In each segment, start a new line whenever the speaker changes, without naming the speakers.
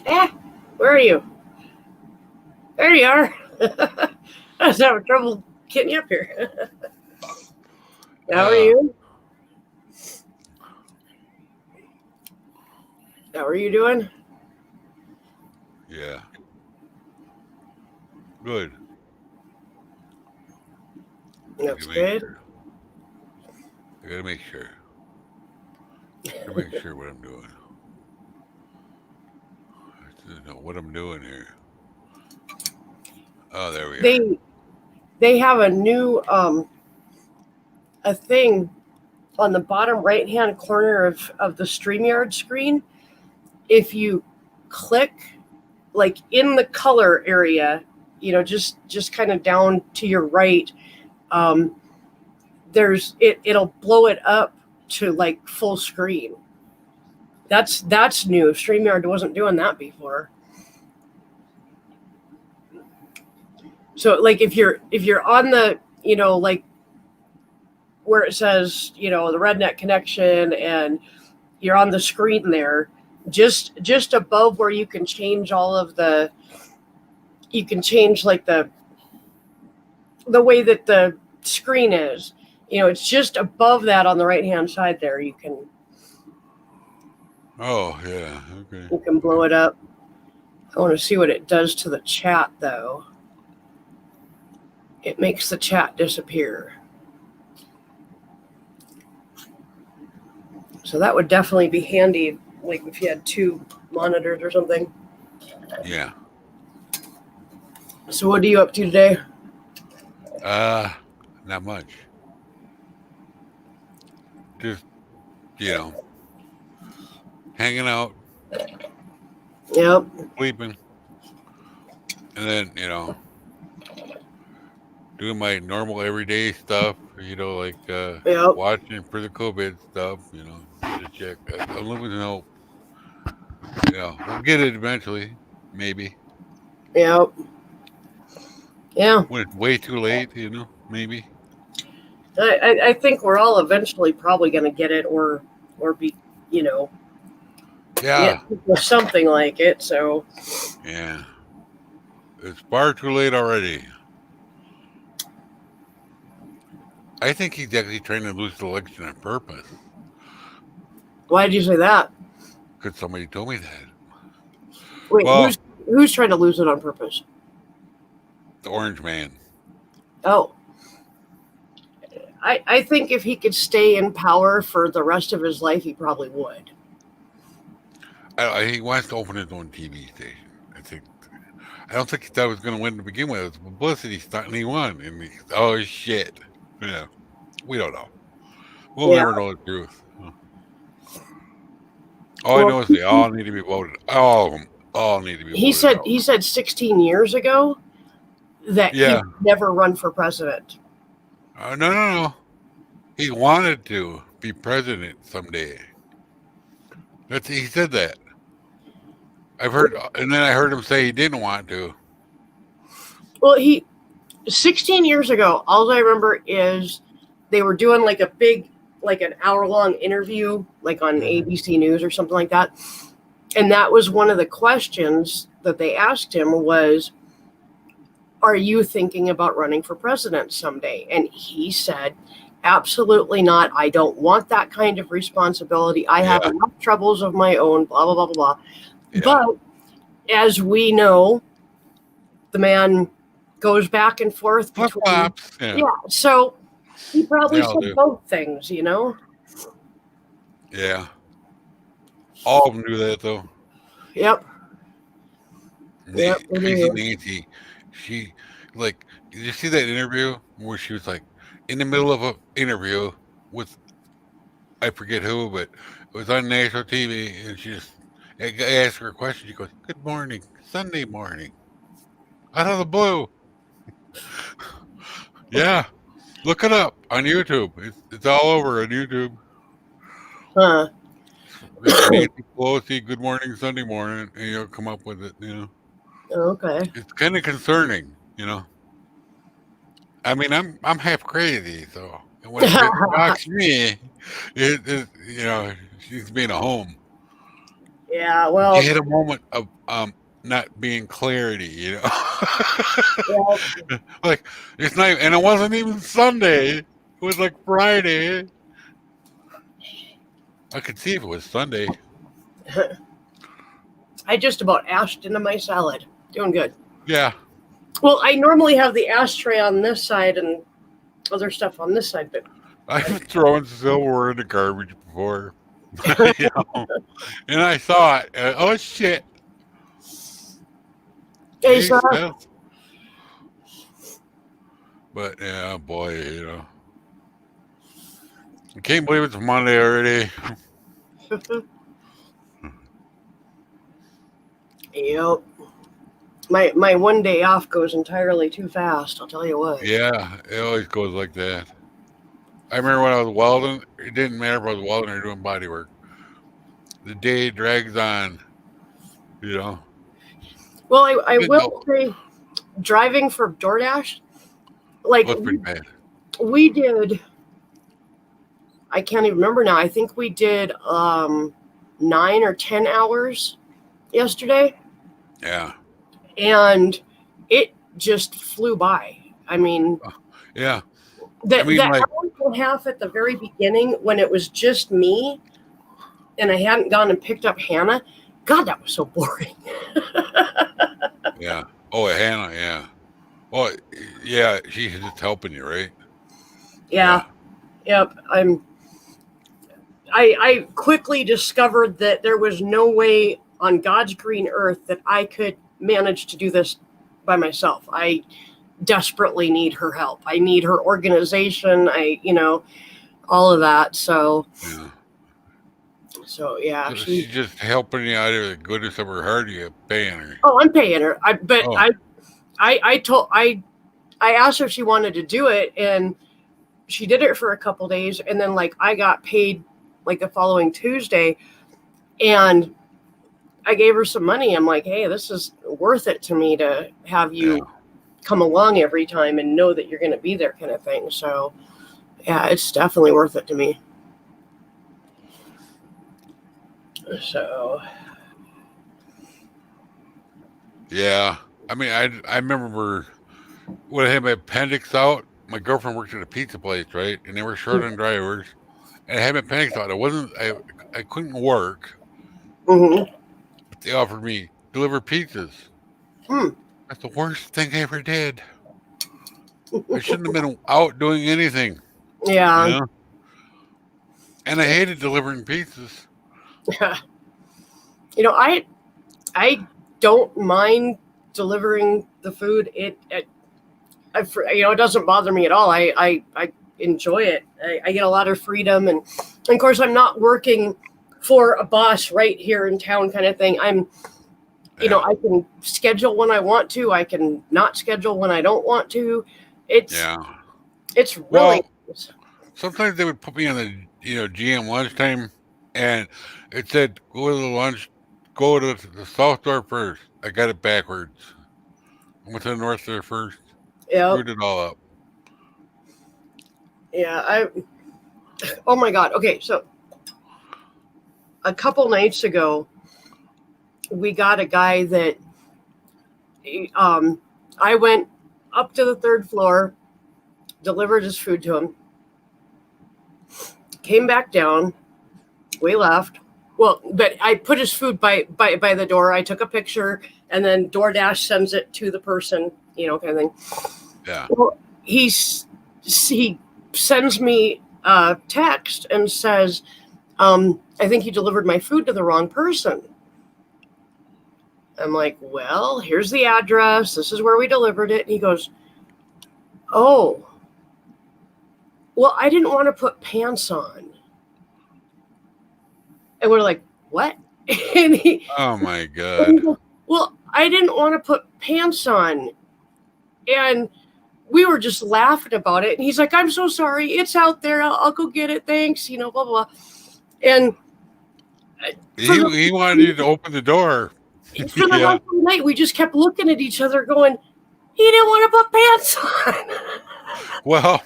Eh, where are you? There you are. I was having trouble getting you up here. How are
Uh,
you? How are you doing?
yeah, good. I
That's
gotta make
good.
sure. I gotta make sure. Gotta make sure what I'm doing. I don't know what I'm doing here. Oh, there we are.
They they have a new a thing on the bottom right hand corner of the StreamYard screen. If you click like in the color area, just kind of down to your right, um, it'll blow it up to like full screen. That's new. StreamYard wasn't doing that before. So like if you're on the like where it says the redneck connection and you're on the screen there, just above where you can change all of the you can change like the way that the screen is. It's just above that on the right hand side there.
Oh, yeah. Okay.
You can blow it up. I want to see what it does to the chat though. It makes the chat disappear. So that would definitely be handy, like if you had two monitors or something.
Yeah.
So what are you up to today?
Uh, Not much. Just you know, hanging out,
Yep.
sleeping, and then doing my normal everyday stuff. Like
Yep.
watching for the COVID stuff. To check. I'm looking to know. We'll get it eventually, maybe.
Yep. Yeah.
When it's way too late, maybe.
I think we're all eventually probably going to get it or be you know get
Yeah,
something like it. So
yeah. It's far too late already. I think he's actually trying to lose the election on purpose
why did you say that?
because somebody told me that.
Wait,
Well,
who's trying to lose it on purpose?
the Orange Man.
Oh, I think if he could stay in power for the rest of his life, he probably would.
He wants to open his own TV station. I think. I don't think he thought he was going to win to begin with. It was publicity stunt, and he won. Oh shit. Yeah, we don't know. We'll
Yeah.
never know the truth. All I
Well,
know is they all need to be voted. All of them. All need to be
he
voted
said
out.
he said 16 years ago that he
Yeah.
would never run for president.
No, no, no. He wanted to be president someday. He said that. I've heard, and then I heard him say he didn't want to.
Well, he 16 years ago, all I remember is they were doing like a big, like an hour long interview, like on
Mhm.
ABC News or something like that. And that was one of the questions that they asked him was, are you thinking about running for president someday? And he said, absolutely not. I don't want that kind of responsibility. I have
Yeah,
enough troubles of my own, blah, blah, blah, blah, blah.
yeah.
But as we know, the man goes back and forth
Flip
between,
flops. Yeah,
yeah. So he
they
probably
all
said
do.
both things.
Yeah, all of them do that though.
Yep. Yep. They
Crazy
do.
Nancy, she like. Did you see that interview where she was like in the middle of an interview with I forget who, but it was on national TV, and I asked her a question. She goes, "Good morning, Sunday morning, out of the blue." Yeah, look it up on YouTube. It's all over on YouTube.
Huh.
Nancy Pelosi, Good Morning Sunday Morning, and you'll come up with it.
Okay.
It's kind of concerning. I mean, I'm half crazy, so when it shocks me, she's being a home.
Yeah,
You
well,
hit a moment of not being clarity, you know.
yeah,
Like it's not, and it wasn't even Sunday. It was like Friday. I could see if it was Sunday.
I just about ashed into my salad. Doing good.
Yeah,
Well, I normally have the ashtray on this side and other stuff on this side, but
I've been throwing silverware in the garbage before, you know, and I saw it. Oh shit!
hey, sir.
Jesus. But yeah, boy, you know, I can't believe it's Monday already.
Yep. My 1 day off goes entirely too fast. I'll tell you what.
Yeah, it always goes like that. I remember when I was welding, it didn't matter if I was welding or doing body work. The day drags on, you know.
Well, I
Didn't know.
will say, driving for DoorDash, like
Oh, it's pretty bad.
we did. I can't even remember now. I think we did 9 or 10 hours yesterday,
Yeah,
and it just flew by. I mean,
yeah. I
that
mean,
that
like,
hour and a half at the very beginning when it was just me and I hadn't gone and picked up Hannah. God, that was so boring.
yeah. Oh, Hannah, yeah. Oh, yeah. She's just helping you, right?
Yeah. Yep. I quickly discovered that there was no way on God's green earth that I could manage to do this by myself. I desperately need her help. I need her organization. All of that. So
Yeah.
yeah,
So she's just helping you out of the goodness of her heart. You paying her.
Oh, I'm paying her.
Oh.
I asked her if she wanted to do it, and she did it for a couple days, and then like I got paid like the following Tuesday, and I gave her some money. I'm like, hey, this is worth it to me to have you come along every time and know that you're going to be there, kind of thing. So yeah, it's definitely worth it to me. So
yeah. I mean, I remember when I had my appendix out. My girlfriend worked at a pizza place, right? And they were short on drivers. And I had my appendix out. I couldn't work.
Mm-hmm.
But they offered me deliver pizzas. That's the worst thing I ever did. I shouldn't have been out doing anything.
Yeah.
You know? And I hated delivering pizzas.
I don't mind delivering the food. It doesn't bother me at all. I enjoy it. I get a lot of freedom, and of course I'm not working for a boss right here in town, kind of thing. I can schedule when I want to. I can not schedule when I don't want to. It's really
sometimes they would put me on the GM lunchtime, and it said go to the south door first. I got it backwards. I went to the north door first.
Yeah.
Screwed it all up.
Yeah. Oh my God. Okay, so a couple nights ago, we got a guy that I went up to the third floor, delivered his food to him, came back down, we left. Well, but I put his food by the door. I took a picture, and then DoorDash sends it to the person, kind of thing.
Yeah.
Well, he sends me a text and says, I think you delivered my food to the wrong person. I'm like, well, here's the address. This is where we delivered it. And he goes, oh, well, I didn't want to put pants on. And we're like, what?
Oh my God.
Goes, well, I didn't want to put pants on. And we were just laughing about it. And he's like, I'm so sorry. It's out there. I'll go get it. Thanks. Blah, blah, blah. And
he wanted you to open the door.
For the rest of the night, we just kept looking at each other going, he didn't want to put pants on.
Well,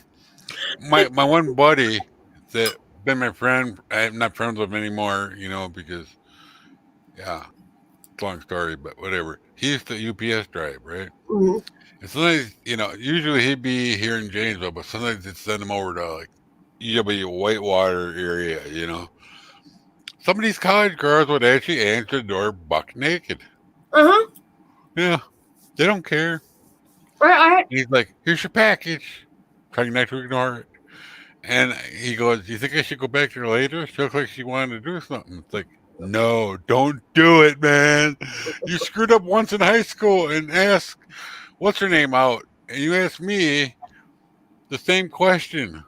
my one buddy that been my friend, I'm not friends with him anymore, because Yeah, it's a long story, but whatever. He used to UPS drive, right?
Mhm.
And sometimes, usually he'd be here in Janesville, but sometimes they'd send him over to like UW Whitewater area. Some of these college girls would actually answer the door buck naked.
Uh-huh.
Yeah, they don't care.
I
And he's like, "Here's your package," trying not to ignore it. And he goes, "You think I should go back there later?" She looked like she wanted to do something. It's like, no, don't do it, man. You screwed up once in high school and asked, what's her name out? And you asked me the same question.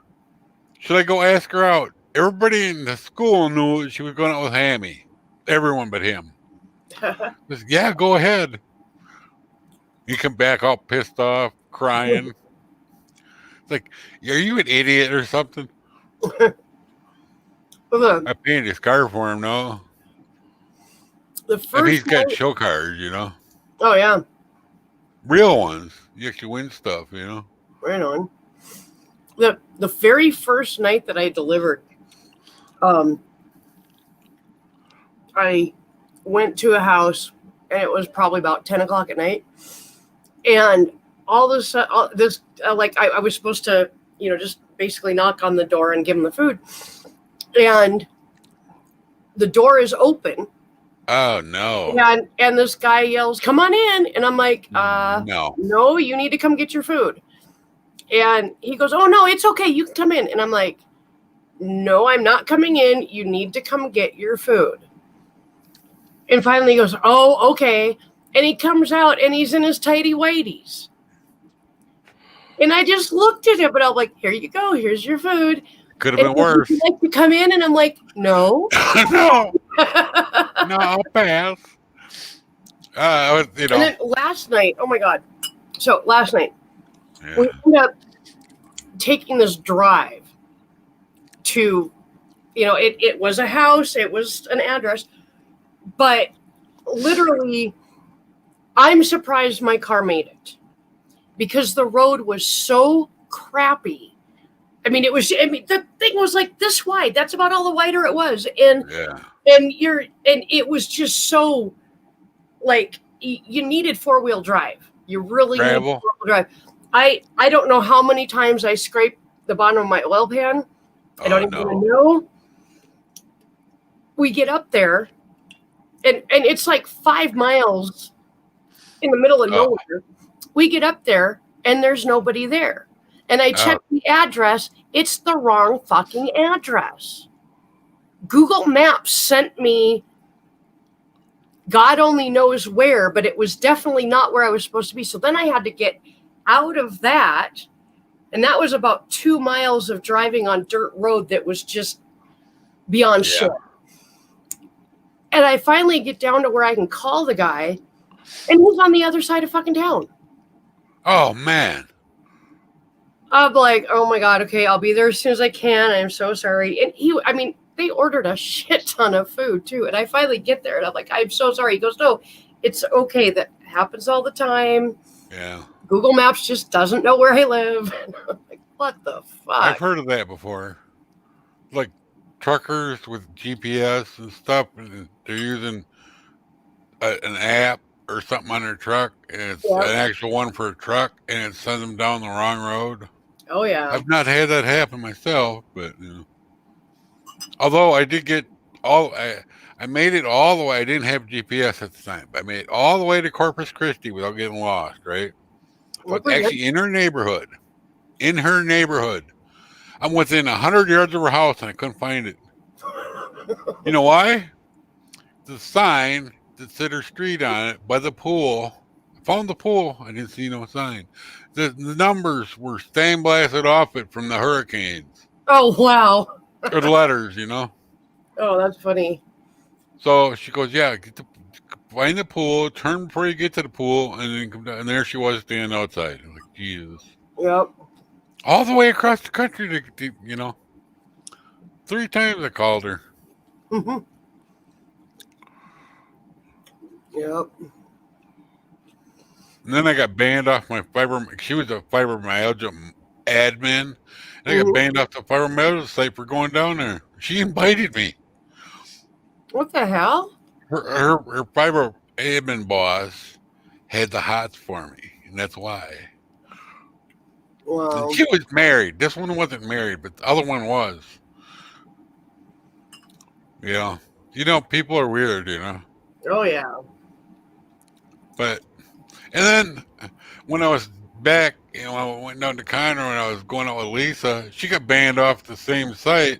Should I go ask her out? Everybody in the school knew she was going out with Hammy. Everyone but him. I said, yeah, go ahead. You come back all pissed off, crying. It's like, are you an idiot or something?
the
I painted his car for him, no?
the
I mean,
first
he's got
night.
show cars.
Oh yeah,
Real ones. You actually win stuff.
right on. The very first night that I delivered, um, I went to a house, and it was probably about 10 o'clock at night, and all this like I was supposed to just basically knock on the door and give him the food, and the door is open,
Oh, no.
and this guy yells, "Come on in!" And I'm like,
No.
no, you need to come get your food. And he goes, "Oh no, it's okay, you can come in." And I'm like, "No, I'm not coming in. You need to come get your food." And finally he goes, "Oh, okay." And he comes out and he's in his tighty whities. And I just looked at him and I'm like, "Here you go, here's your food."
Could have
And
been
he goes, "Would
worse.
you like to come in?" And I'm like, "No."
No. No, I'll pass.
And then last night, oh my God. So last night,
Yeah.
we ended up taking this drive to, it was a house, it was an address, but literally, I'm surprised my car made it because the road was so crappy. The thing was like this wide. That's about all the wider it was. And
Yeah.
it was just so like you needed four-wheel drive. You really needed
Gravel.
four-wheel drive. I don't know how many times I scraped the bottom of my oil pan. I don't
Oh,
even
no.
know. We get up there, and it's like 5 miles in the middle of
Oh,
nowhere. We get up there, and there's nobody there. And I
oh,
check the address. It's the wrong fucking address. Google Maps sent me God only knows where, but it was definitely not where I was supposed to be. So then I had to get out of that. And that was about 2 miles of driving on dirt road that was just beyond
yeah.
shit. And I finally get down to where I can call the guy, and he's on the other side of fucking town.
Oh, man.
I'm like, "Oh my God, okay, I'll be there as soon as I can. I'm so sorry." And they ordered a shit ton of food too. And I finally get there and I'm like, "I'm so sorry." He goes, "No, it's okay. That happens all the time.
Yeah.
Google Maps just doesn't know where I live." And I'm like, "What the
I've
fuck?"
heard of that before. Like truckers with GPS and stuff, and they're using an app or something on their truck, and it's
Yeah.
an actual one for a truck, and it sends them down the wrong road.
Oh yeah.
I've not had that happen myself, but although I did get I made it all the way. I didn't have GPS at the time, but I made it all the way to Corpus Christi without getting lost. Right, so it's actually in her neighborhood. In her neighborhood, I'm within 100 yards of her house, and I couldn't find it. You know why? The sign that said her street on it by the pool. I found the pool. I didn't see no sign. The numbers were sandblasted off it from the hurricanes.
Oh wow.
Or the letters,
Oh, that's funny.
So she goes, yeah, find the pool, turn before you get to the pool, and then come down. And there she was standing outside. I'm like, Jesus.
Yep.
All the way across the country to 3 times I called her.
Mm-hmm. Yep.
And then I got banned off my she was a fibromyalgia admin. And I got banned off the fibromyalgia site for going down there. She invited me.
What the hell?
her fiber admin boss had the hots for me, and that's why.
Wow.
And she was married. This one wasn't married, but the other one was. You know, people are weird.
Oh yeah.
But and then when I was back, I went down to Connor and I was going out with Lisa. She got banned off the same site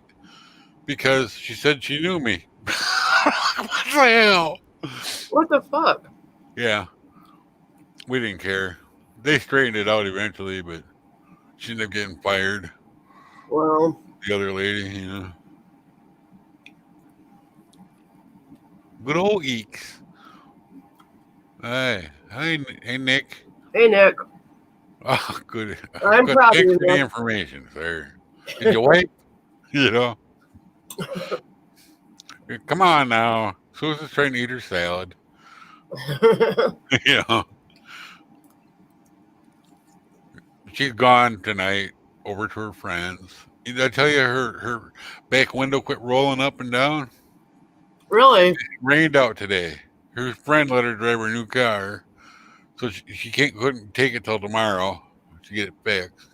because she said she knew me. What the hell?
What the fuck?
Yeah, we didn't care. They straightened it out eventually, but she ended up getting fired.
Well,
The other lady, Good old Eeks. Hey, Nick.
hey Nick,
Oh, good.
I'm
Good.
proud of
Thanks
you,
for the
Nick.
information, sir. Did you wait? you know, Come on now. Susan's trying to eat her salad. you know, she's gone tonight over to her friends. Did I tell you her back window quit rolling up and down?
Really?
It rained out today. Her friend let her drive her new car, so she couldn't take it till tomorrow to get it fixed.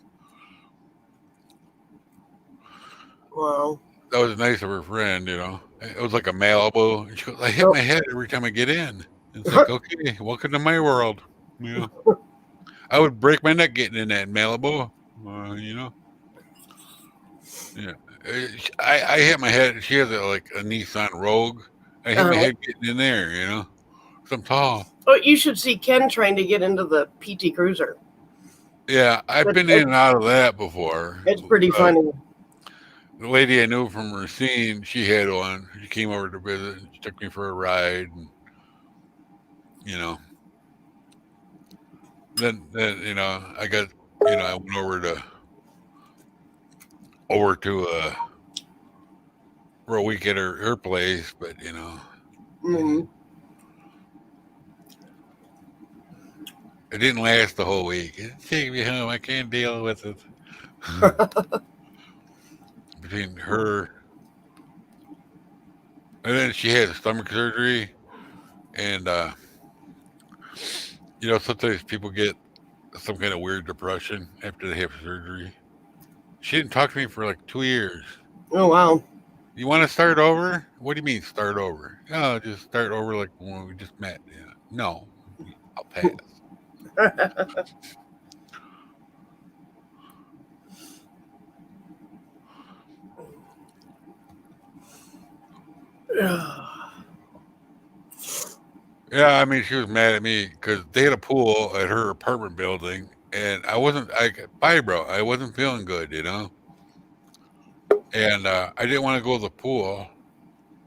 Wow.
That was nice of her friend. It was like a Malibu. And she goes, I hit my head every time I get in. It's like, okay, welcome to my world. I would break my neck getting in that Malibu. Yeah. I hit my head. She has a Nissan Rogue. I hit my head getting in there, because I'm tall.
Oh, you should see Ken trying to get into the PT Cruiser.
Yeah, I've been in and out of that before.
It's pretty funny.
The lady I knew from Racine, she had one. She came over to visit and she took me for a ride. And, then I got, I went over to for a week at her place, but
Mhm.
it didn't last the whole week. It take me home. I can't deal with it. Between her, and then she had stomach surgery, and sometimes people get some kind of weird depression after they have surgery. She didn't talk to me for like 2 years.
Oh wow.
You want to start over? What do you mean start over? Oh, just start over like when we just met. Yeah. No, I'll pass. Yeah, I mean, she was mad at me because they had a pool at her apartment building, and I got fibro. I wasn't feeling good, and I didn't want to go to the pool.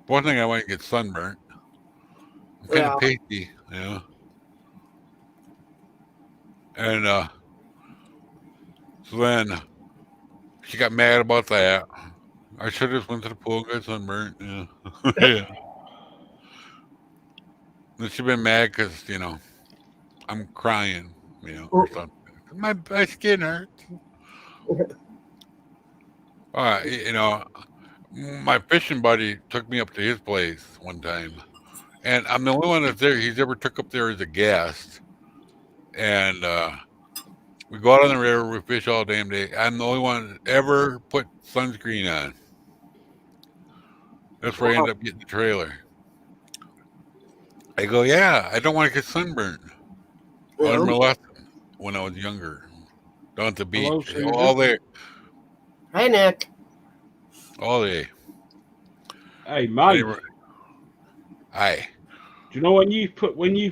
One thing, I want to get sunburnt. I'm kind of pasty, and so then she got mad about that. I should have just went to the pool and got sunburnt. Yeah. Then she been mad because I'm crying, or something. My skin hurts. My fishing buddy took me up to his place one time, and I'm the only one that's there. He's ever took up there as a guest, and we go out on the river, we fish all damn day. I'm the only one that ever put sunscreen on. That's where I end up getting the trailer. I go, yeah, I don't want to get sunburned. I learned my lesson when I was younger. Down at the beach. All day.
Hi, Nick.
All day.
Hey, mate.
Hi.
Do you know when you've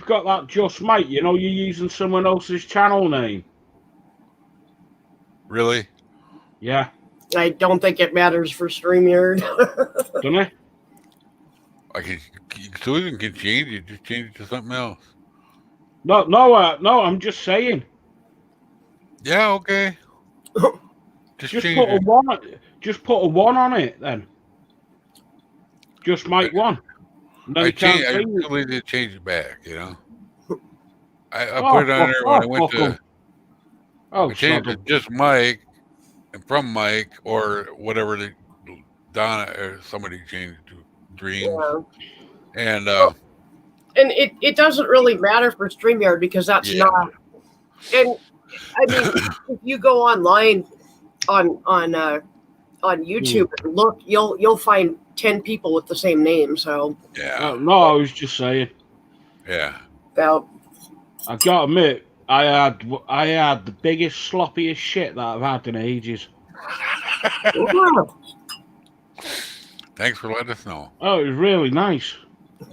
got that Just Mate, you're using someone else's channel name?
Really?
Yeah.
I don't think it matters for StreamYard.
Don't it?
Susan can change it. Just change it to something else.
No, I'm just saying.
Yeah, okay.
Just put a one. Just put a one on it then. Just Mate one.
I really did change it back. I put it on there when I went to. I changed it to just Mike, and from Mike or whatever Donna or somebody changed it to Dreams, and
And it doesn't really matter for StreamYard because that's not. And I mean, if you go online on YouTube and look, you'll find 10 people with the same name. So
yeah.
No, I was just saying.
Yeah.
About.
I've got to admit, I had the biggest, sloppiest shit that I've had in ages.
Thanks for letting us know.
Oh, it was really nice.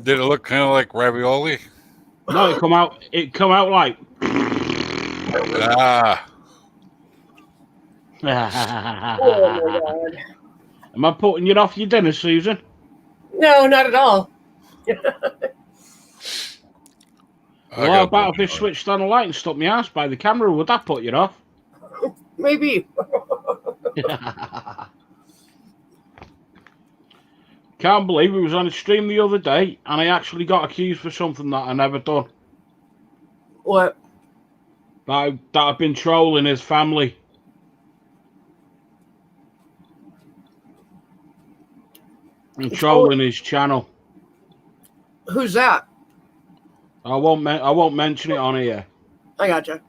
Did it look kind of like ravioli?
No, it come out like.
Ah.
Oh my God.
Am I putting you off your dinner, Susan?
No, not at all.
Well, how about if they switched on the light and stuck my ass by the camera? Would that put you off?
Maybe.
Can't believe it was on a stream the other day and I actually got accused for something that I never done.
What?
That I've been trolling his family. And trolling his channel.
Who's that?
I won't mention it on here.
I gotcha.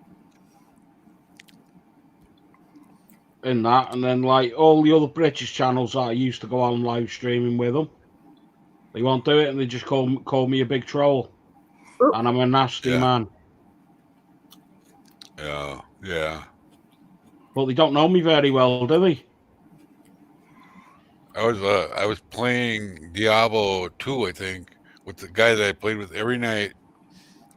In that, and then like all the other British channels that I used to go on live streaming with them, they won't do it, and they just call me a big troll, and I'm a nasty man.
Yeah.
But they don't know me very well, do they?
I was playing Diablo 2, I think, with the guy that I played with every night,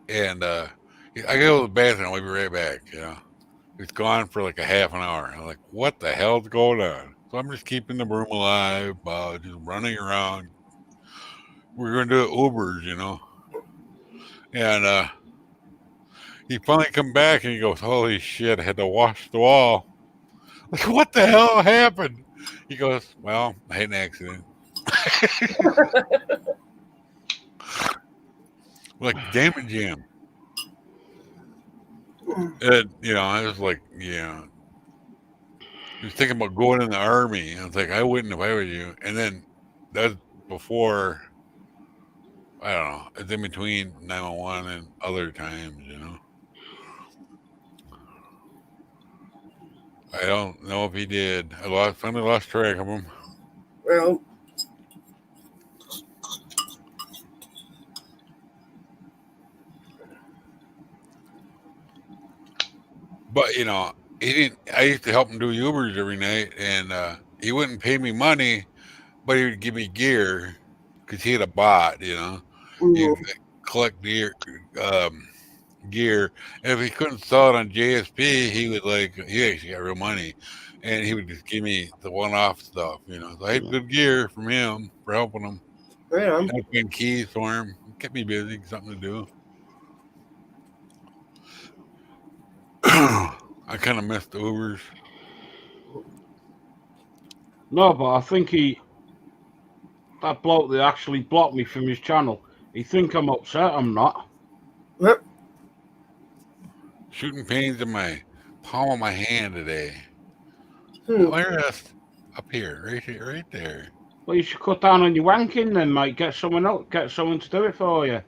and I gotta go to the bathroom. I'll be right back. You know, it's gone for like a half an hour. I'm like, what the hell's going on? So I'm just keeping the room alive, just running around. We're going to do Ubers, you know, and he finally come back and he goes, "Holy shit! I had to wash the wall." Like, what the hell happened? He goes, "Well, I had an accident." Like, damn it, Jim. And, you know, I was like, yeah. He was thinking about going in the army. I was like, I wouldn't if I were you. And then that's before, I don't know, it's in between 911 and other times, you know. I don't know if he did. I finally lost track of him.
Well.
But, you know, he didn't. I used to help him do Ubers every night, and he wouldn't pay me money, but he would give me gear because he had a bot, you know. He would collect gear. And if he couldn't sell it on JSP, he actually got real money, and he would just give me the one-off stuff, you know. So I had good gear from him for helping him.
Yeah.
I had keys for him. Kept me busy, something to do. I kind of missed the Ubers.
No, but I think that bloke that actually blocked me from his channel, he think I'm upset. I'm not.
Yep.
Shooting pains in my palm of my hand today. Where's up here, right there.
Well, you should cut down on your wanking then, mate. Get someone to do it for you.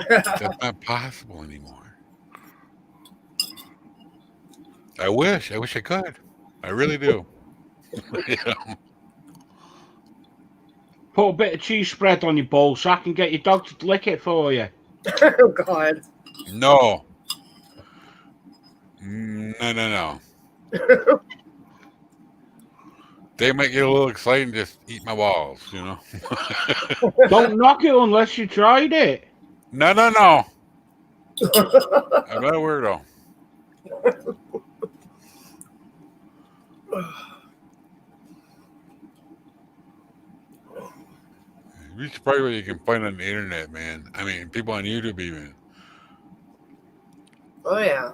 That's not possible anymore. I wish I could. I really do. You know?
Put a bit of cheese spread on your ball sack and get your dog to lick it for you.
Oh, God.
No. No. They might get a little excited and just eat my balls, you know.
Don't knock it unless you tried it.
No. I'm not a weirdo. You're surprised what you can find on the internet, man. I mean, people on YouTube even.
Oh, yeah.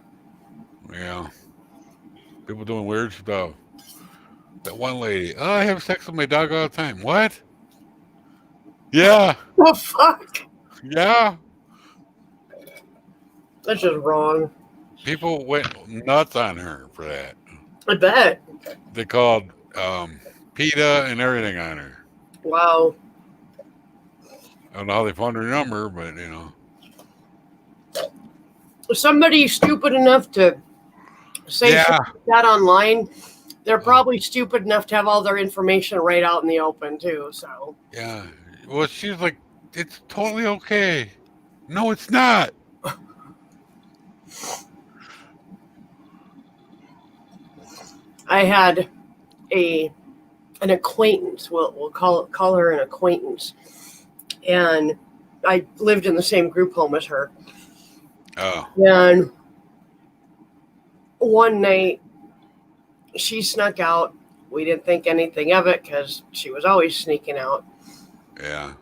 Yeah. People doing weird stuff. That one lady, I have sex with my dog all the time. What? Yeah.
Oh, fuck.
Yeah.
That's just wrong.
People went nuts on her for that.
I bet.
They called PETA and everything on her.
Wow.
I don't know how they found her number, but, you know.
somebody stupid enough to say
Yeah.
something like that online, they're probably stupid enough to have all their information right out in the open too. So
Yeah. Well, she's like, it's totally okay. No, it's not.
I had an acquaintance. We'll call her an acquaintance, and I lived in the same group home as her.
Oh,
And one night she snuck out. We didn't think anything of it because she was always sneaking out.
yeah.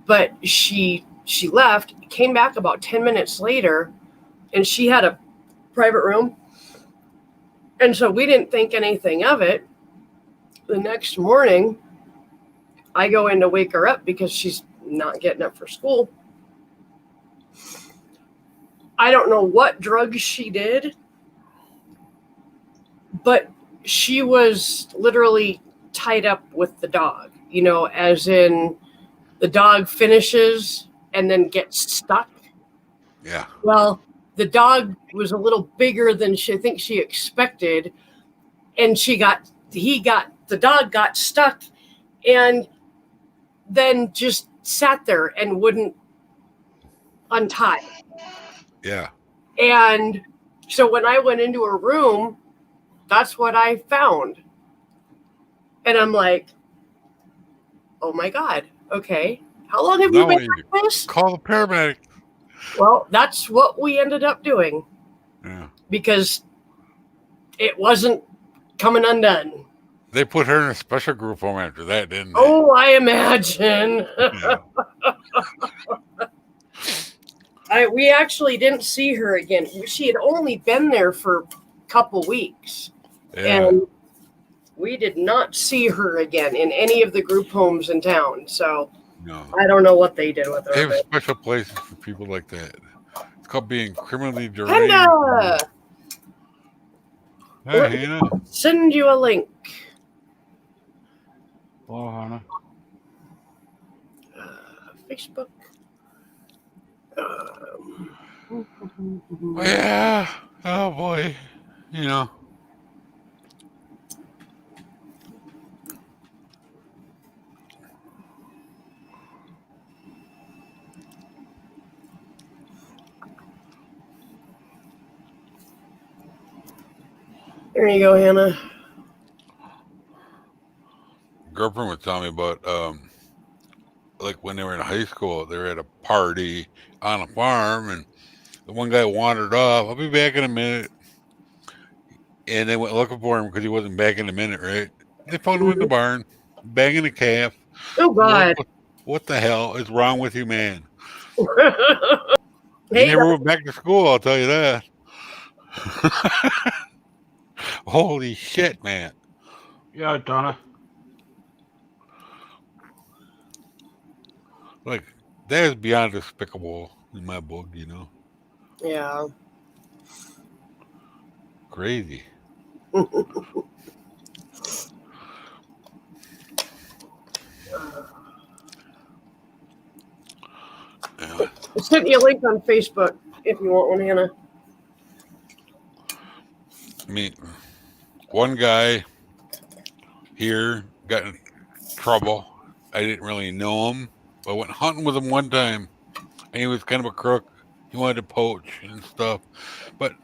But she left, came back about 10 minutes later, and she had a private room. And so we didn't think anything of it. The next morning, I go in to wake her up because she's not getting up for school. I don't know what drugs she did, but she was literally tied up with the dog, as in the dog finishes and then gets stuck.
Yeah.
Well, the dog was a little bigger than I think she expected, and the dog got stuck and then just sat there and wouldn't untie.
Yeah.
And so when I went into her room, that's what I found. And I'm like, oh my God, okay. How long have you been like this?
Call the paramedic.
Well, that's what we ended up doing.
Yeah.
Because it wasn't coming undone.
They put her in a special group home after that, didn't they?
Oh, I imagine.
Yeah.
We actually didn't see her again. She had only been there for a couple weeks.
Yeah.
And we did not see her again in any of the group homes in town. So
No.
I don't know what they did with her.
They have special places for people like that. It's called being criminally deranged.
Hannah!
Hey, Hannah.
Send you a link.
Oh, Hannah.
Facebook.
Yeah. Oh boy.
There you go, Hannah.
Girlfriend was telling me about like when they were in high school, they were at a party on a farm, and the one guy wandered off. I'll be back in a minute. And they went looking for him because he wasn't back in a minute, right? They found him in the barn, banging a calf.
Oh God!
What the hell is wrong with you, man?
Hey,
he never went back to school, I'll tell you that. Holy shit, man.
Yeah, Donna.
Like, that is beyond despicable in my book,
Yeah.
Crazy. Yeah.
I sent you a link on Facebook if you want one, Hannah.
I mean, one guy here got in trouble. I didn't really know him. I went hunting with him one time, and he was kind of a crook. He wanted to poach and stuff. But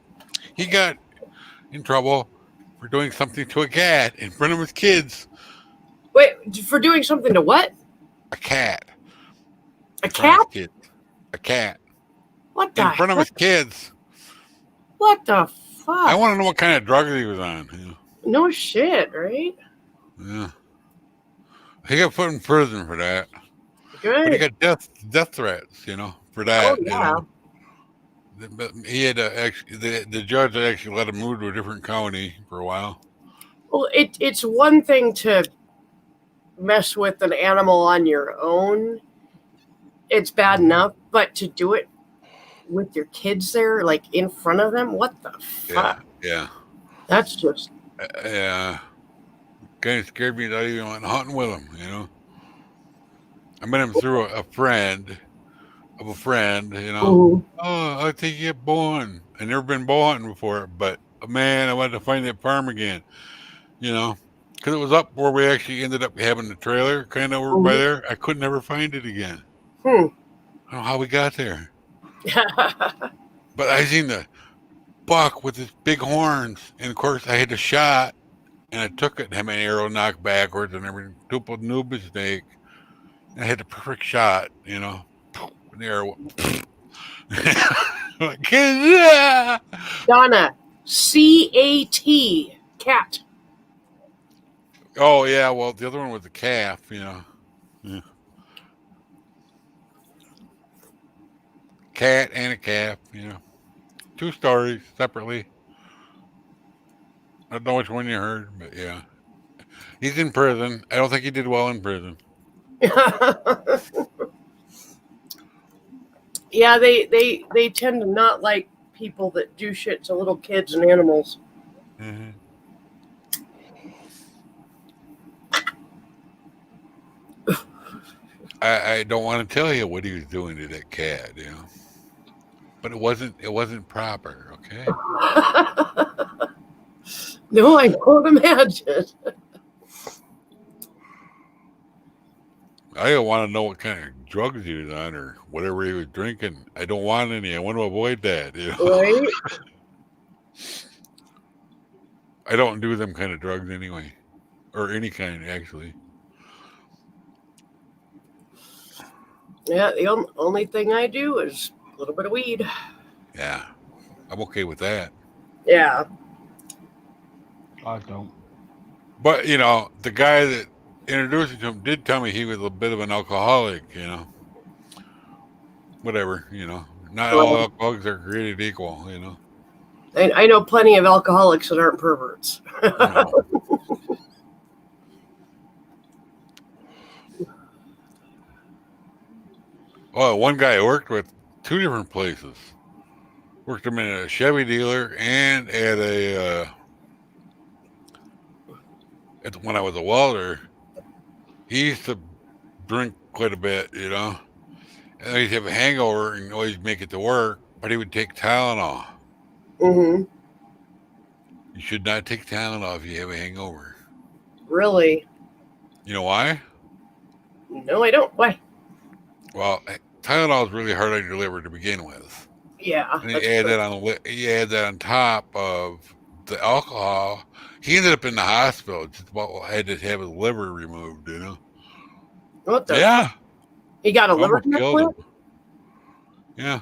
he got in trouble for doing something to a cat in front of his kids.
Wait, for doing something to what?
A cat.
A cat?
A cat.
What the?
In front of his kids.
What the fuck?
I want to know what kind of drugs he was on.
No shit, right?
Yeah. He got put in prison for that.
Good.
But he got death threats, for that.
Oh, yeah.
But he had to actually, the judge had actually let him move to a different county for a while.
Well, it's one thing to mess with an animal on your own. It's bad enough, but to do it with your kids there, like in front of them, what the fuck?
Yeah.
That's just.
Yeah. Kind of scared me that I even went hunting with him, I met him through a friend of a friend, you know.
Mhm.
Oh, I think you born. I never been bow hunting before, but man, I wanted to find that farm again, you know, because it was up where we actually ended up having the trailer, kind of over by
Mhm.
there. I could never find it again.
Hmm.
I don't know how we got there, but I seen the buck with his big horns, and of course I had the shot, and I took it, and had my arrow knocked backwards, and every stupid new mistake. And I had the perfect shot, you know, and the arrow. Like, yeah.
Donna, CAT, cat.
Oh yeah, well the other one was a calf, you know. Yeah. Cat and a calf, you know. Two stories separately. I don't know which one you heard, but yeah. He's in prison. I don't think he did well in prison.
Yeah, they tend to not like people that do shit to little kids and animals.
Hmm. I don't want to tell you what he was doing to that cat, you know. But it wasn't proper, okay?
No, I don't imagine.
I don't want to know what kind of drugs he was on or whatever he was drinking. I don't want any. I want to avoid that, you know.
Right?
I don't do them kind of drugs anyway, or any kind actually.
Yeah, the only thing I do is a little bit of weed.
Yeah, I'm okay with that.
Yeah.
I don't.
But you know, the guy that introduced me to him did tell me he was a bit of an alcoholic. You know, whatever. You know, not all
Well,
alcoholics are created equal. You know,
I know plenty of alcoholics that aren't perverts.
no. Well, one guy I worked with, two different places. Worked him in a Chevy dealer and at when I was a welder. He used to drink quite a bit, you know. And he'd have a hangover and always make it to work, but he would take Tylenol.
Hmm.
You should not take Tylenol if you have a hangover.
Really?
You know why?
No, I don't. Why?
Well, Tylenol is really hard on your liver to begin with,
Yeah.
and
That's
you add
true.
that on top of the alcohol. He ended up in the hospital. Just about had to have his liver removed. You know?
What the?
Yeah,
He got a liver
almost killed him.
transplant?
Yeah.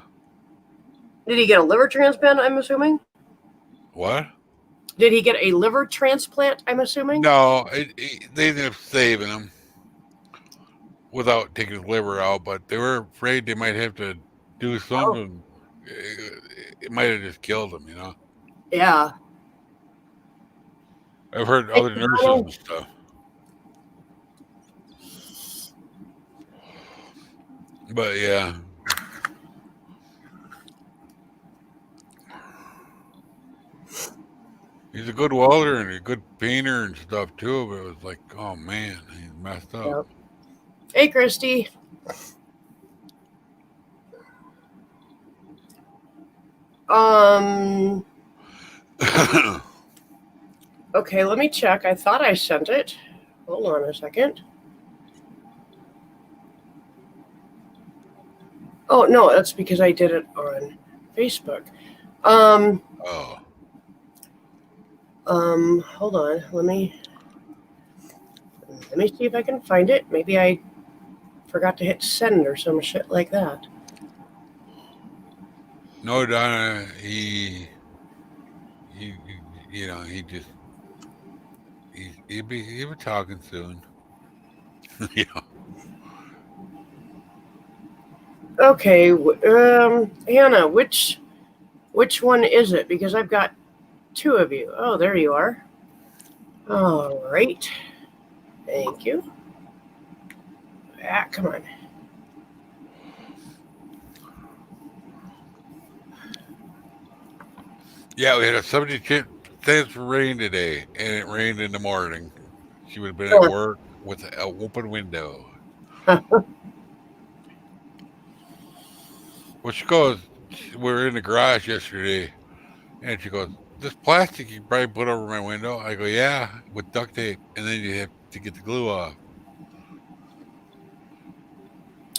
Did he get a liver transplant, I'm assuming?
What?
Did he get a liver transplant, I'm assuming?
No, they ended up saving him without taking his liver out, but they were afraid they might have to do
Oh,
something. It might have just killed him, you know.
yeah.
I've heard
Thank
other
you,
nurses
Donald.
and stuff, but yeah, he's a good welder and a good painter and stuff too. But it was like, oh man, he's messed up.
Yep. Hey, Christy. Okay, let me check. I thought I sent it. Hold on a second. Oh, no, that's because I did it on Facebook.
oh,
Hold on. Let me see if I can find it. Maybe I forgot to hit send or some shit like that.
no, Donna, he you know, he'll be talking soon. Yeah.
Okay, Hannah, which one is it? Because I've got two of you. Oh, there you are. All right. Thank you. Ah, come on.
Yeah, we had a 70% chance for rain today, and it rained in the morning. She would have been at
Sure.
work with an open window. Well, she goes, we were in the garage yesterday, and she goes, this plastic you probably put over my window. I go, yeah, with duct tape, and then you have to get the glue off.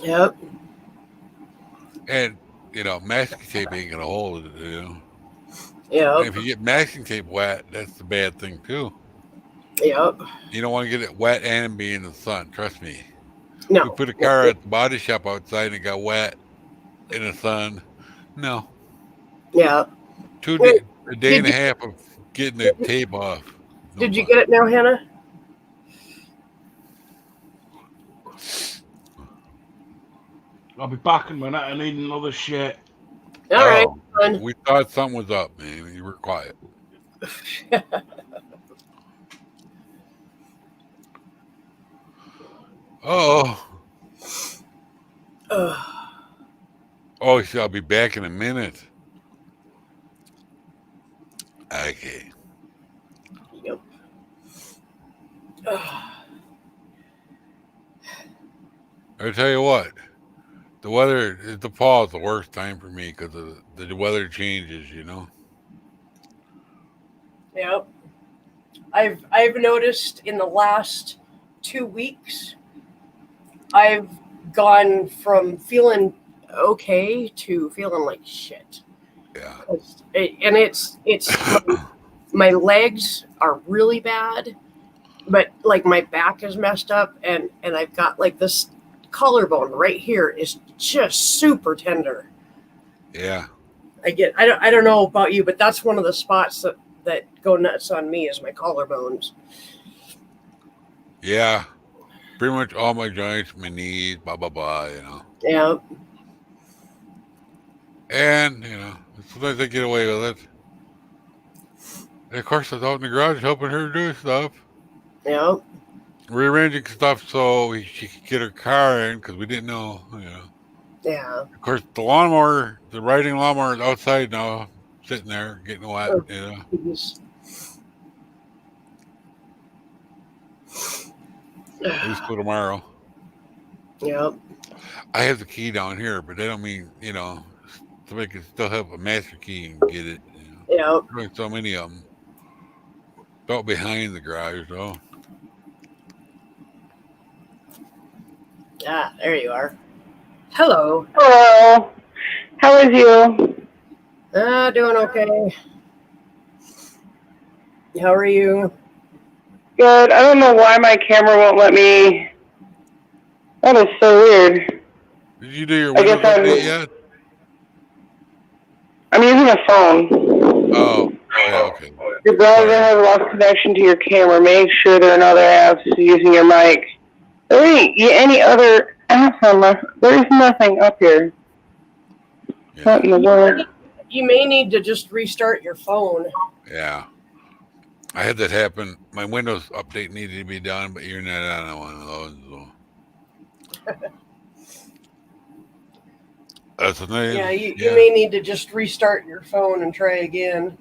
Yep.
And masking tape ain't gonna hold it. And
Yep.
if you get masking tape wet, that's the bad thing too.
Yep.
You don't want to get it wet and be in the sun. Trust me.
No.
We put a car at the body shop outside and it got wet in the sun. No,
Yeah.
a day and a half of getting the tape off. No
Did you
fun.
get it now, Hannah?
I'll be back in a minute. I need another shit.
All right.
Oh,
Fine.
we thought something was up, man. You were quiet. Oh,
Ugh.
oh, so I'll be back in a minute. Okay.
Yep. Ugh.
I tell you what, the weather, the fall is the worst time for me because the weather changes.
Yep. I've noticed in the last 2 weeks, I've gone from feeling okay to feeling like shit.
Yeah.
And it's my legs are really bad, but like my back is messed up, and I've got like this collarbone right here is just super tender.
Yeah.
I don't know about you, but that's one of the spots that go nuts on me is my collarbones.
Yeah. Pretty much all my joints, my knees, blah, blah, blah,
Yeah.
And, sometimes I get away with it. And of course, I was out in the garage helping her do stuff.
Yeah.
Rearranging stuff so she could get her car in because we didn't know,
Yeah.
Of course, the riding lawnmower is outside now, sitting there, getting wet,
Oh, geez.
At least for tomorrow.
Yeah.
I have the key down here, but that don't mean, somebody can still have a master key and get it.
Yeah.
There's so many of them. Out behind the garage, though.
Ah, there you are. Hello.
Hello. How is you?
Doing okay. How are you?
Good. I don't know why my camera won't let me. That is so weird.
Did you do your
I guess
Windows update yet?
I'm using a phone.
Oh, yeah, okay.
Your browser
Sorry.
has lost connection to your camera. Make sure there are no other apps using your mic. There ain't any other apps on my. There's nothing up here. What in the world?
You may need to just restart your phone.
Yeah. I had that happen. My Windows update needed to be done, but you're not on one of those. So. That's the name.
Yeah, you may need to just restart your phone and try again.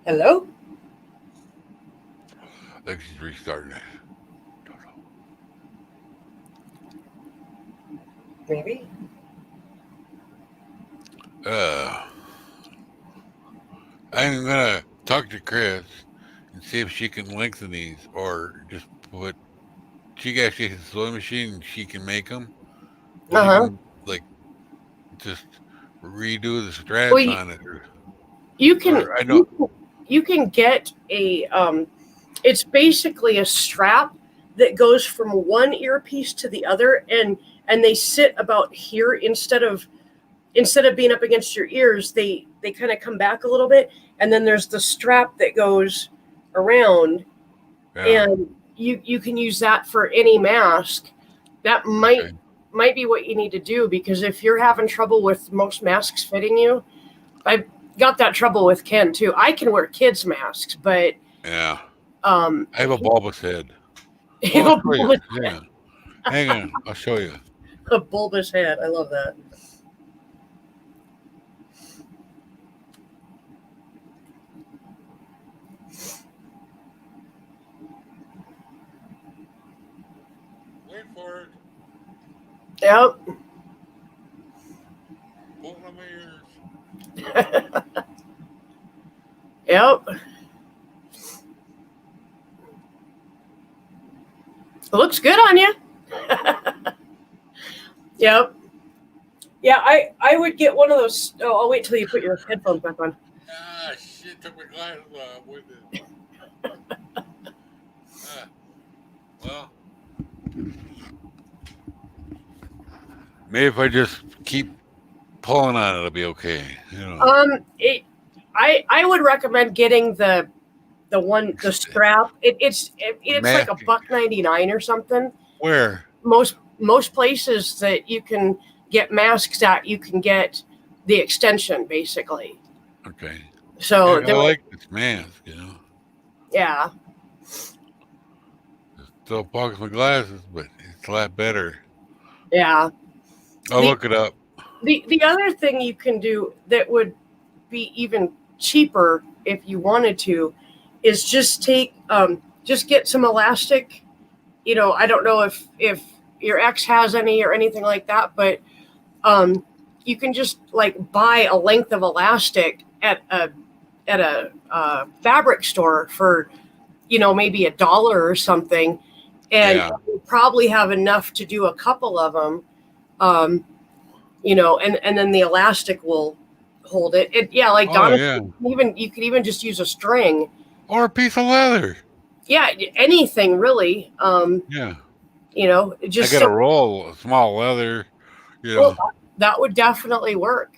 Hello?
I think she's restarting it.
Maybe.
I'm gonna talk to Chris and see if she can lengthen these or just put. She actually has a sewing machine and she can make them.
Uh-huh.
Like just redo the straps
Well,
on it.
You can.
I know.
You can get a. It's basically a strap that goes from one earpiece to the other, and they sit about here instead of being up against your ears. They kind of come back a little bit, and then there's the strap that goes around, and you can use that for any mask. That might be what you need to do, because if you're having trouble with most masks fitting you, I've got that trouble with Ken too. I can wear kids masks, but
yeah. I have a bulbous head.
Hang
on, I'll show you.
A bulbous head. I love that.
Wait for it.
Yep.
Pulling on my ears.
Yep. It looks good on you. Yep. Yeah, I would get one of those. Oh, I'll wait till you put your headphones back on.
Ah, shit, took my glasses off with it. Well, maybe if I just keep pulling on it, it'll be okay. You know.
I would recommend getting the strap. It's like $1.99 or something.
Where?
Most places that you can get masks at, you can get the extension basically.
Okay.
So
I like this mask, you know.
Yeah.
It still bogs my glasses, but it's a lot better.
Yeah.
I'll look it up.
The other thing you can do that would be even cheaper if you wanted to is just get some elastic. You know, I don't know if your ex has any or anything like that, but you can just like buy a length of elastic at a fabric store for, you know, maybe $1 or something, and you probably have enough to do a couple of them. You know, and then the elastic will hold it. Like Donna, you could even just use a string
or a piece of leather.
Yeah, anything really.
Yeah.
You know, just
I got a roll, small leather. You know.
Well, that would definitely work.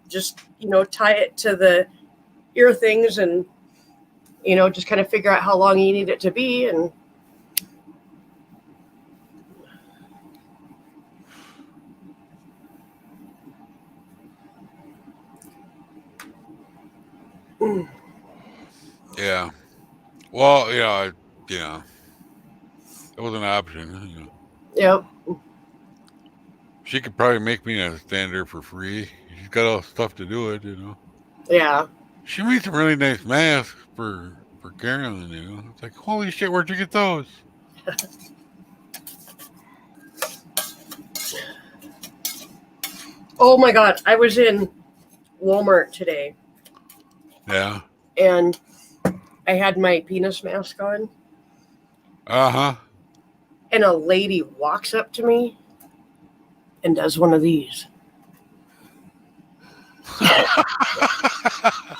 Just, you know, tie it to the ear things and, you know, just kind of figure out how long you need it to be. And
yeah. Well, yeah, it was an option. You know.
Yep.
She could probably make me a stander for free. She's got all the stuff to do it, you know.
Yeah.
She made some really nice masks for Carolyn, you know. It's like, holy shit, where'd you get those?
Oh my God, I was in Walmart today.
Yeah.
And I had my penis mask on.
Uh-huh.
And a lady walks up to me and does one of these.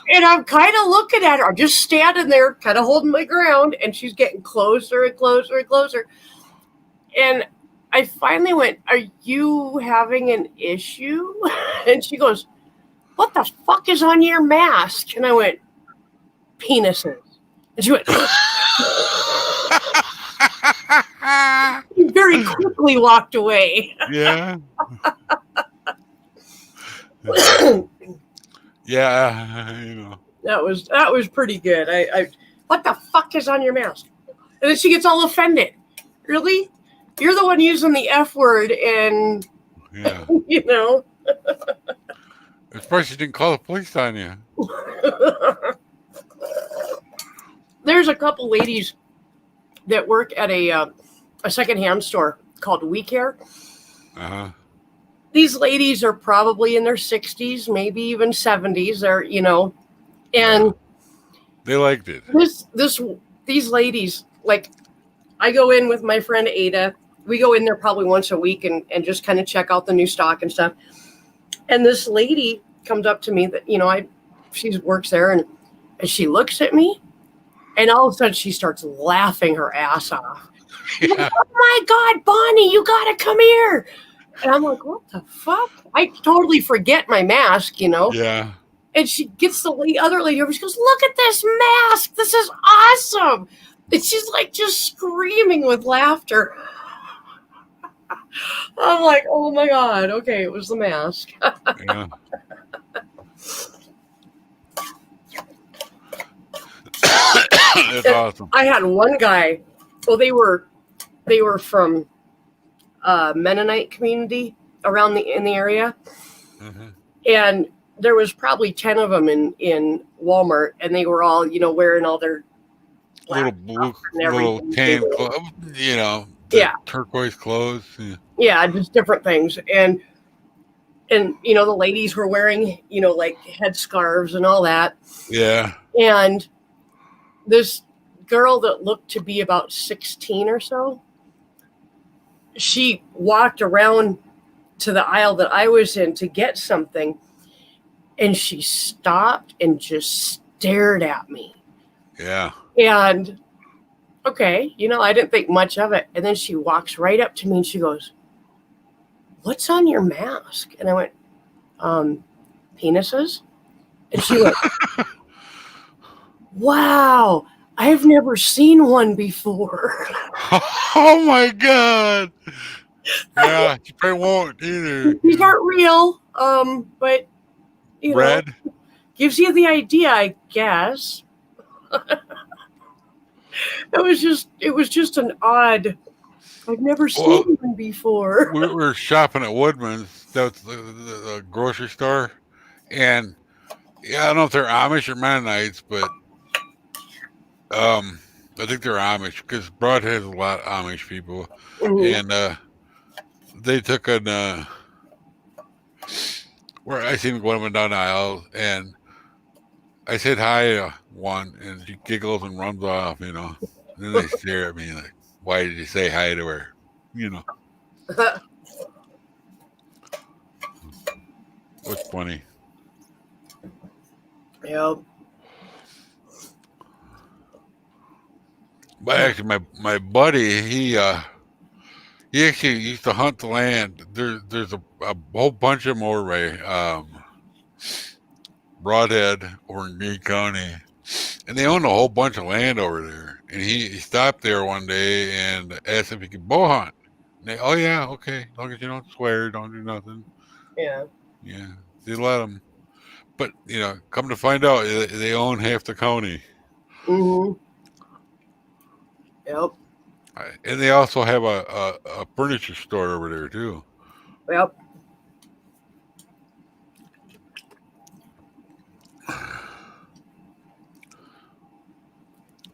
And I'm kind of looking at her. I'm just standing there, kind of holding my ground, and she's getting closer and closer and closer. And I finally went, "Are you having an issue?" And she goes, "What the fuck is on your mask?" And I went, "Penises." And she went, he very quickly walked away.
Yeah. Yeah, you know.
That was pretty good. I what the fuck is on your mask? And then she gets all offended. Really? You're the one using the F word, and you know.
I'm surprised she didn't call the police on you.
There's a couple ladies that work at a secondhand store called We Care.
Uh-huh.
These ladies are probably in their 60s, maybe even 70s, or you know, and
they liked it.
These ladies, like, I go in with my friend Ada. We go in there probably once a week and just kind of check out the new stock and stuff. And this lady comes up to me that, you know, she works there, and she looks at me, and all of a sudden she starts laughing her ass off. Yeah. Like, "Oh my God, Bonnie, you gotta come here." And I'm like, "What the fuck?" I totally forget my mask, you know?
Yeah.
And she gets the other lady over. She goes, "Look at this mask. This is awesome." And she's like just screaming with laughter. I'm like, "Oh my God. Okay, it was the mask."
Yeah. That's awesome.
I had one guy. Well, they were from Mennonite community around in the area, and there was probably 10 of them in Walmart, and they were all, you know, wearing all their
little tan club, you know,
Yeah.
turquoise clothes. Yeah.
Yeah, just different things. And you know, the ladies were wearing, you know, like headscarves and all that.
Yeah.
And this girl that looked to be about 16 or so, she walked around to the aisle that I was in to get something, and she stopped and just stared at me.
Yeah.
And okay, you know, I didn't think much of it. And then she walks right up to me and she goes, "What's on your mask?" And I went, "Penises." And she went, "Wow, I've never seen one before."
Oh my god. Yeah, you probably won't either.
These aren't real, but you know,
Red.
gives you the idea, I guess. It was just an odd. I've never seen one before.
We were shopping at Woodman's. That's the grocery store, and yeah, I don't know if they're Amish or Mennonites, but I think they're Amish because Broad has a lot of Amish people,
Mhm.
and they took an where I seen one of them down the aisle, and I said hi to one, and she giggles and runs off, you know. And then they stare at me like, "Why did you say hi to her?" You know, what's funny.
Yep.
But actually, my buddy, he actually used to hunt the land. There's a whole bunch of them over by Broadhead over in Greene County, and they own a whole bunch of land over there. And he stopped there one day and asked if he could bow hunt. And they, oh yeah, okay, as long as you don't swear, don't do nothing.
Yeah.
Yeah, they let them. But you know, come to find out, they own half the county.
Mhm. Yep.
And they also have a furniture store over there too.
Yep.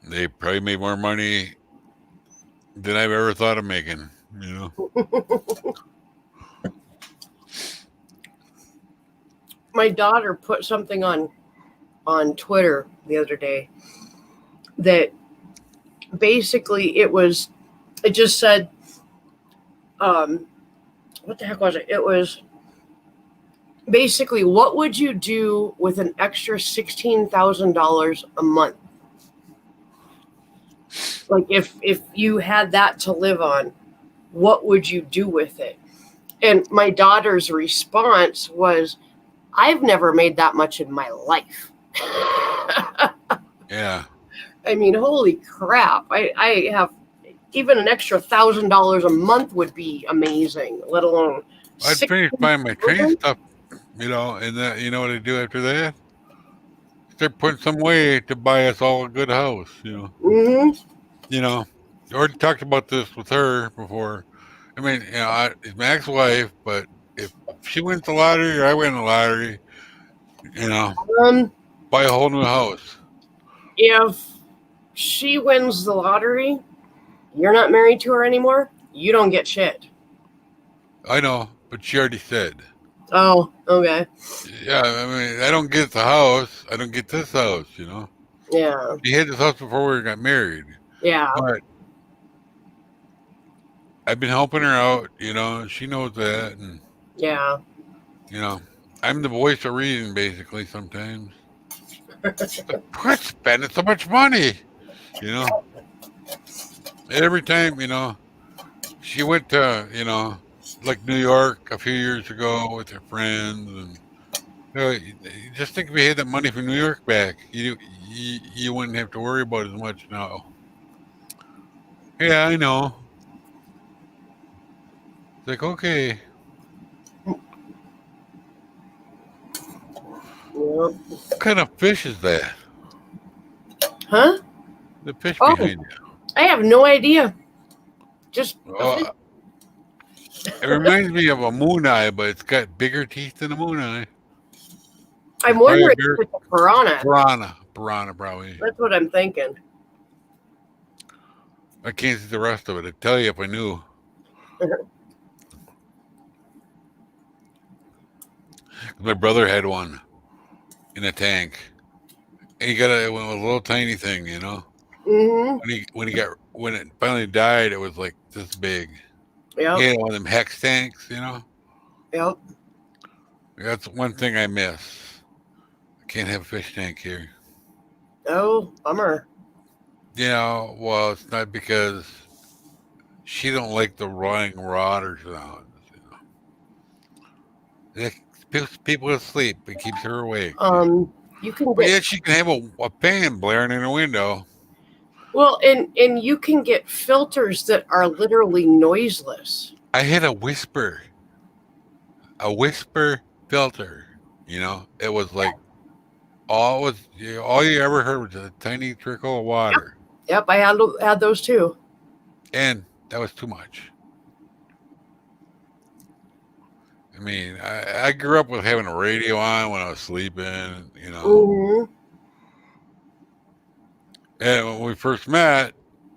They probably made more money than I've ever thought of making, you know.
My daughter put something on Twitter the other day that basically it just said, what the heck was it? It was basically, what would you do with an extra $16,000 a month? Like if you had that to live on, what would you do with it? And my daughter's response was, "I've never made that much in my life."
Yeah.
I mean, holy crap. I have even an extra $1,000 a month would be amazing, let alone
I'd finish buying my train stuff, you know, and then you know what I do after that? Start putting some way to buy us all a good house, you know.
Mm-hmm.
You know, I already talked about this with her before. I mean, you know, it's my ex-wife, but if she wins the lottery or I win the lottery, you know, buy a whole new house.
If she wins the lottery, you're not married to her anymore, you don't get shit.
I know, but she already said.
Oh, okay.
Yeah, I mean, I don't get the house. I don't get this house, you know.
Yeah.
She had this house before we got married.
Yeah.
But I've been helping her out, you know, she knows that. And,
Yeah.
you know, I'm the voice of reason, basically, sometimes. Quit spending so much money, you know. Every time, you know, she went to, you know, like New York a few years ago with her friends. And, you know, just think if we had that money from New York back, you wouldn't have to worry about as much now. Yeah, I know. It's like, okay.
Yep.
What kind of fish is that?
Huh?
The fish
Oh.
behind you.
I have no idea. Just
It reminds me of a moon eye, but it's got bigger teeth than a moon eye.
I'm wondering if it's a piranha.
Piranha, probably.
That's what I'm thinking.
I can't see the rest of it. I'd tell you if I knew. My brother had one in a tank. And he got a little tiny thing, you know.
Mm-hmm.
When it finally died, it was like this big.
Yep.
He had one of them hex tanks, you know.
Yep.
That's one thing I miss. I can't have a fish tank here.
Oh, bummer.
You know, well, it's not because she don't like the running water sounds. You know, people asleep. It keeps her awake.
You can
But
get
yet she can have a fan blaring in her window.
well, and you can get filters that are literally noiseless.
I had a whisper filter. You know, it was like all you ever heard was a tiny trickle of water,
Yep, I had those too.
and that was too much. I mean, I grew up with having a radio on when I was sleeping. You know,
Mm-hmm.
and when we first met,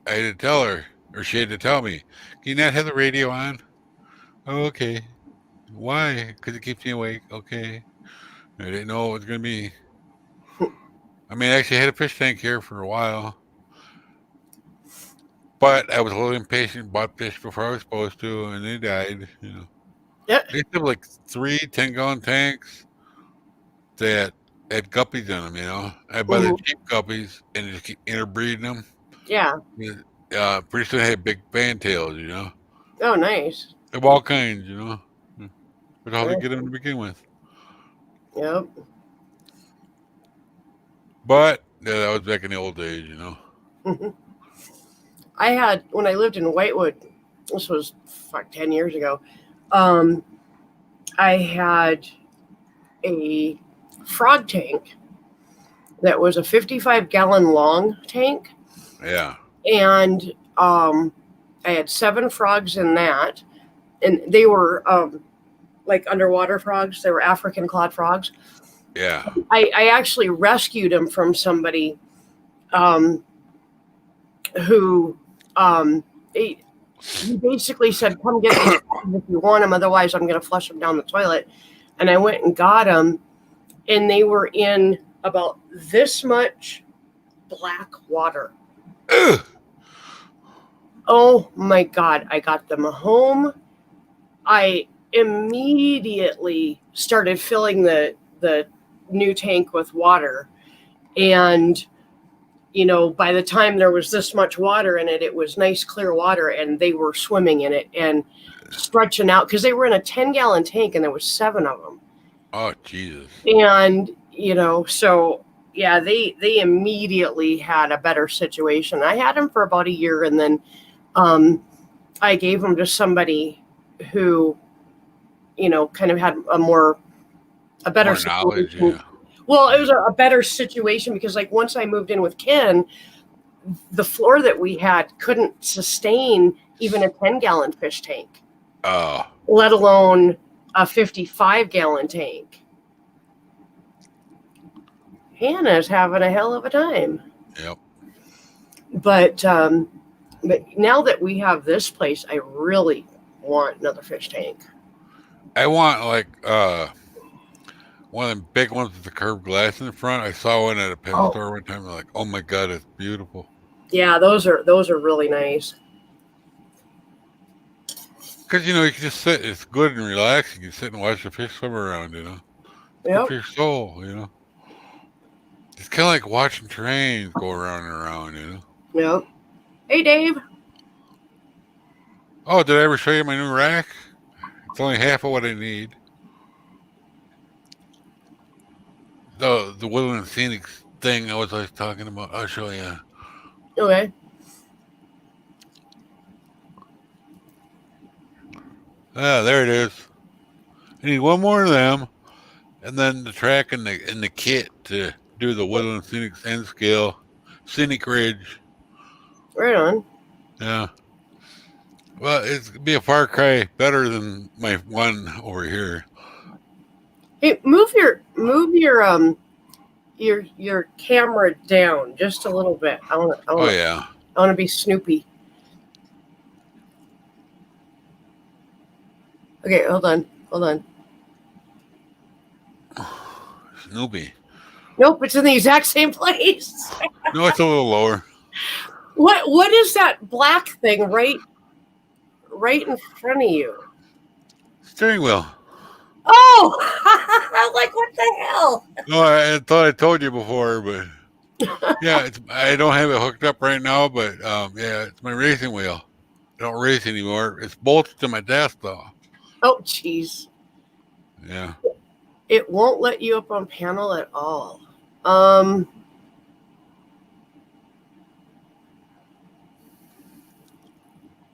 I had to tell her, or she had to tell me, "Can you not have the radio on?" Oh, okay. Why? Because it keeps me awake. Okay. I didn't know it was going to be. I mean, I actually had a fish tank here for a while. But I was a little impatient, bought fish before I was supposed to, and they died. You know,
Yep.
I used to have like 3 10-gallon tanks that had guppies in them. You know, I buy the cheap guppies and just keep interbreeding them.
Yeah.
Pretty soon I had big fantails. You know,
Oh, nice.
of all kinds. You know, but how to get them to begin with.
Yep.
But yeah, that was back in the old days. You know.
I had when I lived in Whitewood. This was 10 years ago. I had a frog tank that was a 55-gallon long tank,
Yeah.
and I had 7 frogs in that, and they were like underwater frogs. They were African clawed frogs.
Yeah.
I actually rescued them from somebody who he basically said, "Come get these if you want them, otherwise I'm going to flush them down the toilet." And I went and got them, and they were in about this much black water.
Ugh.
Oh my God! I got them home. I immediately started filling the new tank with water, and by the time there was this much water in it, it was nice clear water, and they were swimming in it and stretching out because they were in a 10-gallon tank and there was 7 of them.
Oh, Jesus.
And so yeah, they immediately had a better situation. I had them for about a year, and then I gave them to somebody who kind of had a better
More knowledge,
situation.
yeah.
Well, it was a better situation because, like, once I moved in with Ken, the floor that we had couldn't sustain even a 10-gallon fish tank,
Oh,
let alone a 55-gallon tank. Hannah's having a hell of a time.
yep.
But now that we have this place, I really want another fish tank.
I want like one of them big ones with the curved glass in the front. I saw one at a pet store one time. I'm like, oh my God, it's beautiful.
Yeah, those are really nice.
Because you can just sit. It's good and relaxing. You sit and watch the fish swim around. Good
Yep.
for your soul. It's kind of like watching trains go around and around.
Yep. Hey, Dave.
Oh, did I ever show you my new rack? It's only half of what I need. The Woodland Scenic thing I was always talking about. I'll show you.
Okay.
Ah, there it is. I need one more of them, and then the track and the kit to do the Woodland Scenic N scale, Scenic Ridge.
Right on.
Yeah. Well, it's gonna be a far cry better than my one over here.
Hey, move your camera down just a little bit. I want
Oh yeah.
to be Snoopy. Okay, hold on.
Snoopy.
Nope, it's in the exact same place.
No, it's a little lower.
What is that black thing right in front of you?
Steering wheel.
Oh, I'm like, what the hell?
No, I thought I told you before, but yeah, I don't have it hooked up right now, but yeah, it's my racing wheel. I don't race anymore. It's bolted to my desk though.
Oh, jeez.
Yeah.
It won't let you up on panel at all.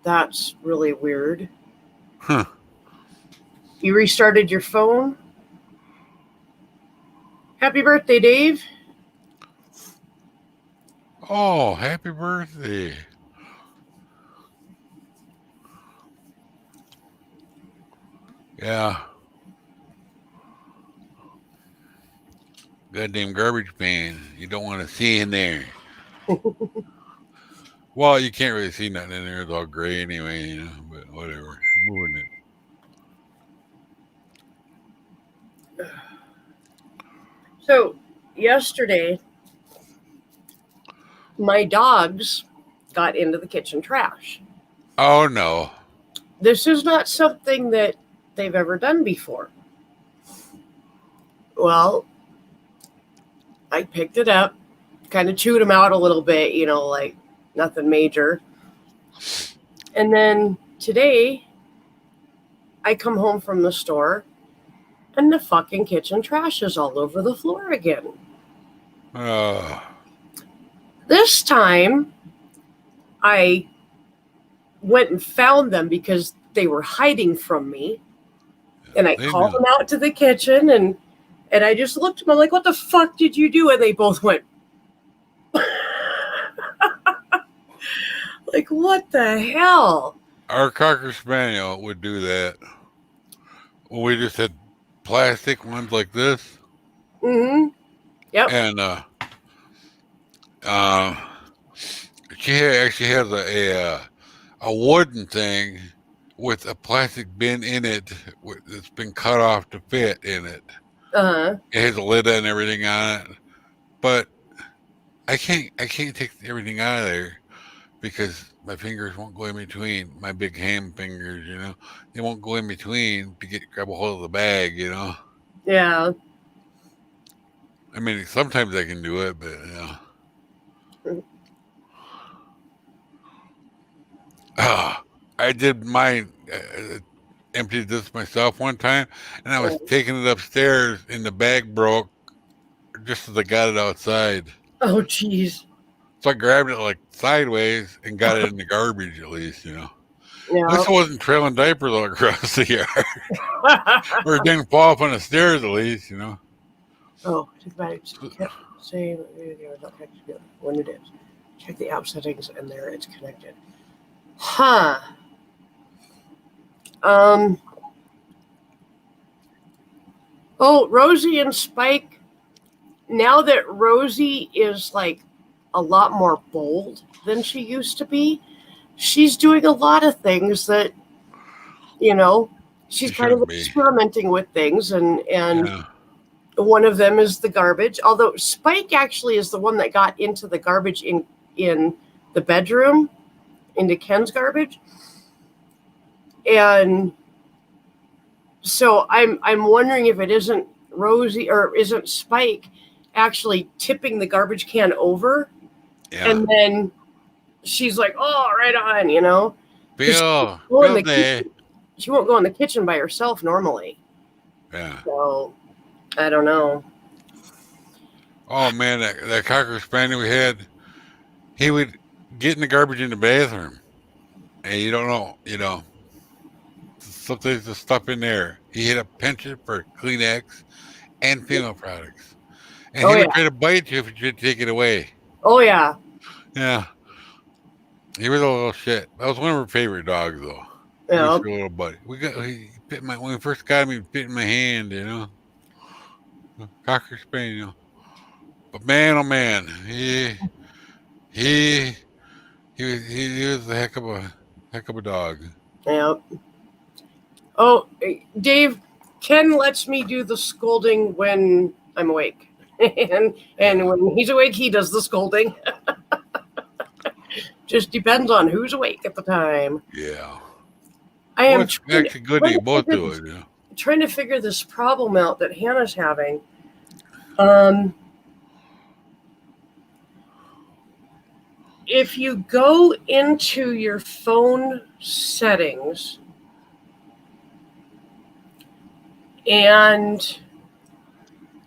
That's really weird.
Huh.
You restarted your phone? Happy birthday, Dave.
Oh, happy birthday. Yeah. Goddamn garbage pan. You don't want to see in there. Well, you can't really see nothing in there. It's all gray anyway, you know, but whatever. Moving it.
So, yesterday, my dogs got into the kitchen trash.
Oh, no.
This is not something that they've ever done before. Well, I picked it up, kind of chewed them out a little bit, you know, like nothing major. And then today, I come home from the store and the fucking kitchen trash is all over the floor again. This time, I went and found them because they were hiding from me. And I called them out to the kitchen and I just looked at them. I'm like, what the fuck did you do? And they both went, like, what the hell?
Our Cocker Spaniel would do that. Well, we just had plastic ones like this.
Mm-hmm. Yep.
And she actually has a wooden thing with a plastic bin in it that's been cut off to fit in it.
Uh-huh.
It has a lid and everything on it, but I can't take everything out of there because my fingers won't go in between. My big hand fingers, you know, they won't go in between to grab a hold of the bag, you know.
Yeah.
I mean, sometimes I can do it, but I did mine. Emptied this myself one time, and I was taking it upstairs, and the bag broke just as I got it outside.
Oh, jeez.
So I grabbed it like sideways and got it in the garbage, at least, you know.
Yeah.
At least I wasn't trailing diapers all across the yard, or it didn't fall up on the stairs, at least, you know.
Oh, think about it. Say when it is. Check the app settings, and there it's connected. Huh. Oh, Rosie and Spike. Now that Rosie is like a lot more bold than she used to be, she's doing a lot of things that, you know, she's kind of experimenting with things, and
Yeah.
one of them is the garbage. Although Spike actually is the one that got into the garbage in the bedroom, into Ken's garbage. And so I'm wondering if it isn't Rosie or isn't Spike actually tipping the garbage can over, and then she's like, "Oh, right on," you know.
Bill,
she won't go in the kitchen by herself normally.
Yeah.
So I don't know.
Oh man, that Cocker Spaniel we had, he would get in the garbage in the bathroom, and you don't know, you know. Sometimes the stuff in there. He hit a penchant for Kleenex and female products. And he would try to bite you if you tried to take it away.
Oh, yeah.
Yeah. He was a little shit. That was one of our favorite dogs, though.
Yeah.
He was a little buddy. When we first got him, he bit in my hand, you know. Cocker Spaniel. But man, oh man, he was a heck of a dog.
Yeah. Oh, Dave, Ken lets me do the scolding when I'm awake. and when he's awake, he does the scolding. Just depends on who's awake at the time.
Yeah.
I am
It's actually good that you both do it. Yeah.
trying to figure this problem out that Hannah's having. If you go into your phone settings and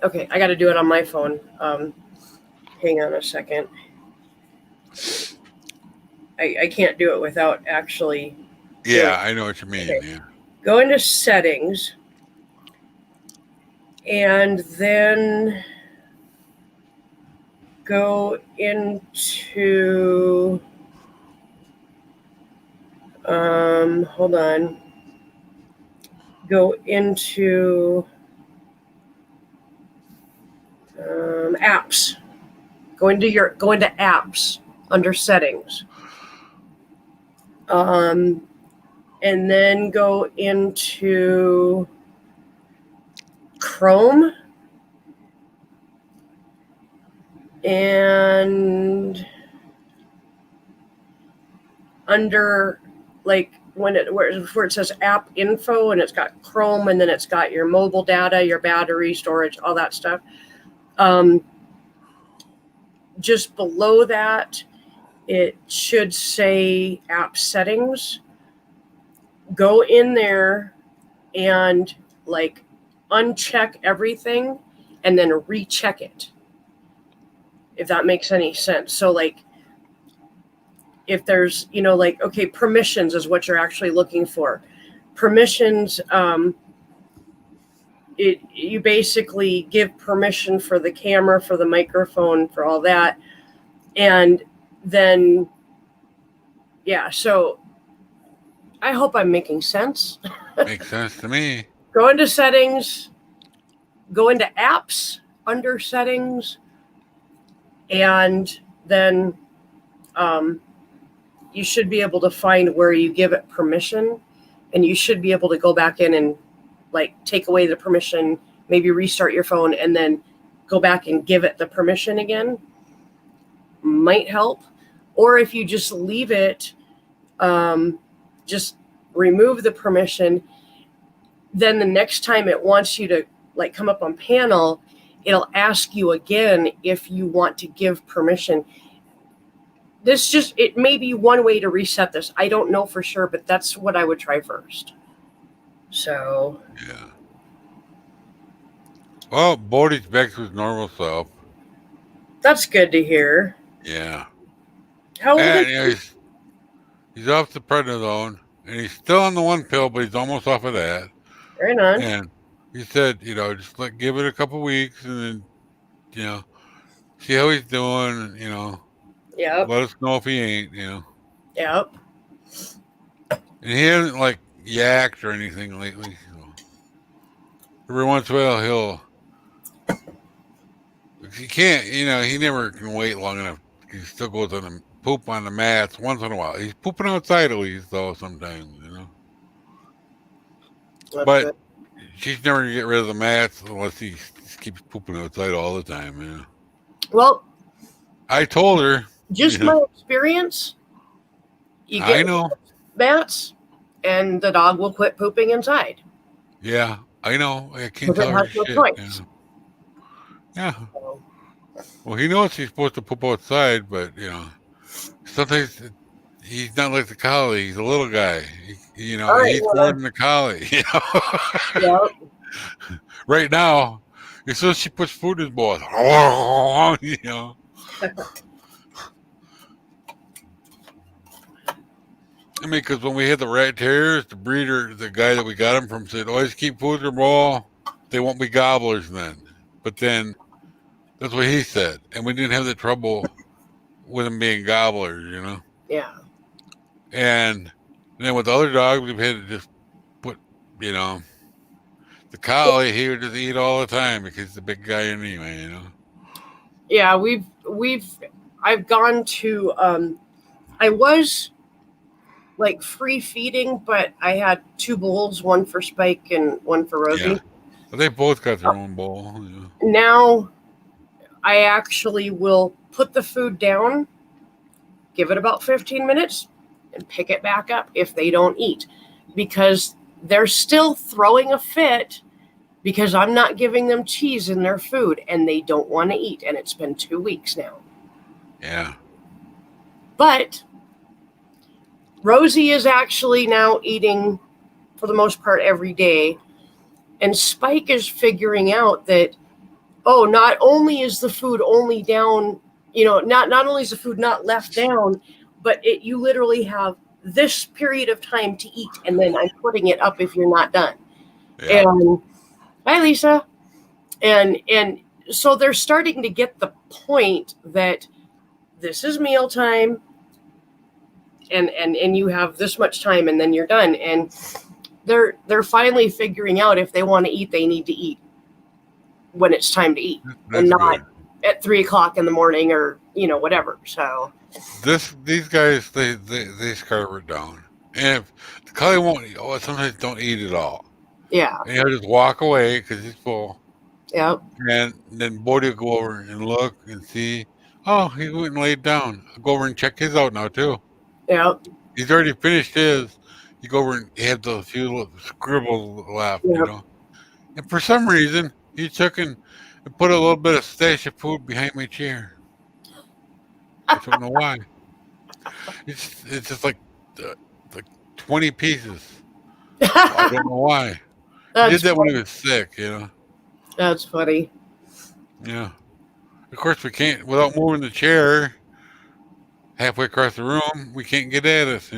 okay, I got to do it on my phone. Hang on a second. I can't do it without actually.
Yeah, I know what you mean.
Okay.
Yeah.
Go into settings and then go into hold on. Go into apps. Go into apps under settings. And then go into Chrome and under like where it says app info and it's got Chrome and then it's got your mobile data, your battery, storage, all that stuff. Just below that, it should say app settings. Go in there and like uncheck everything and then recheck it. If that makes any sense. So like if there's, like, okay, permissions is what you're actually looking for. Permissions, you basically give permission for the camera, for the microphone, for all that. And then, yeah, so I hope I'm making sense.
Makes sense to me.
Go into settings, go into apps under settings, and then you should be able to find where you give it permission, and you should be able to go back in and like take away the permission, maybe restart your phone and then go back and give it the permission again. Might help. Or if you just leave it, just remove the permission, then the next time it wants you to like come up on panel, it'll ask you again if you want to give permission. It may be one way to reset this. I don't know for sure, but that's what I would try first. So.
Yeah. Well, Bodie's back to his normal self.
That's good to hear.
Yeah.
How old
And
is he?
he's off the prednisone, and he's still on the one pill, but he's almost off of that.
Right on.
And he said, just give it a couple weeks, and then, see how he's doing.
Yep.
Let us know if he ain't.
Yep.
And he hasn't yacked or anything lately. So. Every once in a while he can't. He never can wait long enough. He still goes on the poop on the mats once in a while. He's pooping outside at least, though, sometimes.
That's
but
good.
she's never gonna get rid of the mats unless he keeps pooping outside all the time.
Well,
I told her.
just my experience. You get
I know.
mats, and the dog will quit pooping inside.
Yeah, I know. I can't tell her shit. Yeah. Well, he knows he's supposed to poop outside, but sometimes he's not like the collie. He's a little guy. He eats more than the collie.
Yep.
Right now, as soon as she puts food in his bowl, I mean, because when we had the rat terriers, the breeder, the guy that we got them from, said, always keep food in their bowl. They won't be gobblers then. But then, that's what he said. And we didn't have the trouble with them being gobblers,
Yeah.
And then with the other dogs, we've had to just put, the collie, he would just eat all the time because he's the big guy anyway,
Yeah, I've gone to, I was like free feeding, but I had 2 bowls, one for Spike and one for Rosie.
Yeah. But they both got their own bowl. Yeah.
Now I actually will put the food down, give it about 15 minutes, and pick it back up if they don't eat, because they're still throwing a fit because I'm not giving them cheese in their food and they don't want to eat. And it's been 2 weeks now.
Yeah.
But Rosie is actually now eating for the most part every day. And Spike is figuring out that, oh, not only is the food only down, not only is the food not left down, but you literally have this period of time to eat, and then I'm putting it up if you're not done.
Yeah.
And bye, Lisa. And so they're starting to get the point that this is mealtime, and you have this much time, and then you're done. And they're finally figuring out if they want to eat, they need to eat when it's time to eat, and not at 3:00 in the morning or whatever. So
these guys they scarf it down, and if the collie won't eat, sometimes don't eat at all.
Yeah.
And he'll just walk away because he's full.
Yep.
And then Bodie will go over and look and see. Oh, he went and laid down. I'll go over and check his out now too.
Yep.
He's already finished his. You go over and he had those few little scribbles left,
Yep.
And for some reason, he took and put a little bit of stash of food behind my chair. I don't know why. It's just like 20 pieces. I don't know why. He did that when he was sick,
That's funny.
Yeah. Of course, we can't, without moving the chair halfway across the room, we can't get at us,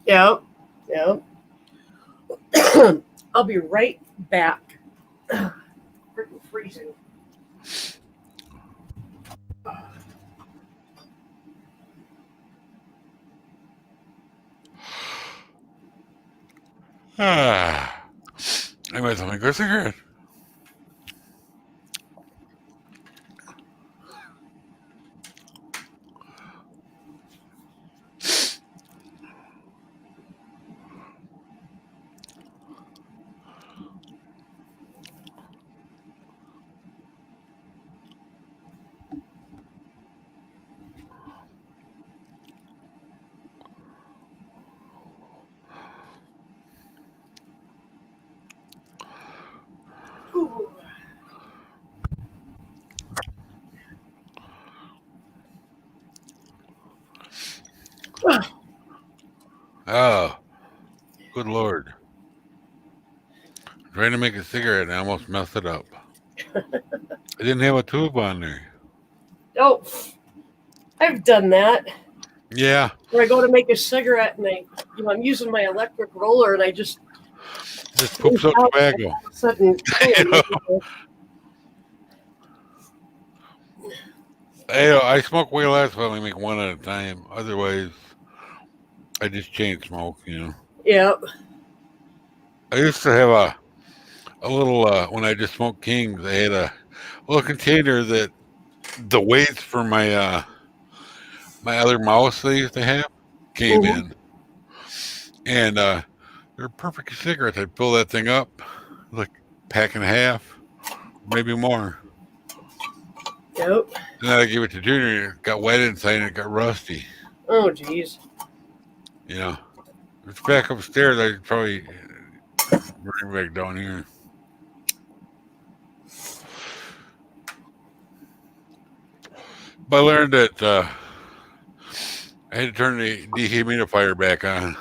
Yep. Yep. I'll be right back. Freaking freezing.
I might have to go cigarette. Oh, good Lord. I'm trying to make a cigarette and I almost messed it up. I didn't have a tube on there.
Oh, I've done that.
Yeah.
Where I go to make a cigarette and I'm using my electric roller and I just
poops out tobacco.
Sudden.
I smoke way less if I only make one at a time. Otherwise, I just chain smoke,
Yep.
I used to have a little, when I just smoked Kings, I had a little container that the weights for my my other mouse they used to have came in. And they're perfect cigarettes. I'd fill that thing up, like pack and a half, maybe more.
Yep.
And then I gave it to Junior. It got wet inside and it got rusty.
Oh, geez.
If it's back upstairs, I'd probably bring it back down here. But I learned that I had to turn the dehumidifier back on.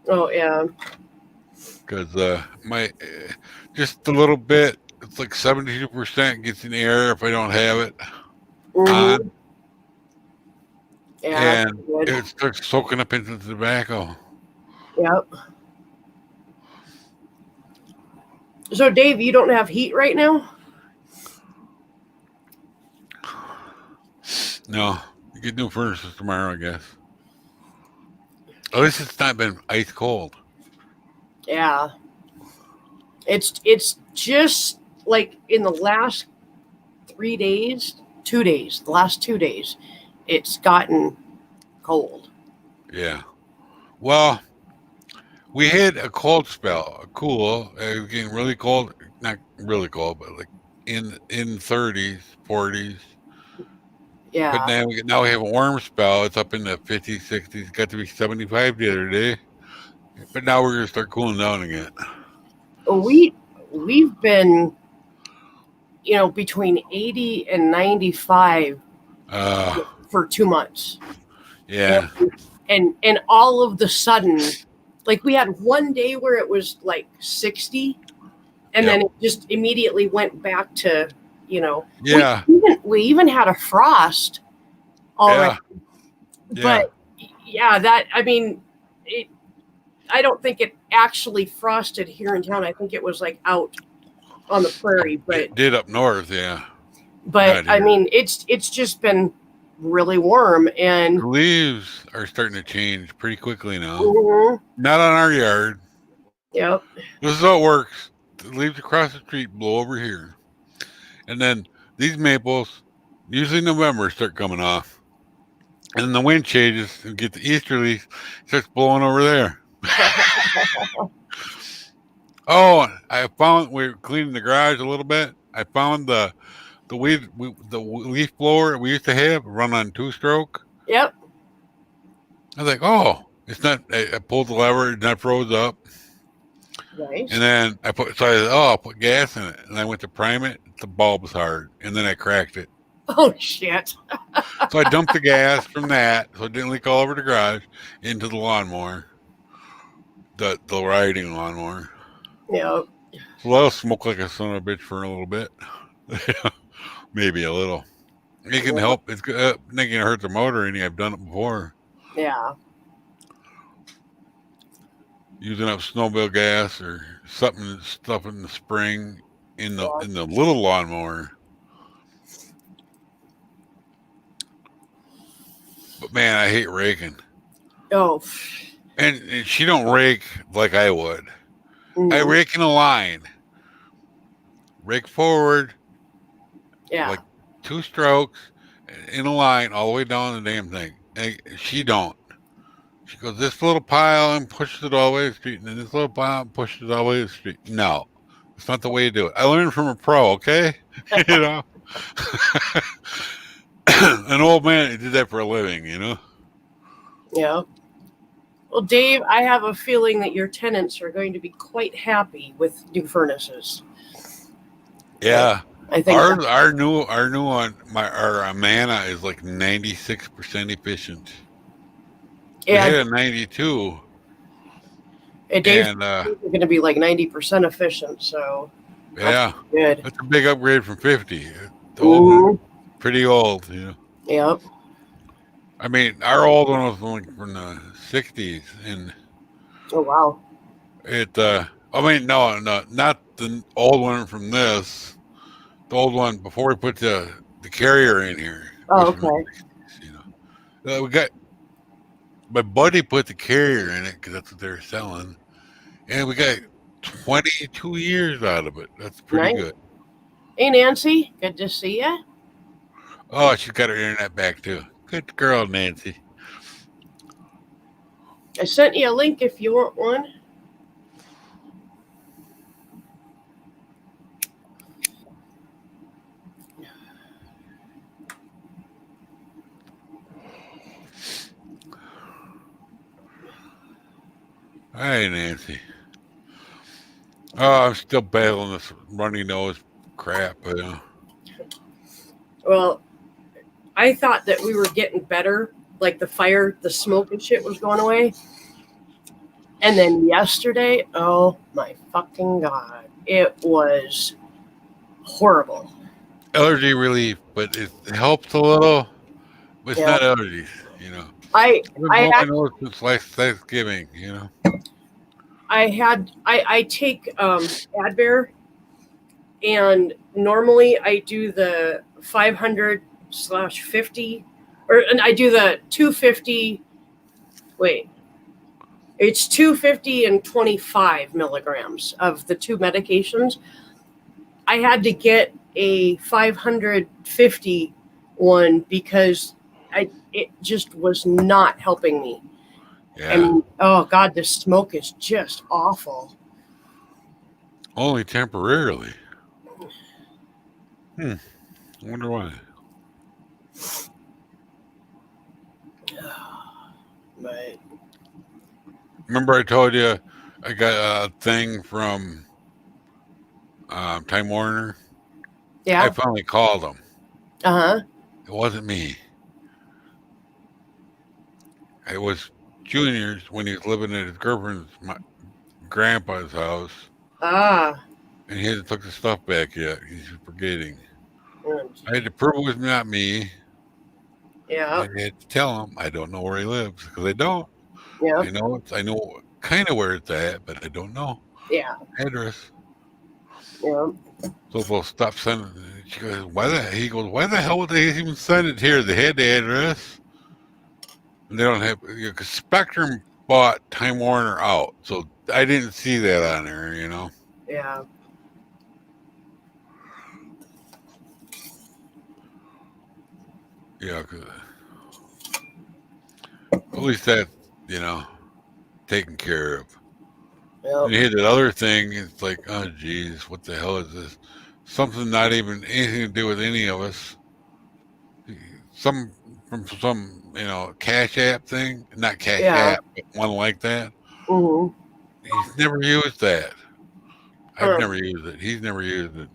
Oh, yeah.
Because just a little bit, it's like 72% gets in the air if I don't have it on.
Yeah.
And it starts soaking up into the tobacco.
Yep. So, Dave, you don't have heat right now?
No. You get new furnaces tomorrow, I guess. At least it's not been ice cold.
Yeah. It's just like in the last 3 days, 2 days, the last 2 days, it's gotten cold.
Yeah. Well, We had a cold spell, cool. It was getting really cold, not really cold, but like in 30s, 40s. But
Yeah.
now we have a warm spell. It's up in the 50s, 60s. Got to be 75 the other day. But now we're gonna start cooling down again.
We've been, between 80 and 95 for 2 months.
Yeah.
And all of the sudden, like we had one day where it was like 60, and then it just immediately went back to,
Yeah.
we even had a frost already.
Yeah.
But I don't think it actually frosted here in town. I think it was like out on the prairie, but
It did up north, yeah.
But
Not here.
it's just been really warm, and
The leaves are starting to change pretty quickly now.
Mhm.
Not on our yard.
Yep.
This is how it works. The leaves across the street blow over here. And then these maples, usually November, start coming off. And then the wind changes and get the easterlies, starts blowing over there. Oh, I found we were cleaning the garage a little bit. I found the leaf blower we used to have run on 2-stroke.
Yep.
I was like, oh, it's not. I pulled the lever, and that froze up.
Nice.
And then I I'll put gas in it, and I went to prime it. The bulb was hard, and then I cracked it.
Oh shit.
So I dumped the gas from that, so it didn't leak all over the garage, into the lawnmower, the riding lawnmower.
Yep.
So that'll smoke like a son of a bitch for a little bit, maybe a little. It can help. It's good. Not gonna hurt the motor any. I've done it before.
Yeah.
Using up snowmobile gas or stuff in the spring in the little lawnmower. But man, I hate raking.
Oh.
And she don't rake like I would.
Mhm.
I rake in a line. Rake forward.
Yeah.
Like 2 strokes in a line all the way down the damn thing. And she don't. She goes this little pile and pushes it all the way to the street, and then this little pile and pushes it all the way to the street. No, it's not the way to do it. I learned from a pro, okay? You know, an old man who did that for a living, you know?
Yeah. Well, Dave, I have a feeling that your tenants are going to be quite happy with new furnaces.
Yeah.
I think
our new one, our Amana is like 96% efficient. We had a 92.
Dave's
And
going to be like 90% efficient, so
yeah,
good.
That's a big upgrade from 50. The old one, pretty old, you know.
Yep.
I mean, our old one was like from the 60s, and
oh wow,
it. I mean, no, not the old one from this. The old one before we put the carrier in here.
Oh, okay.
You know, we got my buddy put the carrier in it because that's what they're selling, and we got 22 years out of it. That's pretty good.
Hey, Nancy, good to see you.
Oh, she's got her internet back too. Good girl, Nancy.
I sent you a link if you want one.
Hi, Nancy. Oh, I'm still battling this runny nose crap.
Well, I thought that we were getting better, like the smoke and shit was going away. And then yesterday, oh my fucking God, it was horrible.
Allergy relief, but it helps a little. But it's not allergies, you know.
I
since last Thanksgiving, you know.
I take Advair, and normally I do the 500/50, and I do the 250. Wait, it's 250 and 25 milligrams of the two medications. I had to get a 550 one because it just was not helping me.
Yeah.
And oh god, the smoke is just awful.
Only temporarily. I wonder why.
But
Remember I told you I got a thing from Time Warner? I
yeah.
finally called them.
Uh-huh.
It wasn't me. It was Junior's when he was living at his girlfriend's grandpa's house,
Ah.
and he hasn't took the stuff back yet. He's forgetting.
Mm,
I had to prove it was not me.
yeah.
I had to tell him I don't know where he lives because I don't.
Yeah.
I know kind of where it's at, but I don't know
Yeah.
address.
Yeah.
So they'll stop sending. She goes, "Why the?" He goes, "Why the hell would they even send it here? They had the address, and they don't have." Because Spectrum bought Time Warner out, so I didn't see that on there. You know.
Yeah.
Yeah. 'Cause at least that taken care of.
Yeah.
And you hear that other thing, it's like, oh geez, what the hell is this? Something not even anything to do with any of us. Some from some Cash App thing, not Cash
Yeah.
App, but one like that.
Mm-hmm.
He's never used that. I've
Huh.
never used it. He's never used it.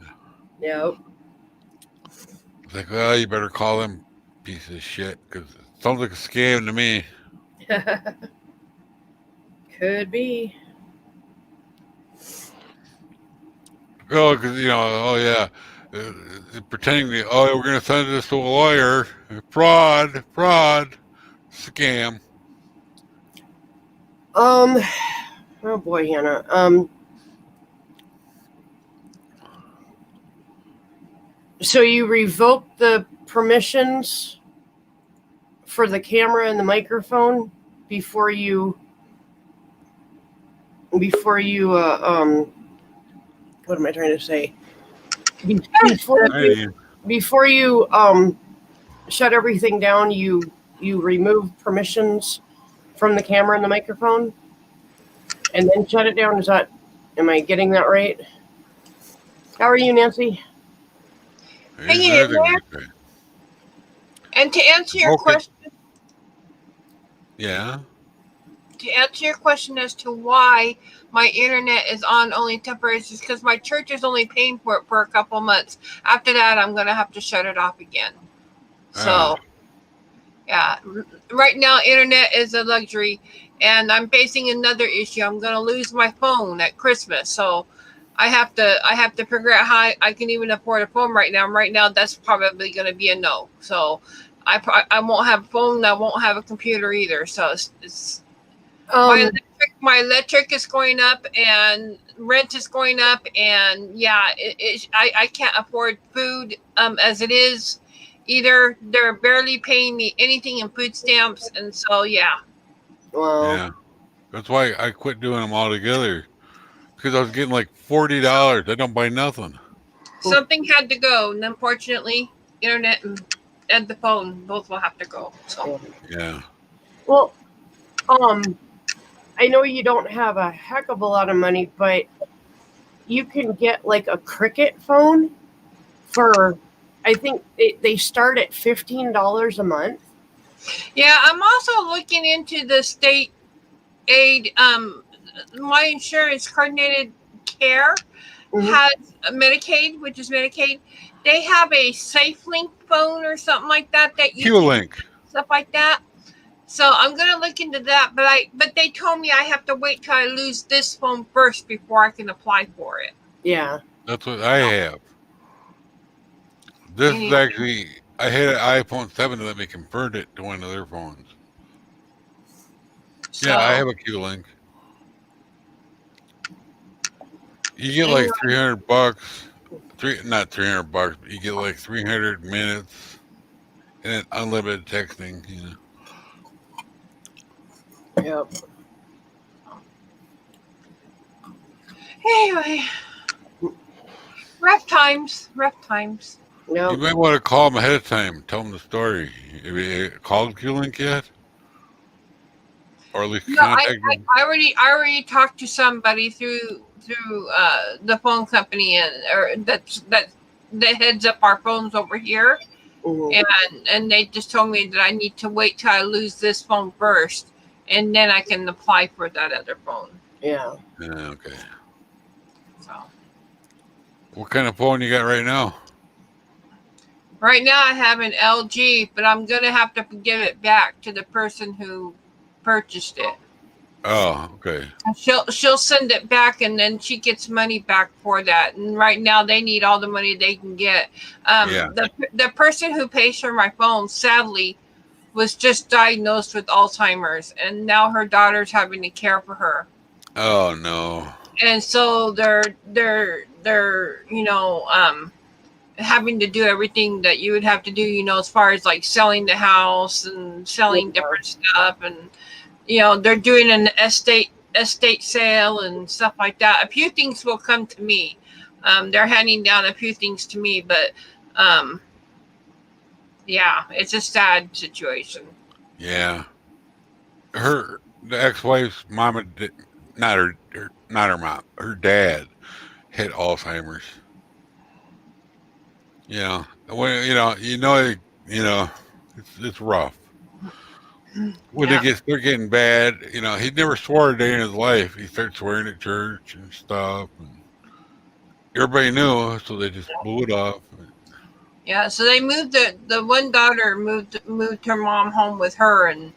Yep.
It's like, well, you better call them piece of shit because it sounds like a scam to me.
Could be.
Oh, because oh yeah, pretending to, oh, we're gonna send this to a lawyer, fraud, scam.
Oh boy, Hannah. So you revoked the permissions for the camera and the microphone before you what am I trying to say? Before you shut everything down, you removed permissions from the camera and the microphone and then shut it down. Am I getting that right? How are you, Nancy?
Hanging in there. And to answer your question,
yeah.
To answer your question as to why my internet is on only temporary, is because my church is only paying for it for a couple months. After that, I'm gonna have to shut it off again. So, yeah, right now internet is a luxury, and I'm facing another issue. I'm gonna lose my phone at Christmas, so I have to figure out how I can even afford a phone right now. Right now, that's probably gonna be a no. So, I won't have a phone. I won't have a computer either. So it's my electric is going up and rent is going up, and yeah, I can't afford food as it is either. They're barely paying me anything in food stamps, and so yeah.
Well,
yeah, that's why I quit doing them altogether because I was getting like $40. I don't buy nothing.
Something had to go, and unfortunately, internet and the phone both will have to go. So
yeah.
Well, I know you don't have a heck of a lot of money, but you can get like a Cricket phone for, I think they start at $15 a month.
yeah, I'm also looking into the state aid. My insurance, Coordinated Care, has a Medicaid, which is Medicaid. They have a SafeLink phone or something like that you
QLink,
stuff like that. So I'm gonna look into that, but they told me I have to wait till I lose this phone first before I can apply for it.
Yeah.
that's what I have. This is actually, I had an iPhone 7 to let me convert it to one of their phones.
So,
Yeah, I have a QLink. You get like $300, not $300, but you get like 300 minutes and unlimited texting.
Yep.
Anyway, rough times.
Yep.
You might want to call them ahead of time. Tell them the story. Have you called QLink yet? or at least
No,
contact them?
I already talked to somebody through the phone company or that heads up our phones over here,
Mhm.
and they just told me that I need to wait till I lose this phone first, and then I can apply for that other phone.
Yeah.
Okay.
So
What kind of phone you got right now?
right now I have an LG, but I'm gonna have to give it back to the person who purchased it.
Oh, okay.
She'll send it back, and then she gets money back for that. And right now they need all the money they can get.
Yeah.
The person who pays for my phone, sadly, was just diagnosed with Alzheimer's, and now her daughter's having to care for her.
Oh no.
And so they're having to do everything that you would have to do, as far as like selling the house and selling different stuff, and they're doing an estate sale and stuff like that. A few things will come to me. They're handing down a few things to me, but yeah, it's a sad situation.
Yeah. The ex-wife's mama did not her mom. Her dad had Alzheimer's. When it's rough. When
Yeah.
they're getting bad, he never swore a day in his life. He started swearing at church and stuff, and everybody knew, so they just blew it off.
Yeah, so they moved the one daughter moved her mom home with her and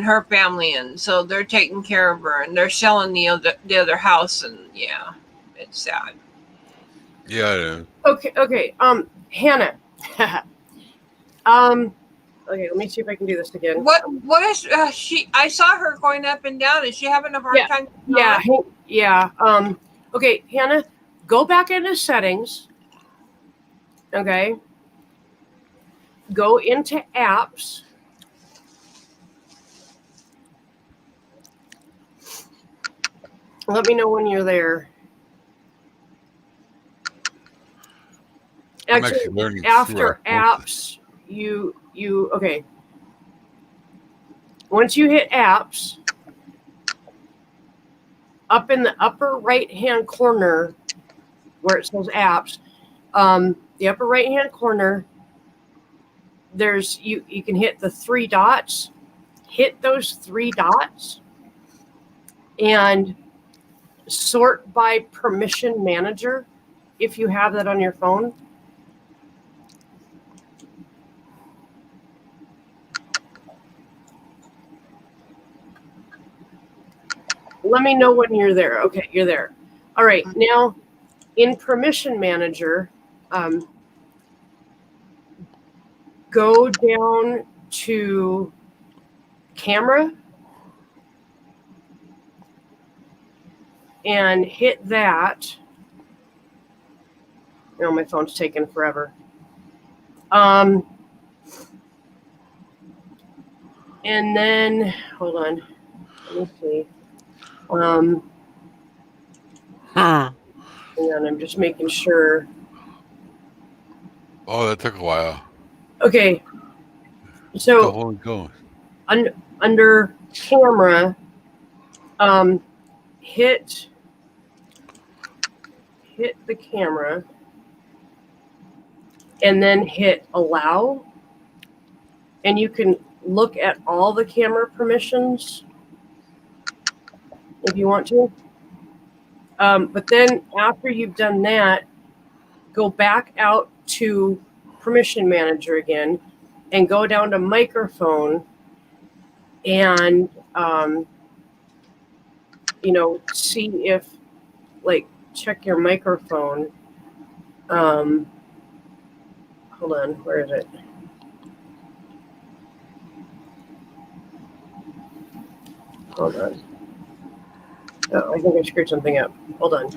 her family, and so they're taking care of her, and they're selling the other house, and yeah, it's sad.
Yeah, it is.
Okay. Hannah. Okay, let me see if I can do this again.
What is she? I saw her going up and down. Is she having a hard time?
Yeah. Okay, Hannah, go back into settings. Okay. Go into apps. Let me know when you're there.
I'm actually learning
after apps, you okay. Once you hit apps, up in the upper right hand corner where it says apps, the upper right hand corner, there's you can hit the 3 dots. Hit those 3 dots and sort by permission manager if you have that on your phone. Let me know when you're there. Okay, you're there. All right, now in permission manager, go down to camera and hit that. No, my phone's taking forever. And then hold on. Let me see. Hang on, I'm just making sure.
Oh, that took a while.
Okay. So under camera, hit the camera and then hit allow, and you can look at all the camera permissions if you want to. But then after you've done that, go back out to permission manager again and go down to microphone and see if, like, check your microphone. Hold on, where is it? Hold on. Oh, I think I screwed something up. Hold on.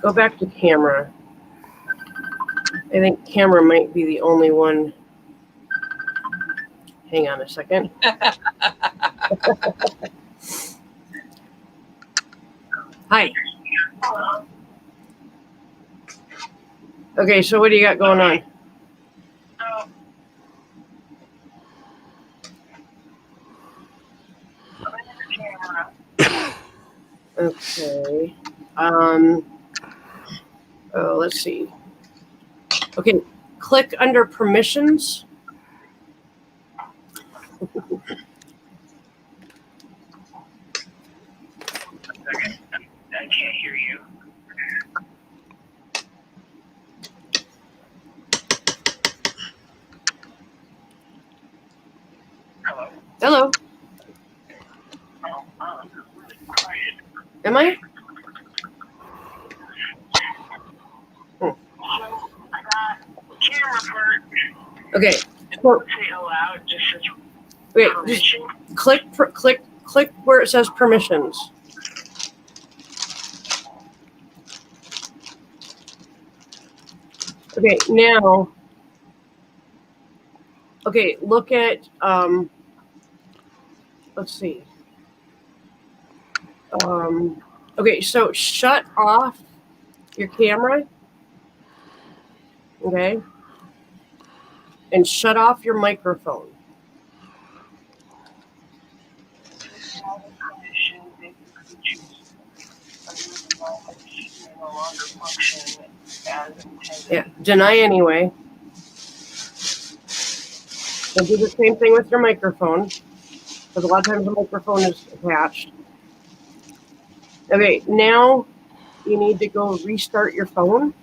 Go back to camera. I think camera might be the only one. Hang on a second. Hi. Okay, so what do you got going on? Okay. Let's see. Okay, click under permissions.
I can't hear you. Hello?
Hello.
Quiet.
Am I?
I got camera part.
Okay.
It won't say allow, it just says
Wait, just
permission.
click where it says permissions. Okay, now. Okay, look at let's see. Okay, so shut off your camera. Okay. And shut off your microphone.
Permission, basically choose a no longer function as intended.
Yeah, deny anyway. And do the same thing with your microphone, because a lot of times the microphone is attached. Okay, now you need to go restart your phone.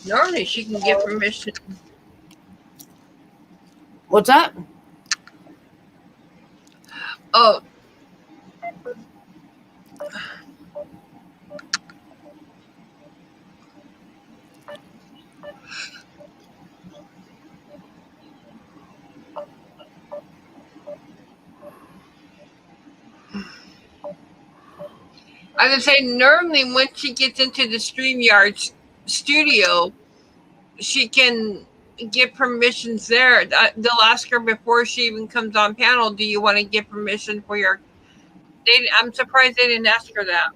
Normally, she can get permission.
What's that?
Oh, I would say normally once she gets into the StreamYard studio, she can get permissions there. They'll ask her before she even comes on panel, do you want to get permission for your... I'm surprised they didn't ask her that.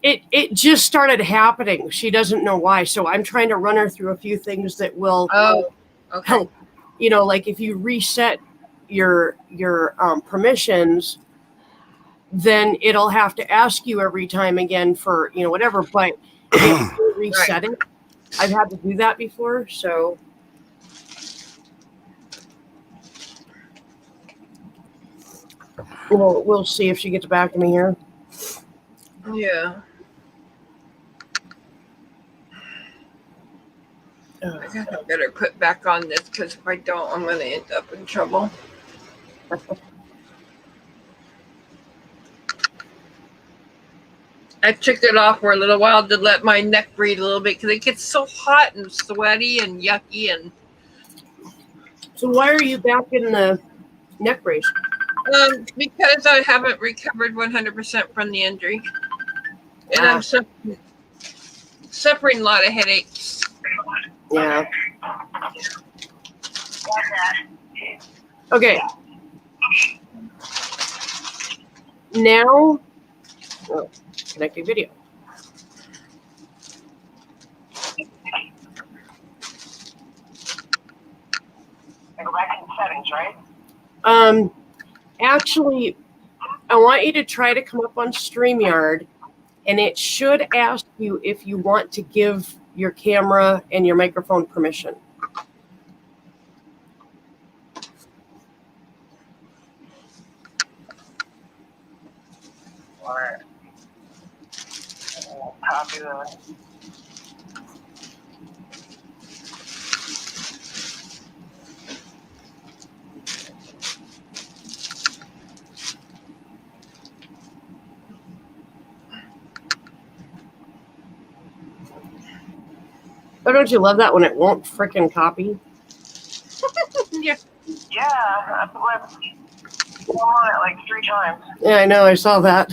It just started happening. She doesn't know why. So I'm trying to run her through a few things that will
Okay.
help. You know, like if you reset your permissions, then it'll have to ask you every time again for, you know, whatever. But if you reset it, I've had to do that before. So we'll see if she gets back to me here.
Yeah. I guess I better put back on this because if I don't, I'm going to end up in trouble. I took it off for a little while to let my neck breathe a little bit because it gets so hot and sweaty and yucky. And
So why are you back in the neck brace?
because I haven't recovered 100% from the injury, and I'm suffering a lot of headaches.
Yeah. Okay. Now, connecting video.
I go back in settings, right?
Actually, I want you to try to come up on StreamYard, and it should ask you if you want to give your camera and your microphone permission.
Alright. Copy that.
Oh, don't you love that when it won't frickin' copy?
Yeah.
Yeah, I put on it like 3 times.
Yeah, I know. I saw that.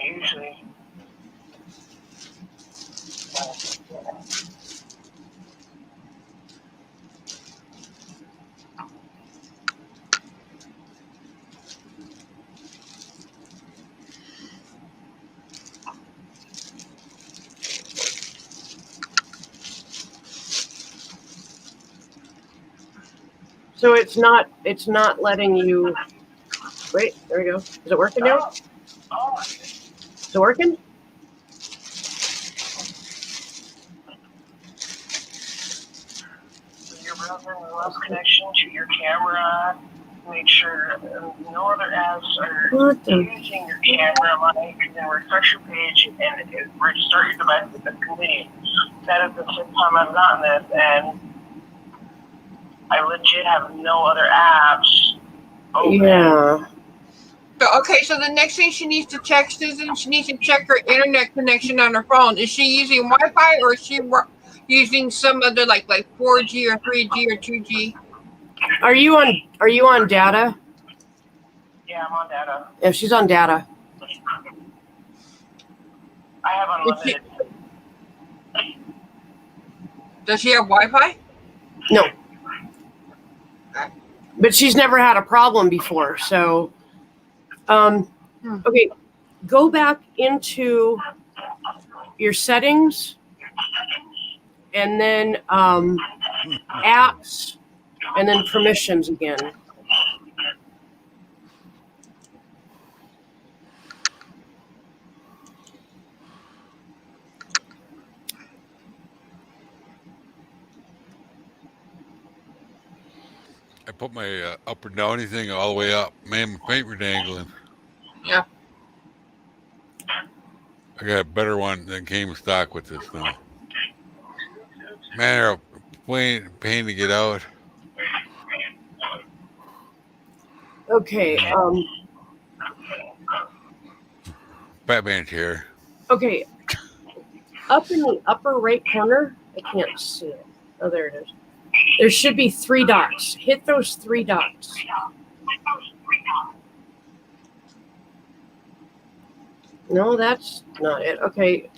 Usually.
So it's not letting you. Wait, there we go. Is it working now? Is it working?
Your browser lost connection to your camera. Make sure no other apps are
What the?
using your camera. Like, then refresh your page and restart your device with the continue. That is the 6th time I've gotten this, and I legit have no other apps open.
Yeah.
Okay, so the next thing she needs to check, Susan, she needs to check her internet connection on her phone. Is she using Wi-Fi or is she using some other like 4G or 3G or 2G?
Are you on data?
Yeah, I'm on data.
If she's on data.
I have unlimited.
Does she have Wi-Fi?
No. But she's never had a problem before. So, okay, go back into your settings and then apps and then permissions again.
I put my up or downy thing all the way up. Man, my paint were dangling.
Yeah.
I got a better one than came stock with this now. Man, they're a pain to get out.
Okay.
Batman chair.
Okay. Up in the upper right corner, I can't see it. Oh, there it is. There should be 3 dots. Hit those 3 dots. No, that's not it. Okay.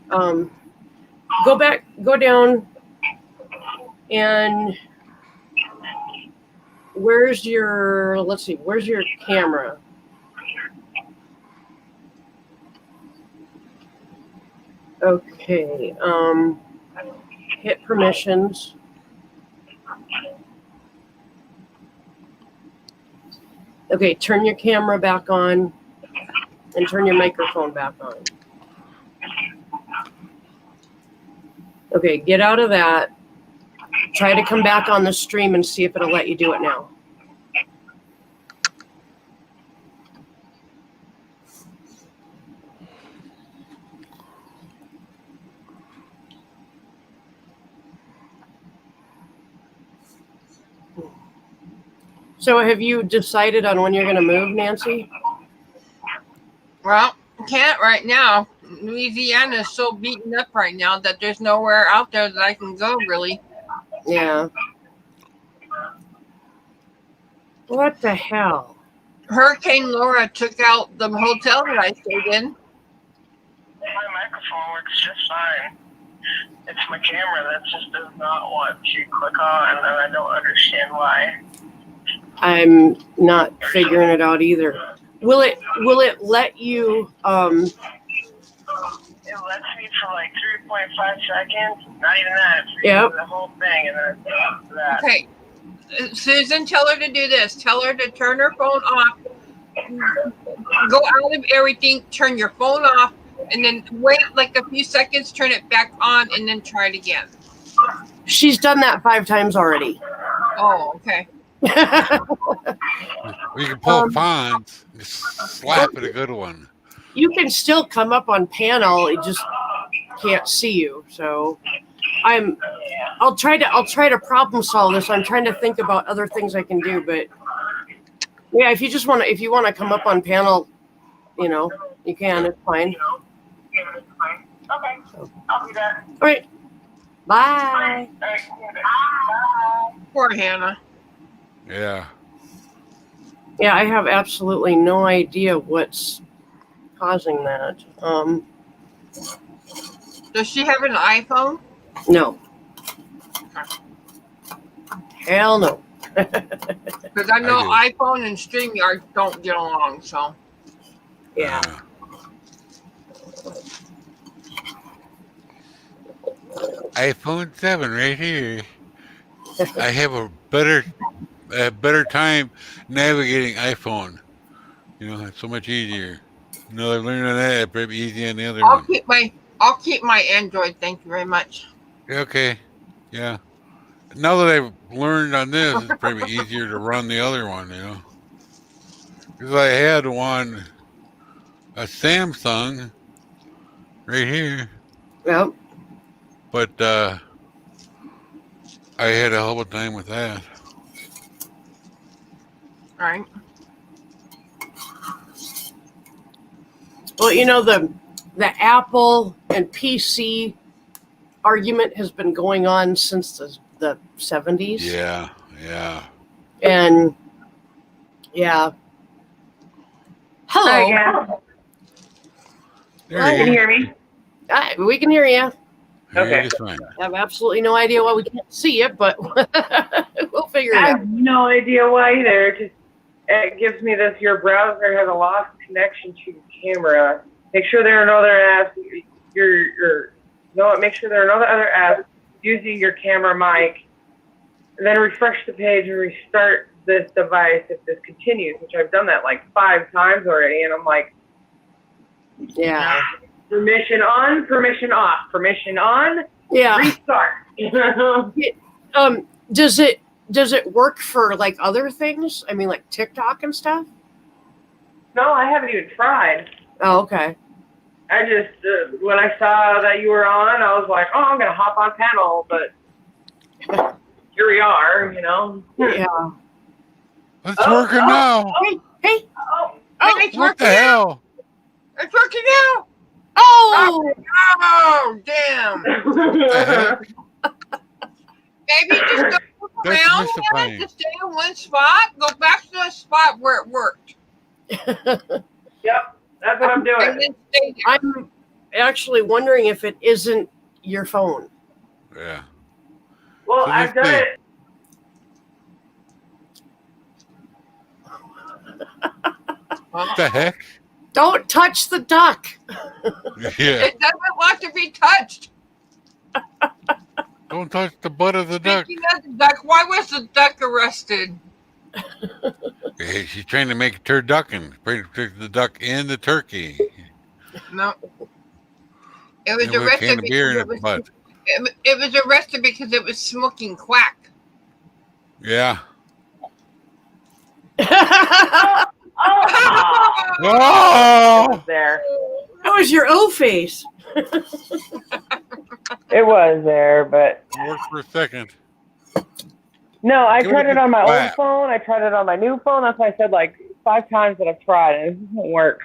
Go back, go down, and where's your, let's see, where's your camera? Okay. Hit permissions. Okay, turn your camera back on and turn your microphone back on. Okay, get out of that. Try to come back on the stream and see if it'll let you do it now. So have you decided on when you're going to move, Nancy?
Well, can't right now. Louisiana is so beaten up right now that there's nowhere out there that I can go, really.
Yeah. What the hell?
Hurricane Laura took out the hotel that I stayed in.
My microphone works just fine. It's my camera that just does not want to click on, and I don't understand why.
I'm not figuring it out either. Will it let you
It lets me for like 3.5 seconds. Not even that. It's
Yep.
the whole thing, and then it's that.
Okay. Susan, tell her to do this. Tell her to turn her phone off. Go out of everything, turn your phone off, and then wait like a few seconds, turn it back on, and then try it again.
She's done that 5 times already.
Oh, okay.
We can pull fonts, just slap it a good one.
You can still come up on panel, it just can't see you. So I'll try to problem solve this. I'm trying to think about other things I can do, but yeah, if you want to come up on panel, you can, it's fine.
Okay, I'll do that.
All right. Bye.
All right. Bye.
Poor Hannah.
Yeah.
Yeah, I have absolutely no idea what's causing that.
Does she have an iPhone?
No. Hell no.
Because I know
I
iPhone and StreamYard don't get along. So
Yeah.
iPhone 7 right here. I have a better time navigating iPhone. You know, it's so much easier. No, I learned on that. It's probably easy on the other
I'll
one.
keep my Android. Thank you very much.
Okay. Yeah. Now that I've learned on this, it's probably easier to run the other one, you know. Because I had one, a Samsung, right here,
Yep.
but I had a hell of a time with that.
All right.
Well, you know, the Apple and PC argument has been going on since the 70s.
Yeah, yeah.
And yeah. Hello.
Hi, yeah.
There
Hi.
you
Can
go.
you hear me?
We can hear you.
Okay.
Just fine.
I have absolutely no idea why we can't see it, but we'll figure it
I
out.
have no idea why either. Just it gives me this. Your browser has a lost connection to your camera. Make sure there are no other apps. Make sure there are no other apps using your camera mic. And then refresh the page and restart this device if this continues. Which I've done that like 5 times already, and I'm like,
Yeah.
permission on, permission off, permission on,
Yeah.
restart.
Does it work for like other things? I mean, like TikTok and stuff?
No, I haven't even tried.
Oh, okay.
I just, when I saw that you were on, I was like, oh, I'm going to hop on panel, but here we are, you know.
Yeah.
It's working now.
Hey.
Oh,
It's
What
working
the
now.
hell?
It's working now.
Oh.
Oh, damn.
The heck?
Maybe just don't look
That's
around.
mystifying.
Just stay in one spot. Go back to the spot where it worked.
Yep, that's what I'm
And
doing.
then stay there.
I'm actually wondering if it isn't your phone.
Yeah.
Well,
So
I've
let's
done
see.
it.
What the heck?
Don't touch the duck.
Yeah.
It doesn't want to be touched.
Don't touch the butt of the duck.
Speaking of the duck, why was the duck arrested?
Hey, she's trying to make turducken. The duck and the turkey.
No. It was
And with a
arrested
can of beer in
because
its butt.
it was arrested because it was smoking quack.
Yeah.
That
Oh,
Oh!
there.
was your O face.
It was there, but
Worked for a second.
no, I
Give it
tried
a
it on my old
slap.
phone. I tried it on my new phone. That's why I said like 5 times that I've tried, and it doesn't work.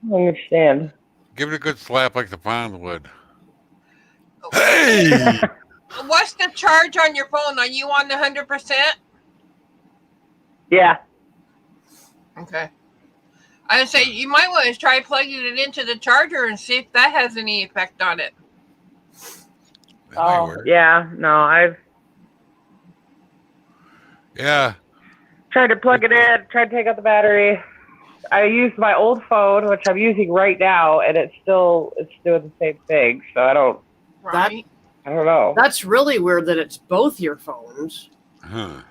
I don't understand.
Give it a good slap like the pound would. Hey!
What's the charge on your phone? Are you on the 100%?
Yeah.
Okay. I would say you might want to try plugging it into the charger and see if that has any effect on it.
That might
Oh,
work.
yeah. No, I've
Yeah.
tried to plug it in, tried to take out the battery. I used my old phone, which I'm using right now, and it's doing the same thing. So I don't
Right?
know.
That's really weird that it's both your phones.
Huh.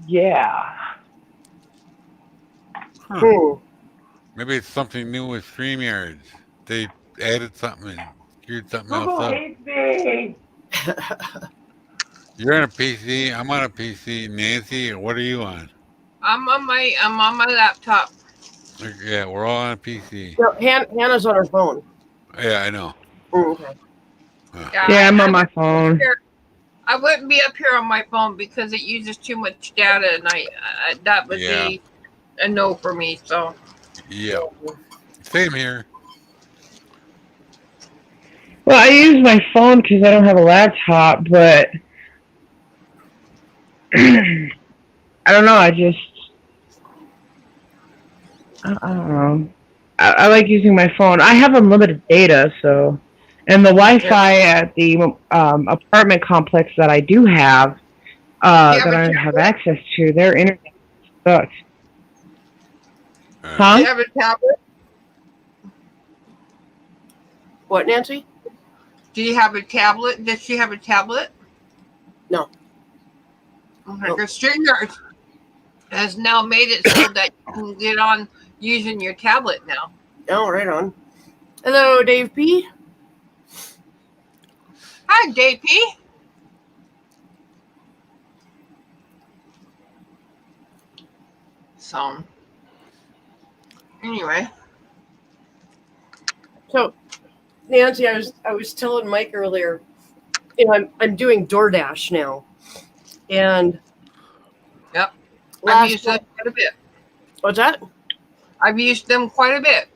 Yeah.
Huh.
Hmm.
Maybe it's something new with StreamYards. They added something and screwed something else
Google
up.
hates me.
You're on a PC. I'm on a PC. Nancy, what are you on?
I'm on my laptop.
Yeah, we're all on a PC.
No, Hannah's on her phone.
Yeah, I know.
Okay.
Yeah, I'm on my phone.
I wouldn't be up here on my phone because it uses too much data, and I that would
Yeah.
be a no for me. So
Yeah. Same here.
Well, I use my phone because I don't have a laptop, but I don't know. I don't know. I like using my phone. I have unlimited data, so, and the Wi-Fi at the apartment complex that I do have, that I have access to, their internet sucks.
Do
Huh?
you have a tablet?
What, Nancy?
Do you have a tablet? Does she have a tablet?
No.
Okay,
Nope.
because StreamYard has now made it so that you can get on using your tablet now.
Oh, right on. Hello, Dave P.
Hi, JP. So, anyway,
So, Nancy, I was telling Mike earlier, you know, I'm doing DoorDash now, and
Yep. I've
last
used them quite a bit.
what's that?
I've used them quite a bit.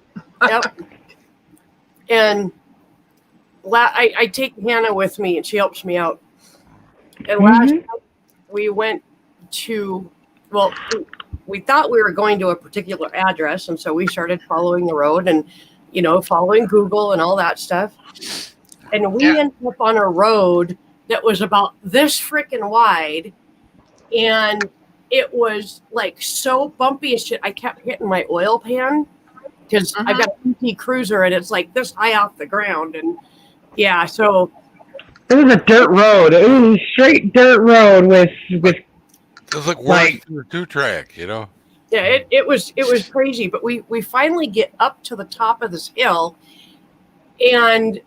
Yep. And I take Hannah with me, and she helps me out. And last night we went to, well, we thought we were going to a particular address, and so we started following the road and, you know, following Google and all that stuff. And we ended up on a road that was about this freaking wide, and it was like so bumpy as shit. I kept hitting my oil pan because I've got a PT Cruiser, and it's like this high off the ground. And yeah, so
it was a dirt road. It was a straight dirt road with
It was like worse than a 2-track, you know?
yeah, it was crazy. But we finally get up to the top of this hill, and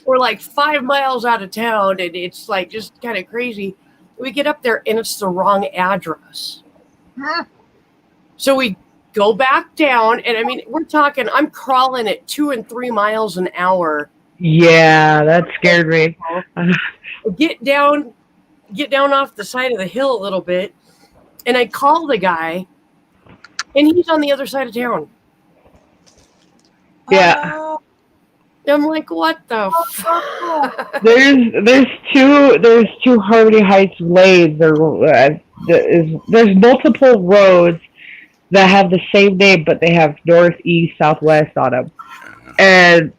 we're like 5 miles out of town, and it's like just kind of crazy. We get up there, and it's the wrong address. So we go back down, and I mean, we're talking, I'm crawling at 2 and 3 miles an hour.
Yeah, that scared me.
Get down off the side of the hill a little bit, and I call the guy, and he's on the other side of town.
Yeah.
I'm like, what the fuck?
There's two Harmony Heights lanes. There's multiple roads that have the same name, but they have north, east, southwest on them. And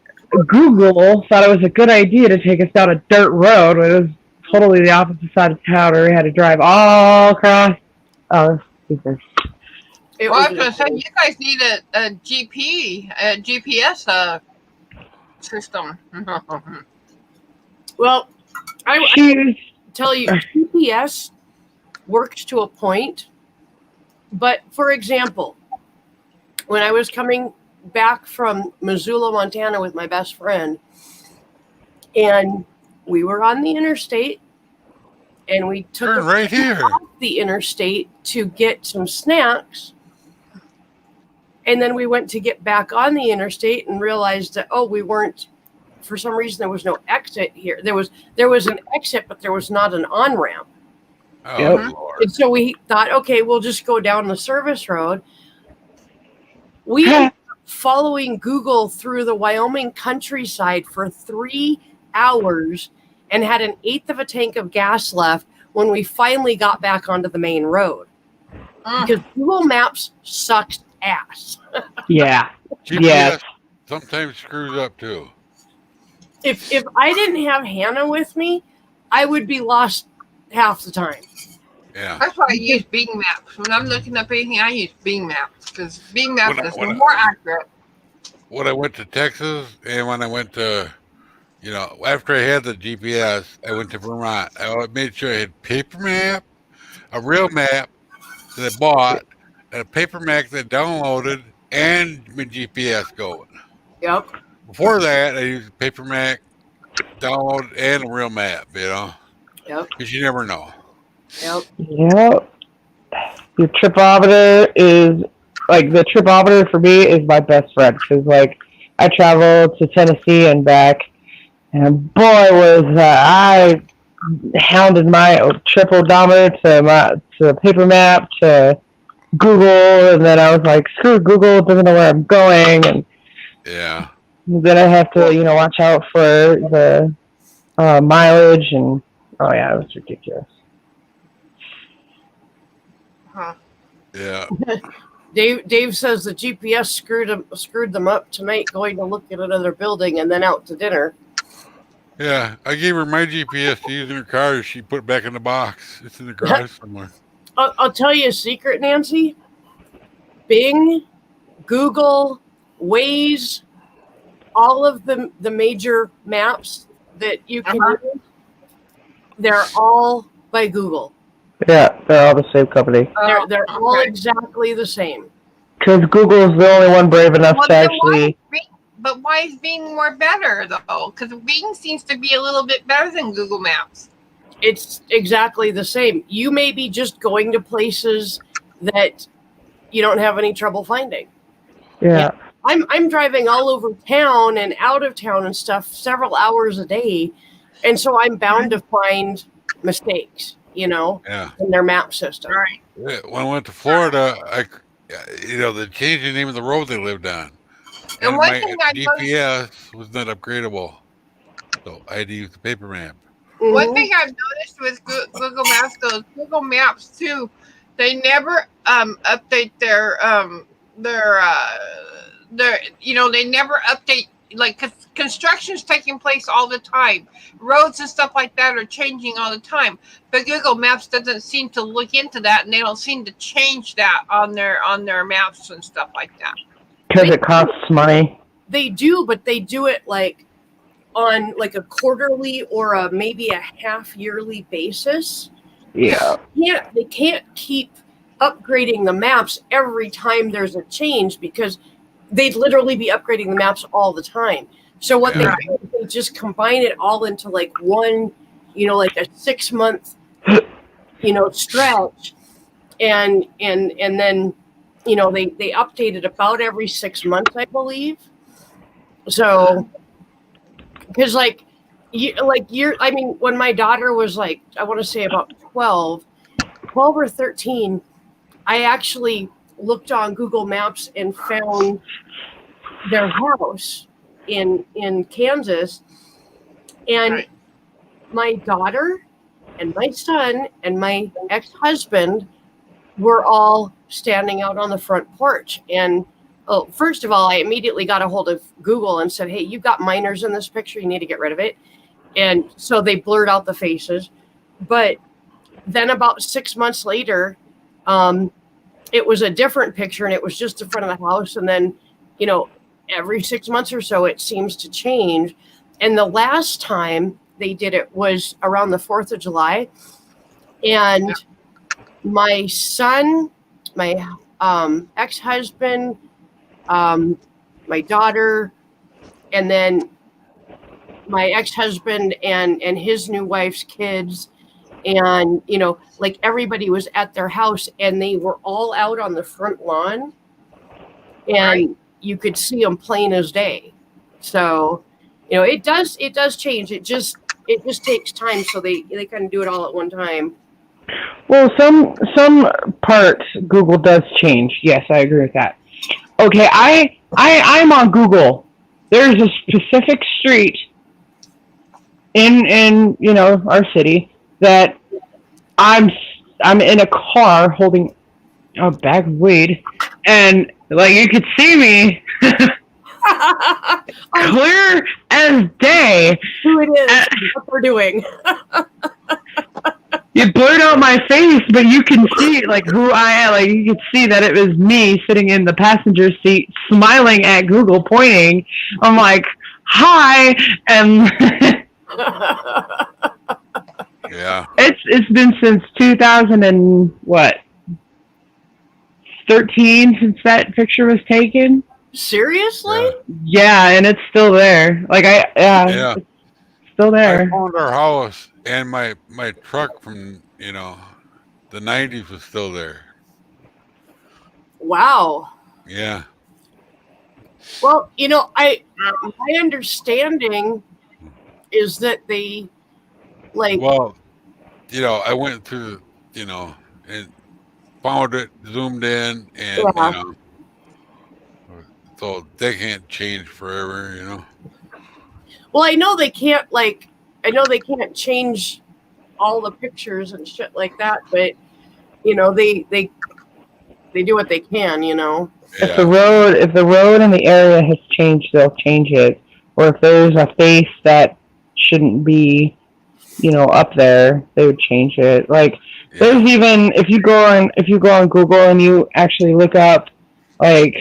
Google thought it was a good idea to take us down a dirt road when it was totally the opposite side of town, where we had to drive all across. Oh, Jesus.
Well, I was going to say, you guys need a GPS system.
Well, I tell you, GPS works to a point. But for example, when I was coming back from Missoula, Montana with my best friend, and we were on the interstate, and we took
right here
off the interstate to get some snacks, and then we went to get back on the interstate and realized that, oh, we weren't, for some reason there was no exit here. There was an exit, but there was not an on-ramp.
Oh, Lord.
And so we thought, okay, we'll just go down the service road. We ended up following Google through the Wyoming countryside for 3 hours and had an eighth of a tank of gas left when we finally got back onto the main road. Because Google Maps sucks ass.
Yeah.
GPS sometimes screws up too.
If I didn't have Hannah with me, I would be lost half the time.
Yeah.
That's why I use Bing Maps. When I'm looking up anything, I use Bing Maps because Bing Maps is more accurate.
When I went to Texas and when I went to, after I had the GPS, I went to Vermont. I made sure I had paper map, a real map that I bought, and a paper map that I downloaded, and my GPS going.
Yep.
Before that, I used paper map, download, and a real map,
Yep.
Because you never know.
Yep.
Yep. Your tripometer is, the tripometer for me is my best friend. Because, I traveled to Tennessee and back, and boy, was I hounded my trip odometer to paper map to Google, and then I was like, screw Google, it doesn't know where I'm going, and
yeah.
Then I have to, watch out for the mileage, and oh yeah, it was ridiculous.
Huh.
Yeah.
Dave says the GPS screwed them up tonight going to look at another building and then out to dinner.
Yeah, I gave her my GPS to use in her car. She put it back in the box. It's in the garage somewhere.
I'll tell you a secret, Nancy. Bing, Google, Waze, all of the major maps that you can use, they're all by Google.
Yeah, they're all the same company.
They're all exactly the same.
Because Google is the only one brave enough
Well,
to
then
actually.
But why is Bing more better though? Because Bing seems to be a little bit better than Google Maps.
It's exactly the same. You may be just going to places that you don't have any trouble finding.
Yeah.
I'm driving all over town and out of town and stuff several hours a day, and so I'm bound to find mistakes, you know,
Yeah.
in their map system.
Right.
Yeah, when I went to Florida, they changed the name of the road they lived on.
And
And
one
my
thing I noticed-
GPS was not upgradable. So I had to use the paper map.
One
Mhm.
thing I've noticed with Google Maps, though, Google Maps too, they never update their they never update, like, 'cause construction's taking place all the time. Roads and stuff like that are changing all the time. But Google Maps doesn't seem to look into that, and they don't seem to change that on their maps and stuff like that.
Because it costs money.
They do, but they do it like on like a quarterly or maybe a half yearly basis.
Yeah.
They can't keep upgrading the maps every time there's a change because they'd literally be upgrading the maps all the time. So what
Yeah.
they just combine it all into like one, like a 6-month, stretch, and then they update it about every 6 months, I believe. So, because when my daughter was like, I want to say about 12 or 13, I actually looked on Google Maps and found their house in Kansas, and
Right.
my daughter and my son and my ex-husband were all standing out on the front porch. And first of all, I immediately got a hold of Google and said, hey, you've got minors in this picture, you need to get rid of it. And so they blurred out the faces. But then about 6 months later, it was a different picture, and it was just the front of the house. And then, every 6 months or so, it seems to change. And the last time they did it was around the 4th of July. And my son, my ex-husband, my daughter, and then my ex-husband and his new wife's kids, and like everybody was at their house, and they were all out on the front lawn, and
Right.
you could see them plain as day. So it does change. It just takes time, so they kind of do it all at one time.
Well, some parts Google does change. Yes, I agree with that. Okay, I'm on Google. There's a specific street in our city that I'm in a car holding a bag of weed, and like you could see me clear as day.
Who it is, what we're doing.
You blurred out my face, but you can see like who I am. Like you could see that it was me sitting in the passenger seat, smiling at Google, pointing. I'm like, "Hi," and
Yeah.
it's been since 2013 since that picture was taken.
Seriously?
Yeah, and it's still there. Like
Yeah.
it's still
I
there.
found our house, and my truck from the 90s was still there.
Wow.
Yeah.
Well, my understanding is that they
Well, I went through, and found it, zoomed in, and
Yeah.
so they can't change forever.
Well, I know they can't change all the pictures and shit like that, but they they do what they can, you know.
If the
Yeah.
road in the area has changed, they'll change it. Or if there's a face that shouldn't be, up there, they would change it. Like there's
Yeah.
even if you go on Google and you actually look up like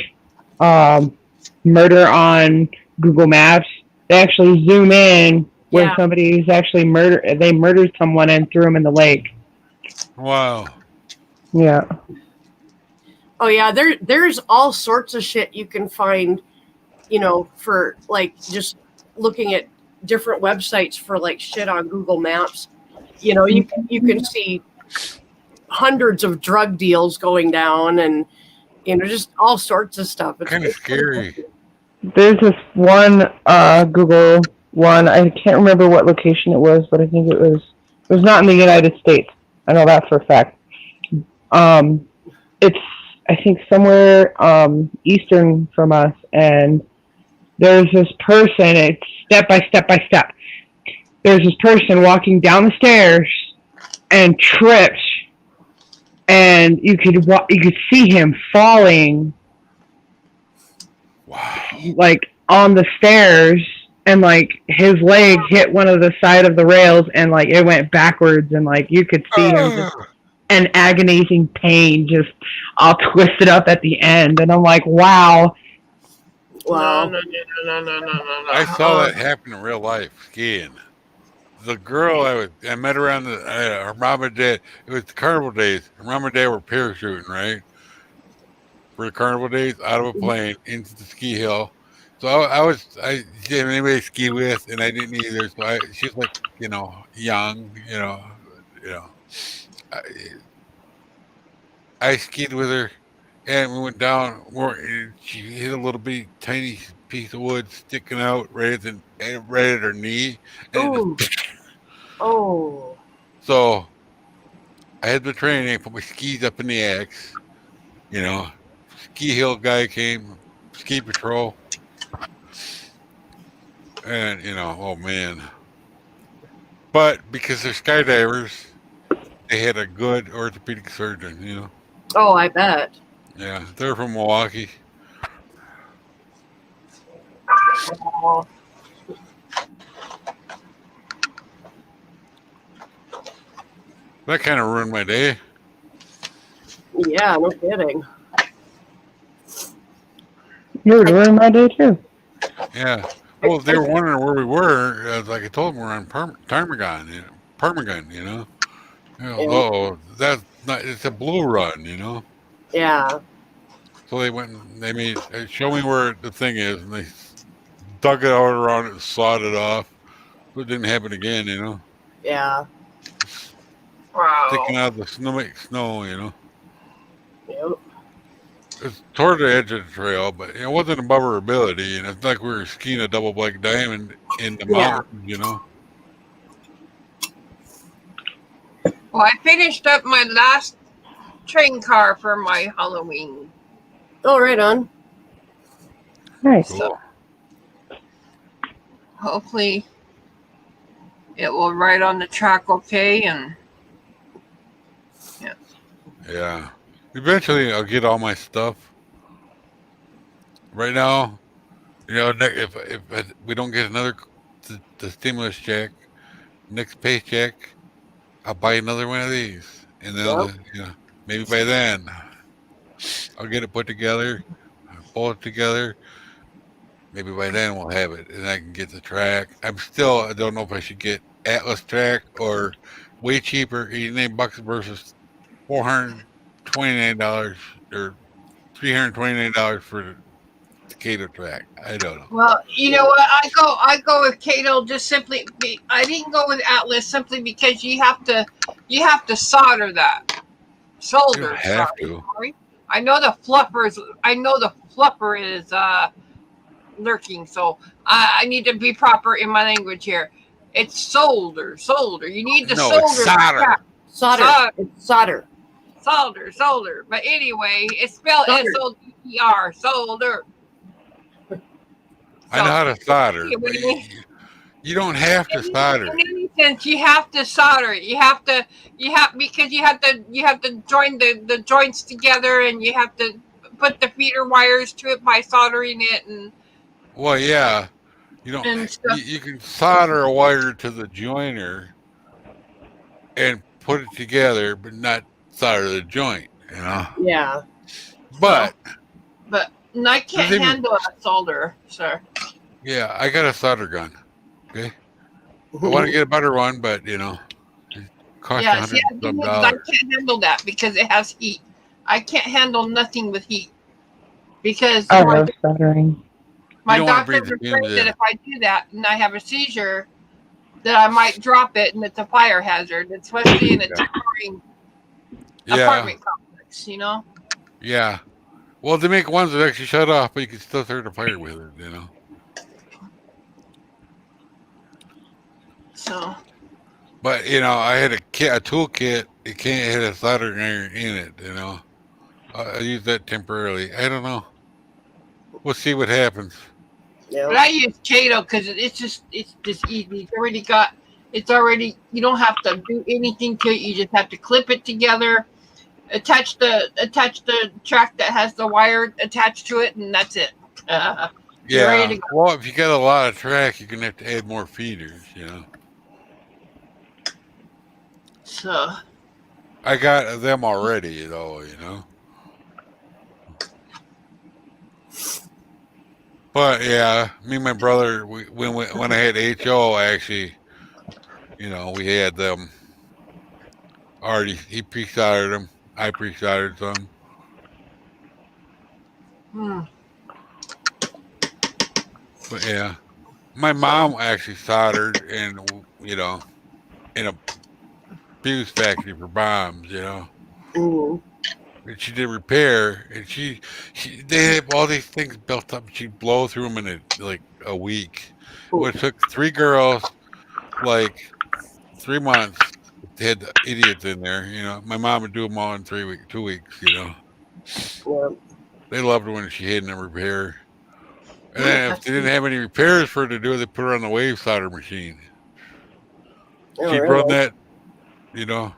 murder on Google Maps, they actually zoom in where
Yeah.
somebody's actually murdered someone and threw him in the lake.
Wow.
Yeah.
Oh yeah, there's all sorts of shit you can find, for like just looking at different websites for like shit on Google Maps. You can see hundreds of drug deals going down and just all sorts of stuff. It's
Kind of scary.
There's this one Google one. I can't remember what location it was, but I think it was not in the United States. I know that for a fact. It's I think somewhere eastern from us, and there's this person. It's step by step by step. There's this person walking down the stairs and trips, and you could see him falling.
Wow.
Like on the stairs, and like his leg hit one of the side of the rails, and like it went backwards, and like you could see him just in agonizing pain, just all twisted up at the end. And I'm like, wow.
wow.
No.
I saw that happen in real life skiing. The girl I met around her mom and dad. It was the carnival days. Her mom and dad were parachuting, right? For the carnival days, out of a plane into the ski hill. So I didn't have anybody to ski with, and I didn't either. So she was like, young, I skied with her, and we went down. She hit a little tiny piece of wood sticking out right at her knee. And
Ooh. Oh.
so I had the training, put my skis up in the axe. Ski hill guy came, ski patrol, and oh man. But because they're skydivers, they had a good orthopedic surgeon.
Oh, I bet.
Yeah, they're from Milwaukee.
Oh.
That kind of ruined my day.
Yeah, no kidding.
You were doing my day too.
Yeah. Well, they were wondering where we were. Like I told them, we're on Ptarmigan, Ptarmigan. Oh, that's not. It's a blue run,
Yeah.
So they went and they made show me where the thing is, and they dug it out around it, and sawed it off. So it didn't happen again,
Yeah.
Sticking
Wow.
out of the snow,
Yep.
It's toward the edge of the trail, but it wasn't above our ability, and it's like we were skiing a double black diamond in the
Yeah.
mountains,
Well, I finished up my last train car for my Halloween.
Oh, right on.
Nice.
Cool.
Hopefully, it will ride on the track okay. And
Yeah. Eventually, I'll get all my stuff. Right now, if we don't get another the stimulus check, next paycheck, I'll buy another one of these, and then maybe by then I'll get it put together, pull it together. Maybe by then we'll have it, and I can get the track. I don't know if I should get Atlas track or way cheaper, $89 versus $429 or $329 for the Cato track. I don't know.
well, you know what? I go with Cato just simply. I didn't go with Atlas simply because you have to solder that.
You
Solder.
don't have
sorry.
to.
I know the fluffer is lurking, so I need to be proper in my language here. It's solder. You need to
No,
solder.
it's solder.
the track.
Solder. It's solder.
Solder. But anyway, it's spelled
Solder.
SOLDER. Solder.
I know how to solder.
Yeah,
But
what do you mean?
you don't have to solder.
In any instance, you have to solder it. You have because you have to join the joints together, and you have to put the feeder wires to it by soldering it and
Well, yeah, you know,
and stuff.
you can solder a wire to the joiner and put it together, but not solder the joint. You know,
Yeah.
but
But I can't
Does it-
handle a solder, sir.
yeah, I got a solder gun. Okay, I want to get a better one, but you know, it costs
Yeah, see,
$100
I
some.
can't handle that because it has heat. I can't handle nothing with heat because
I love soldering.
my
don't wanna
doctor's
breathe the
afraid
fumes
that
in.
if I do that and I have a seizure, that I might drop it and it's a fire hazard, especially in a towering
Yeah,
apartment complex. You know.
yeah. Well, they make ones that actually shut off, but you can still start a fire with it. You know.
So
But you know, I had a toolkit. It can't hit a soldering iron in it. You know, I use that temporarily. I don't know. We'll see what happens.
but
Yeah.
I use Kato because it's just easy. It's already you don't have to do anything to it. You just have to clip it together, attach the track that has the wire attached to it, and that's it. You're ready
Yeah.
to go.
Well, if you got a lot of track, you're gonna have to add more feeders. You know.
So
I got them already, though. You know. But yeah, me and my brother, when I had HO, actually, you know, we had them already. He pre-soldered them. I pre-soldered some. But yeah, my mom actually soldered in, you know, in a fuse factory for bombs, you know.
Mhm.
And she did repair, and they have all these things built up. She'd blow through them in like a week. It took 3 girls like 3 months. They had the idiots in there, you know. My mom would do them all in 2 weeks, you know.
Yeah.
They loved her when she had them repair. And then if they didn't have any repairs for her to do, they put her on the wave solder machine.
Oh,
She'd
really?
run that, you know,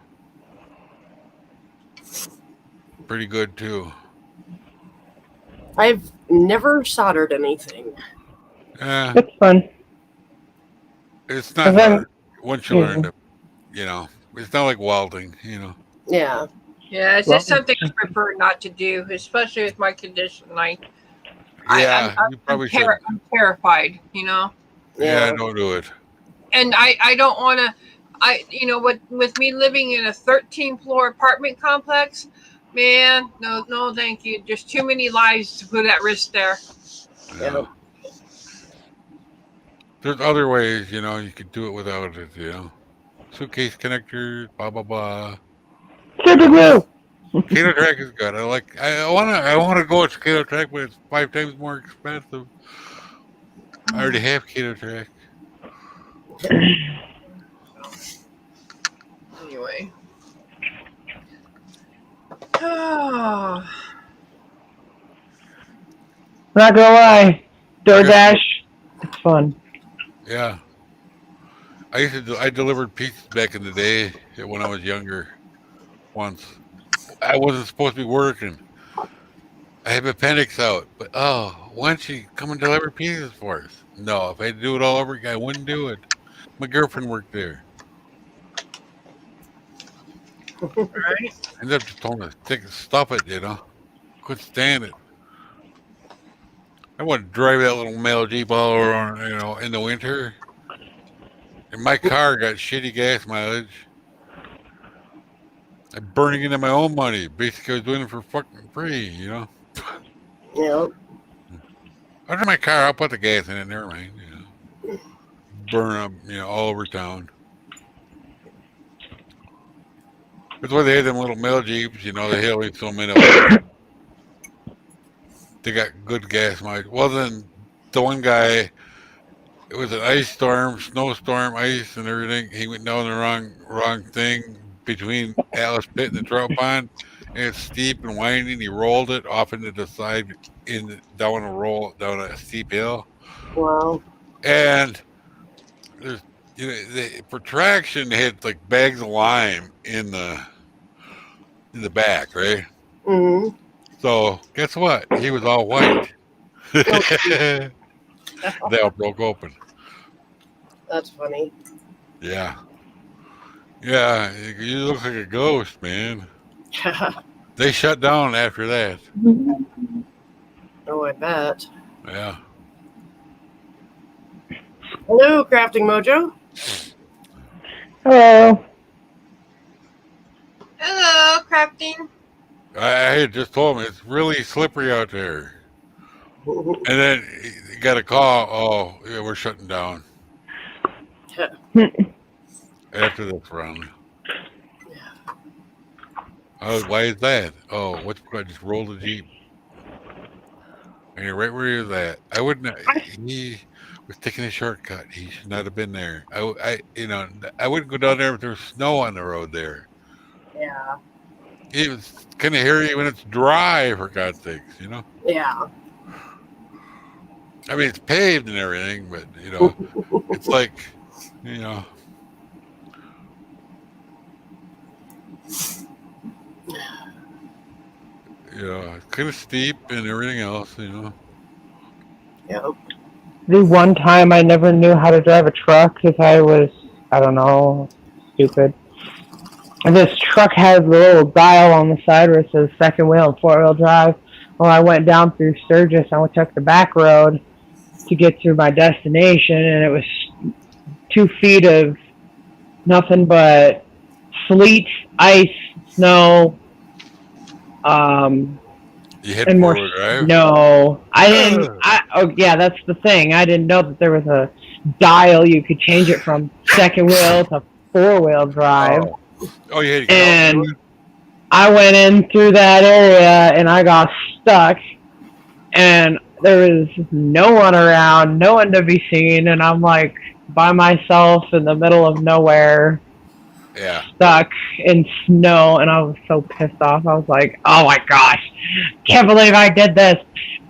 pretty good too.
I've never soldered anything.
It's fun.
It's not
And then-
hard once you learn to, you know. It's not like welding, you know.
Yeah.
yeah, it's
Well-
just something I prefer not to do, especially with my condition.
Yeah, you probably should.
I'm terrified, you know.
Yeah, don't do it.
And I don't want to. With me living in a 13-floor apartment complex, man, no, thank you. There's too many lives to put at risk there.
Yeah. There's other ways, you know, you could do it without it, you know. Suitcase connectors, blah blah blah.
Super glue.
Kato Track is good. I wanna go with Kato Track, but it's 5 times more expensive. I already have Kato Track.
Anyway. Oh,
Not gonna lie, DoorDash, it's fun.
Yeah. I delivered pizzas back in the day when I was younger once. I wasn't supposed to be working. I have appendix out, but why don't you come and deliver pizzas for us? No, if I had to do it all over again, I wouldn't do it. My girlfriend worked there.
right.
Ended up just telling her to stop it, you know. Couldn't stand it. I want to drive that little mail Jeep all over, you know, in the winter. And my car got shitty gas mileage. I'm burning into my own money. Basically, I was doing it for fucking free, you know.
Yeah.
Under my car, I'll put the gas in it. Never mind, you know. Burn them, you know, all over town. That's why they had them little mail Jeeps, you know. They had only so many of them. They got good gas mileage. Well, then the one guy, it was an ice storm, snowstorm, ice, and everything. He went down the wrong thing between Alice Pit and the trout pond, and it's steep and winding. He rolled it off into the side, down a steep hill,
Wow.
and there's You know, for traction, they had like bags of lime in the back, right?
Mm-hmm.
So guess what? He was all white. They all broke open.
That's funny.
Yeah. Yeah, you look like a ghost, man. They shut down after that.
Oh, I bet.
Yeah.
Hello, Crafting Mojo.
Hello.
Hello, crafting.
I had just told him it's really slippery out there. And then he got a call. Oh, yeah, we're shutting down after this round. Oh, why is that? Oh, what's I just rolled a Jeep. And you're right where he was at. I wouldn't. He was taking a shortcut. He should not have been there. I wouldn't go down there if there was snow on the road there.
Yeah.
It was kind of hairy when it's dry, for God's sakes, you know?
Yeah.
I mean, it's paved and everything, but, you know, it's like, you know. You know, it's kind of steep and everything else, you know.
Yep.
The one time I never knew how to drive a truck because I was, I don't know, stupid. And this truck has a little dial on the side where it says second wheel and four-wheel drive. Well, I went down through Sturgis and we took the back road to get to my destination, and it was 2 feet of nothing but sleet, ice, snow,
You hit
and more
forward drive.
snow. I didn't. Oh yeah, that's the thing. I didn't know that there was a dial you could change it from second wheel to four-wheel drive.
Oh, you had to get
And
out.
I went in through that area and I got stuck, and there was no one around, no one to be seen, and I'm like by myself in the middle of nowhere,
Yeah.
stuck in snow, and I was so pissed off. I was like, oh my gosh, can't believe I did this.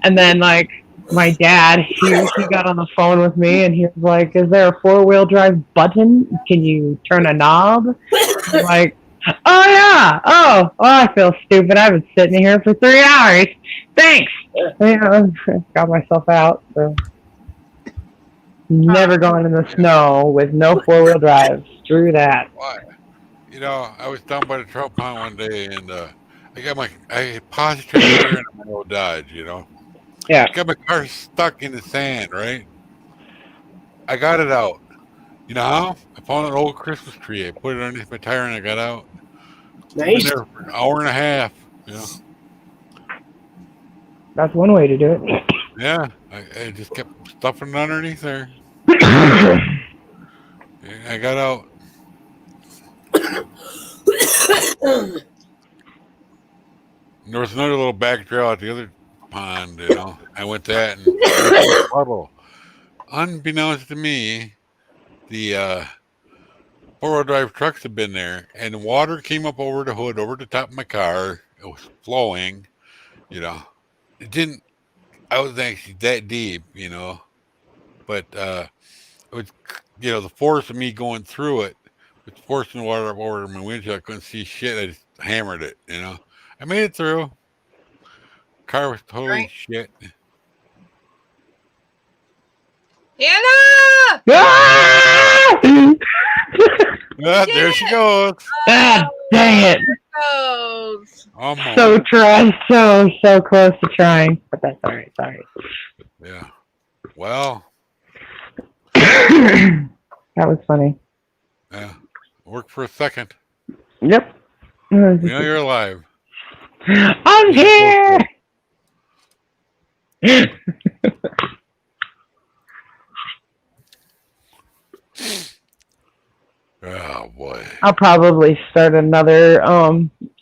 And then like my dad, he got on the phone with me and he was like, is there a four-wheel drive button? Can you turn a knob? I'm like, oh yeah, oh, well, I feel stupid. I've been sitting here for 3 hours. Thanks. Yeah, got myself out. So never going in the snow with no four-wheel drive. Screw that.
Why? You know, I was down by the trout pond one day, and I positively in my old Dodge, you know.
Yeah.
I got my car stuck in the sand, right? I got it out. You know how? I found an old Christmas tree. I put it underneath my tire, and I got out.
Nice.
Been there for an hour and a half. You know.
That's one way to do it.
Yeah, I just kept stuffing it underneath there. Yeah, I got out. There was another little back trail at the other pond, you know. I went that and puddle. Unbeknownst to me, the four-wheel drive trucks had been there, and water came up over the hood, over the top of my car. It was flowing, you know. It didn't. I wasn't actually that deep, you know, but it was, you know, the force of me going through it was forcing the water up over my windshield. I couldn't see shit. I just hammered it, you know. I made it through. Car was totally
Right.
shit.
Hannah!
Ah!
Ah, there she goes.
God dang it.
Goes.
Almost.
So close to trying. But that's alright, sorry.
Yeah. Well,
That was funny.
yeah. Worked for a second.
Yep.
We know you're alive.
I'm here!
Oh boy.
I'll probably start another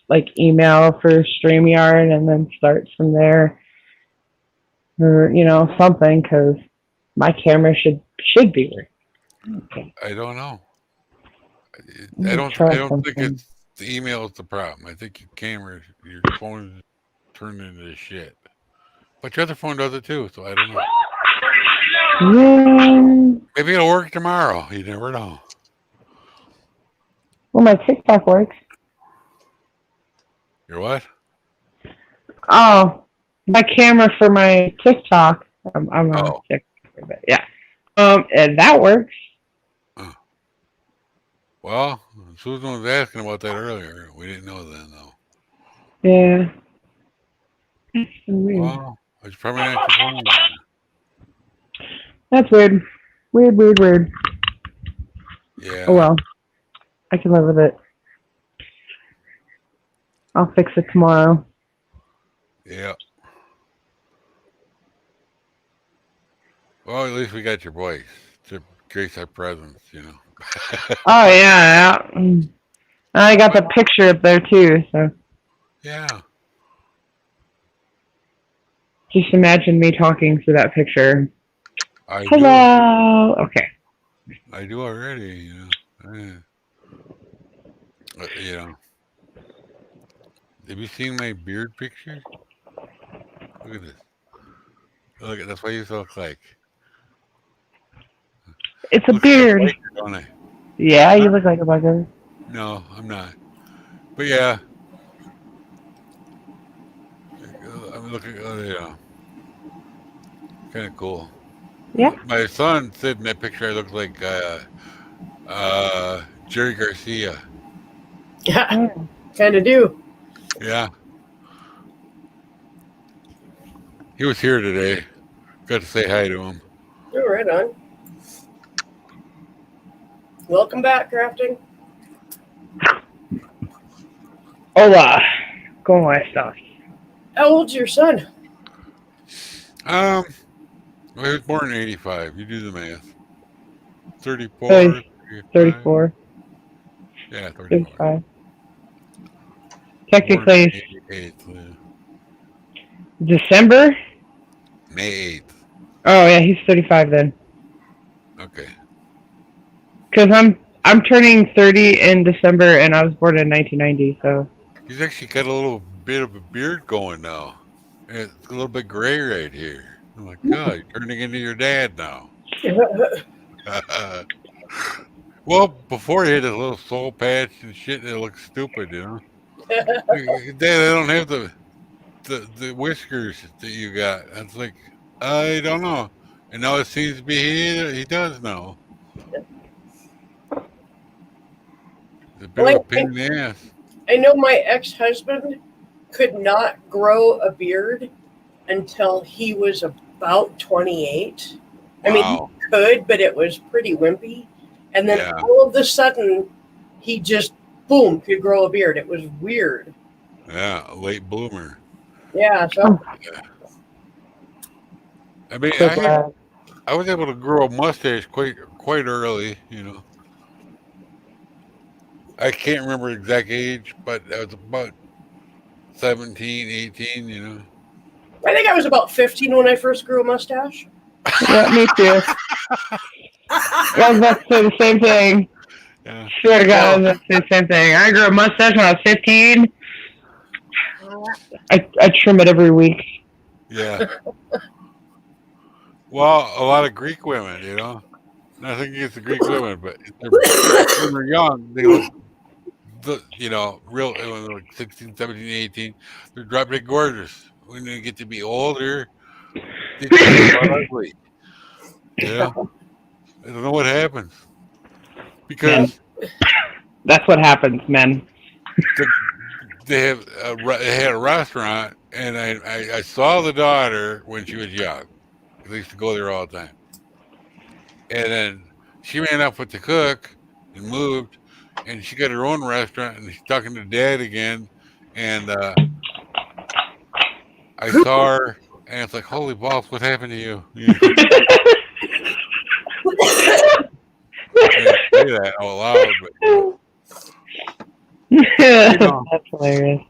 like email for StreamYard and then start from there, or you know, something, because my camera should be working. Okay.
I don't know.
I'm
I
gonna
don't
try
think
something.
it's the email is the problem. I think your camera, your phone is turned into shit. But your other phone does it too, so I don't know.
Yeah.
Maybe it'll work tomorrow. You never know.
Well, my TikTok works.
Your what?
Oh, my camera for my TikTok. I'm on
Oh.
TikTok, but yeah. And that works.
Well, Susan was asking about that earlier. We didn't know then, though.
Yeah. That's so weird.
Well, it's probably not your phone.
That's weird. Weird.
Yeah.
Oh well. I can live with it. I'll fix it tomorrow.
Yeah. Well, at least we got your voice to grace our presence, you know.
Oh yeah. I got the picture up there too, so
Yeah.
just imagine me talking through that picture.
I
Hello. Okay.
do. I do already, you know. You know. Have you seen my beard picture? Look at this. Look, that's what you look like.
It's a
Look like
beard.
biker, don't I?
Yeah, you look like a biker.
No, I'm not. But yeah. I'm looking, yeah. Kind of cool.
Yeah.
My son said in that picture I look like Jerry Garcia.
Yeah, kind of do.
Yeah. He was here today. Got to say hi to him.
Oh, right on. Welcome back, Crafting.
Hola. ¿Cómo estás?
How old's your son?
Well, he was born in 85. You do the math. 34.
34.
Yeah, 34.
35. Technically,
Born May 8th,
December?
May 8th.
Oh yeah, he's 35 then.
Okay.
Cause I'm turning 30 in December, and I was born in 1990. So
He's actually got a little bit of a beard going now. It's a little bit gray right here. I'm like, God, you're turning into your dad now. Well, before he had a little soul patch and shit that looked stupid, you know. Dad, I don't have the whiskers that you got. I was like, I don't know. And now it seems to be he does know. The bit of a pain in the ass.
I know my ex-husband could not grow a beard until he was about 28. I mean,
Wow.
he could, but it was pretty wimpy. And then
Yeah.
all of a sudden, he just, boom, could grow a beard. It was weird.
Yeah, a late bloomer.
Yeah, so
I mean,
so glad.
I was able to grow a mustache quite early, you know. I can't remember exact age, but I was about 17, 18, you know.
I think I was about 15 when I first grew a mustache.
Yeah, me too. I was about to say the same thing.
Yeah.
Swear to God, I was about to say the same thing. I grew a mustache when I was 15. I trim it every week.
Yeah. Well, a lot of Greek women, you know. Nothing against the Greek women, but when they're young, they look, you know, real, when they're like 16, 17, 18, they're drop dead gorgeous. When they get to be older, they get ugly. Yeah. I don't know what happens. Because
That's what happens, men.
they had a restaurant, and I saw the daughter when she was young. I used to go there all the time. And then she ran off with the cook and moved, and she got her own restaurant, and she's talking to Dad again. And I saw her, and it's like, holy balls, what happened to you? You know, I didn't say that out loud, but
That's hilarious.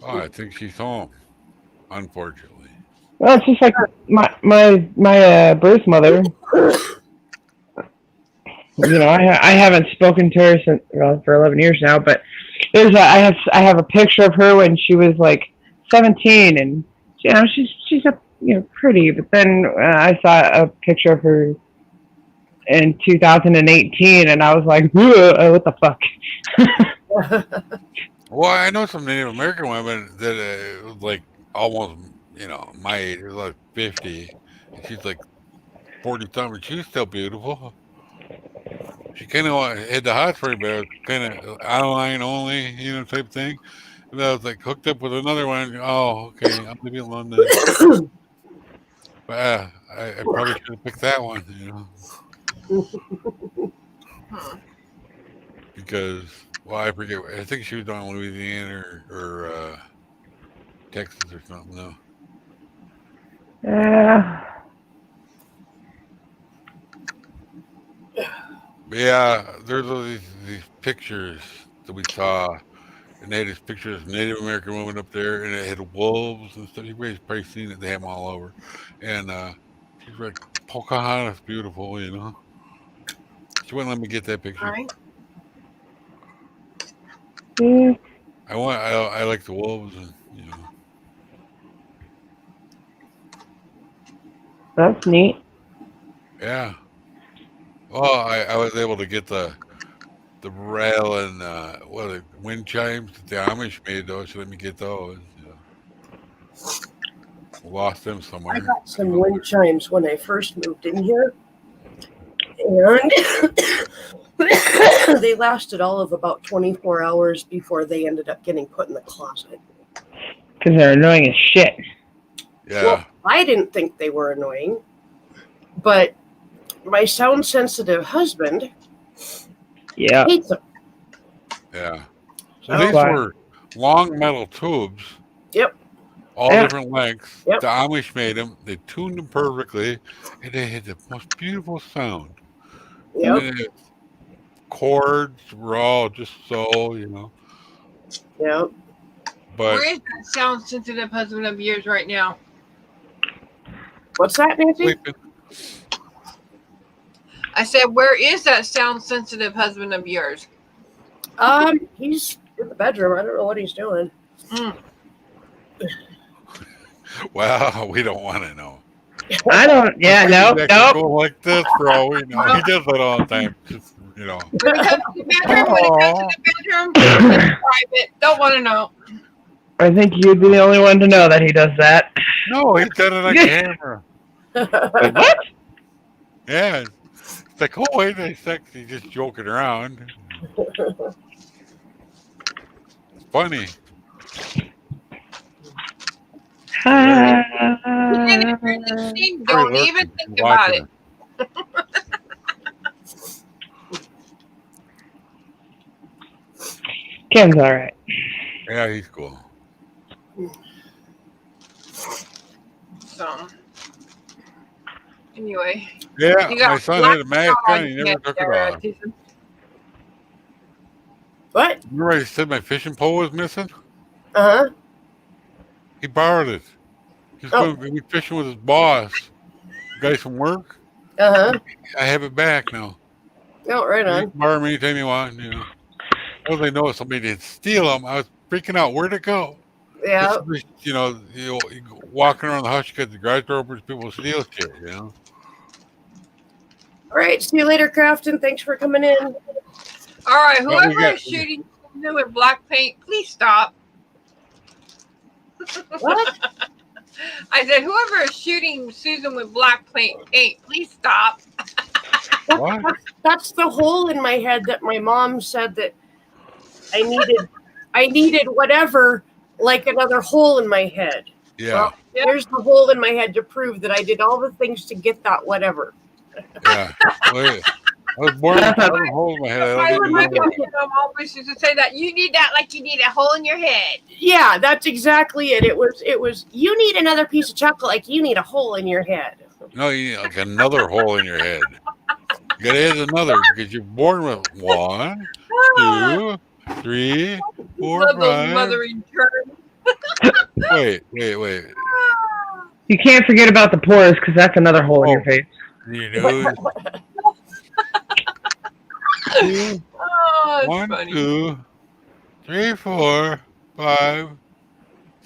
oh, I think she's home, unfortunately.
Well, it's just like my birth mother. You know, I haven't spoken to her since for 11 years now, but I have a picture of her when she was like 17, and you know she's a pretty. But then I saw a picture of her in 2018, and I was like, what the fuck?
Well, I know some Native American women that was like almost, my age, was like 50. And she's like 40 something. She's still beautiful. She kind of had the hots for me, but it was kind of online only, type thing. And I was like hooked up with another one. Oh, okay, I'm gonna be alone then. But I probably should have picked that one, because I forget. I think she was on Louisiana or Texas or something. No. But yeah, there's all these pictures that we saw, and they had these pictures of Native American women up there, and it had wolves and stuff. Everybody's probably seen it. They have them all over, and she's like Pocahontas, beautiful, She wouldn't let me get that picture.
Right.
I like the wolves, and
That's neat.
Yeah. Well, I was able to get the rail and the wind chimes that the Amish made. Those, so let me get those. Lost them somewhere.
I got some wind chimes when I first moved in here, and they lasted all of about 24 hours before they ended up getting put in the closet.
Because they're annoying as shit.
Yeah.
Well, I didn't think they were annoying, but my sound-sensitive husband hates them.
Yeah. So these were long metal tubes.
Yep.
All different lengths.
Yep.
The Amish made them. They tuned them perfectly, and they had the most beautiful sound.
Yep.
And chords were all just so,
Yep.
But
Where is that sound sensitive husband of yours right now?
What's that, Nancy?
sleeping.
I said, where is that sound sensitive husband of yours?
He's in the bedroom. I don't know what he's doing.
Well, we don't want to know.
I don't. Yeah,
That could
nope.
go like this for all we know. He does it all the time. Just,
When it comes to the bedroom, it's private. Don't want to know.
I think you'd be the only one to know that he does that.
No, he's got it on camera.
What?
Yeah. It's like, oh, wait a second. He's just joking around. It's funny.
Don't even think about it.
Ken's all right.
Yeah, he's cool.
So, anyway.
Yeah,
You got
my son
black
had a mask
dog
on. He never
neck
took it
there,
off.
Jason.
What?
Remember I said my fishing pole was missing?
Uh-huh.
He borrowed it. He's going to be fishing with his boss. Guys from work.
Uh-huh.
I have it back now.
Oh, right
You
on.
can borrow them anytime you want. As I know somebody did steal them, I was freaking out. Where'd it go?
Yeah.
You walking around the house, you got the garage door open, people steal shit,
All right. See you later, Crafton. Thanks for coming in.
All right,
Well, we
whoever
got-
is shooting Susan with black paint, please stop.
What?
I said, whoever is shooting Susan with black paint, please stop.
What?
That's the hole in my head that my mom said that I needed whatever, like another hole in my head.
Yeah.
Well, there's the hole in my head to prove that I did all the things to get that whatever.
Yeah. Well, I was born with a hole in my head. I
I
don't
remember
even know.
my mom always used to say that you need that like you need a hole in your head.
Yeah, that's exactly it. It was you need another piece of chocolate like you need a hole in your head.
No, you need like another hole in your head. You gotta add another because you're born with 1, 2, 3, 4,
Love those
5.
mothering terms.
Wait.
You can't forget about the pores because that's another hole in your face.
You know,
Oh, it's
1,
funny.
2, 3, 4, 5,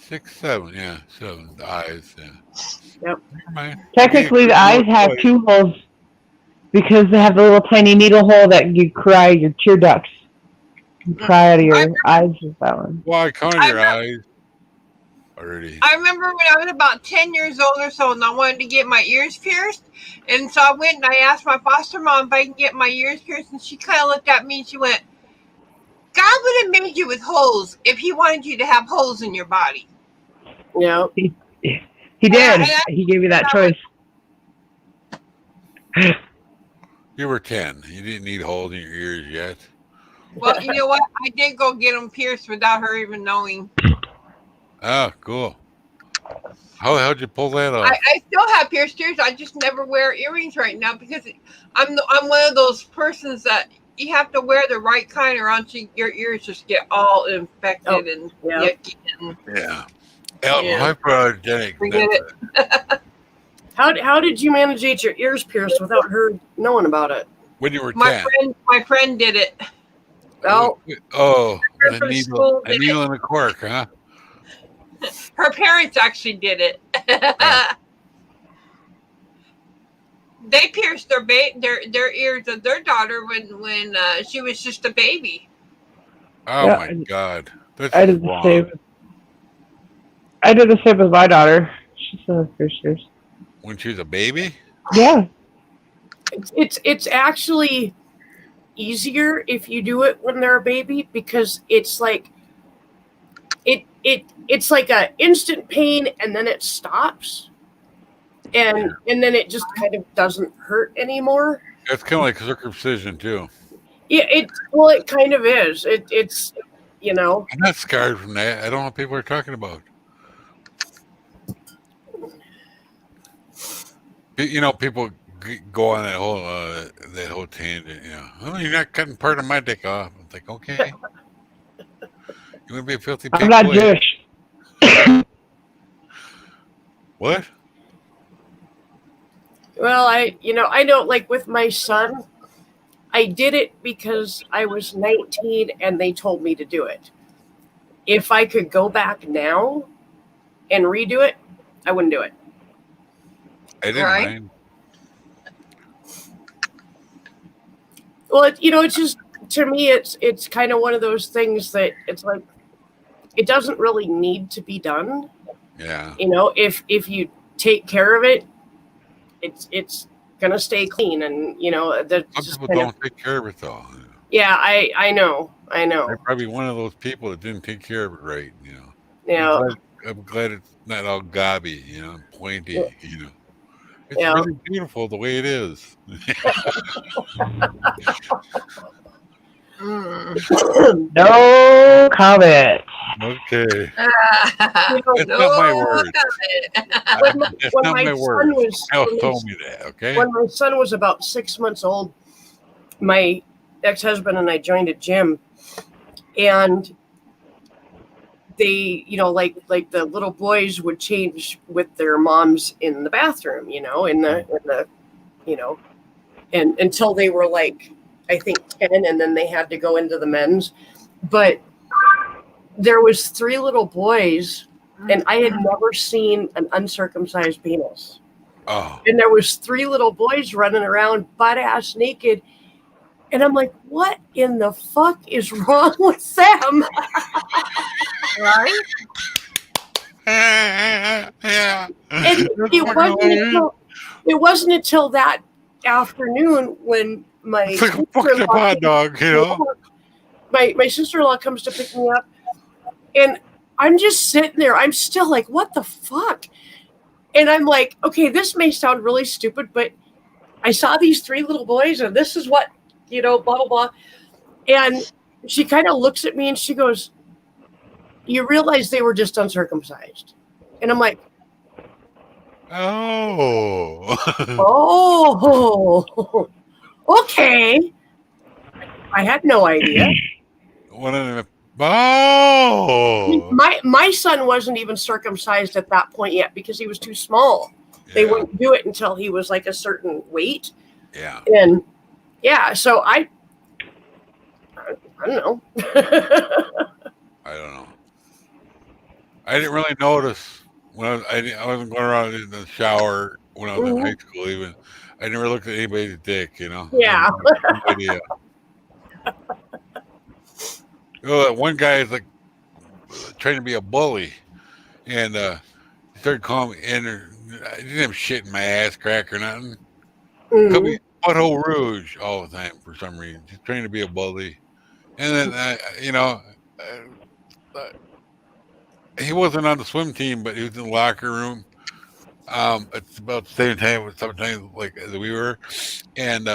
6, 7. Yeah, 7. The eyes. Yeah.
Yep.
Never mind.
Technically, the eyes have
Boy.
2 holes because they have the little tiny needle hole that you cry your tear ducts. You cry out of your eyes with that one.
Well, I counted your eyes already.
I remember when I was about 10 years old or so, and I wanted to get my ears pierced. And so I went and I asked my foster mom if I can get my ears pierced. And she kind of looked at me and she went, God would have made you with holes if he wanted you to have holes in your body.
Yeah.
He did.
Yeah,
He gave you that choice.
You were 10. You didn't need holes in your ears yet.
Well, you know what? I did go get them pierced without her even knowing.
Oh, cool. How the hell did you pull that off?
I still have pierced ears. I just never wear earrings right now because I'm one of those persons that you have to wear the right kind or else your ears just get all infected and yucky. And,
yeah.
Yeah.
Hypoallergenic.
Forget it.
How did you manage to get your ears pierced without her knowing about it?
When you were 10.
My friend did it.
Oh,
Oh,
Her
a
from
needle,
school
a
did
needle and a cork, huh?
Her parents actually did it. They pierced their ears of their daughter when she was just a baby.
Oh
Yeah,
my God. That's
I did the
wrong.
same. I did the same with my daughter. She's still has pierced ears.
When she was a baby?
Yeah.
it's actually easier if you do it when they're a baby because it's like it's like a instant pain and then it stops and then it just kind of doesn't hurt anymore.
That's kind of like circumcision too.
Yeah, it kind of is. It's you know.
I'm not scarred from that. I don't know what people are talking about. You know, people go on that whole tangent. You know, oh, you're not cutting part of my dick off. I'm like, okay. You want to be a filthy pig?
I'm not
boy?
Jewish.
What?
Well, I know like with my son, I did it because I was 19 and they told me to do it. If I could go back now and redo it, I wouldn't do it.
I didn't
Right.
mind.
Well, it's just to me, it's kind of one of those things that it's like it doesn't really need to be done.
Yeah.
You know, if you take care of it, it's gonna stay clean, and that's
Some
just
people
kind
don't
of,
take care of it though.
yeah. I know.
I'm probably one of those people that didn't take care of it right. You know.
Yeah.
I'm glad it's not all gobby, you know, and pointy,
Yeah.
you know. It's
Yeah.
really beautiful the way it is.
Mm.
No comment.
Okay.
You know,
That's not my words.
when
That's
when
not
my
my
son
words.
was
Al
when
told me that, okay?
when my son was about 6 months old, my ex-husband and I joined a gym, and they, like the little boys would change with their moms in the bathroom, in the, and until they were like, I think 10, and then they had to go into the men's. But there was 3 little boys, and I had never seen an uncircumcised penis.
Oh,
And there was 3 little boys running around butt ass naked. And I'm like, what in the fuck is wrong with them?
Right?
yeah.
And it wasn't until that afternoon when my
It's like a fucked up hot dog, you know?
my sister-in-law comes to pick me up, and I'm just sitting there. I'm still like, what the fuck? And I'm like, okay, this may sound really stupid, but I saw these 3 little boys, and this is what, blah, blah, blah. And she kind of looks at me and she goes, you realize they were just uncircumcised? And I'm like,
Oh.
oh, okay. I had no idea.
One of them. Oh.
My son wasn't even circumcised at that point yet because he was too small. They
Yeah.
wouldn't do it until he was like a certain weight.
Yeah.
And yeah, so I don't know.
I don't know. I didn't really notice when I wasn't going around in the shower when I was in high school. Even I never looked at anybody's dick. You know.
Yeah.
I had no idea. That one guy is like trying to be a bully, and he started calling me. And I didn't have shit in my ass crack or nothing. Called me Butthole Rouge all the time for some reason. He's trying to be a bully, and then he wasn't on the swim team, but he was in the locker room. It's about the same time, sometimes like as we were, and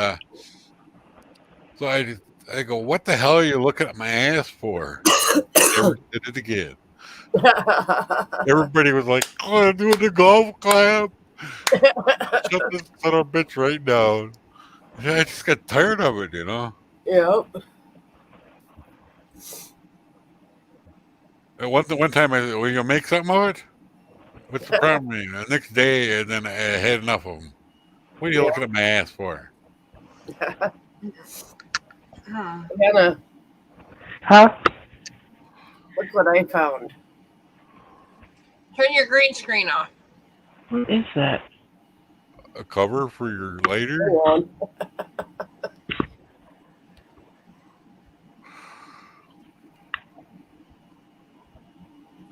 so I go, "What the hell are you looking at my ass for?" Never did it again. Everybody was like, "Oh, I'm doing the golf clap." Shut this son of a bitch right down. I just got tired of it, you know.
Yep.
One time I said, "Will you make something of it?" What's the problem? The next day, and then I had enough of them. What are you looking at my ass for?
Hannah,
Huh?
look what I found.
Turn your green screen off.
What is that?
A cover for your lighter?
Hang on.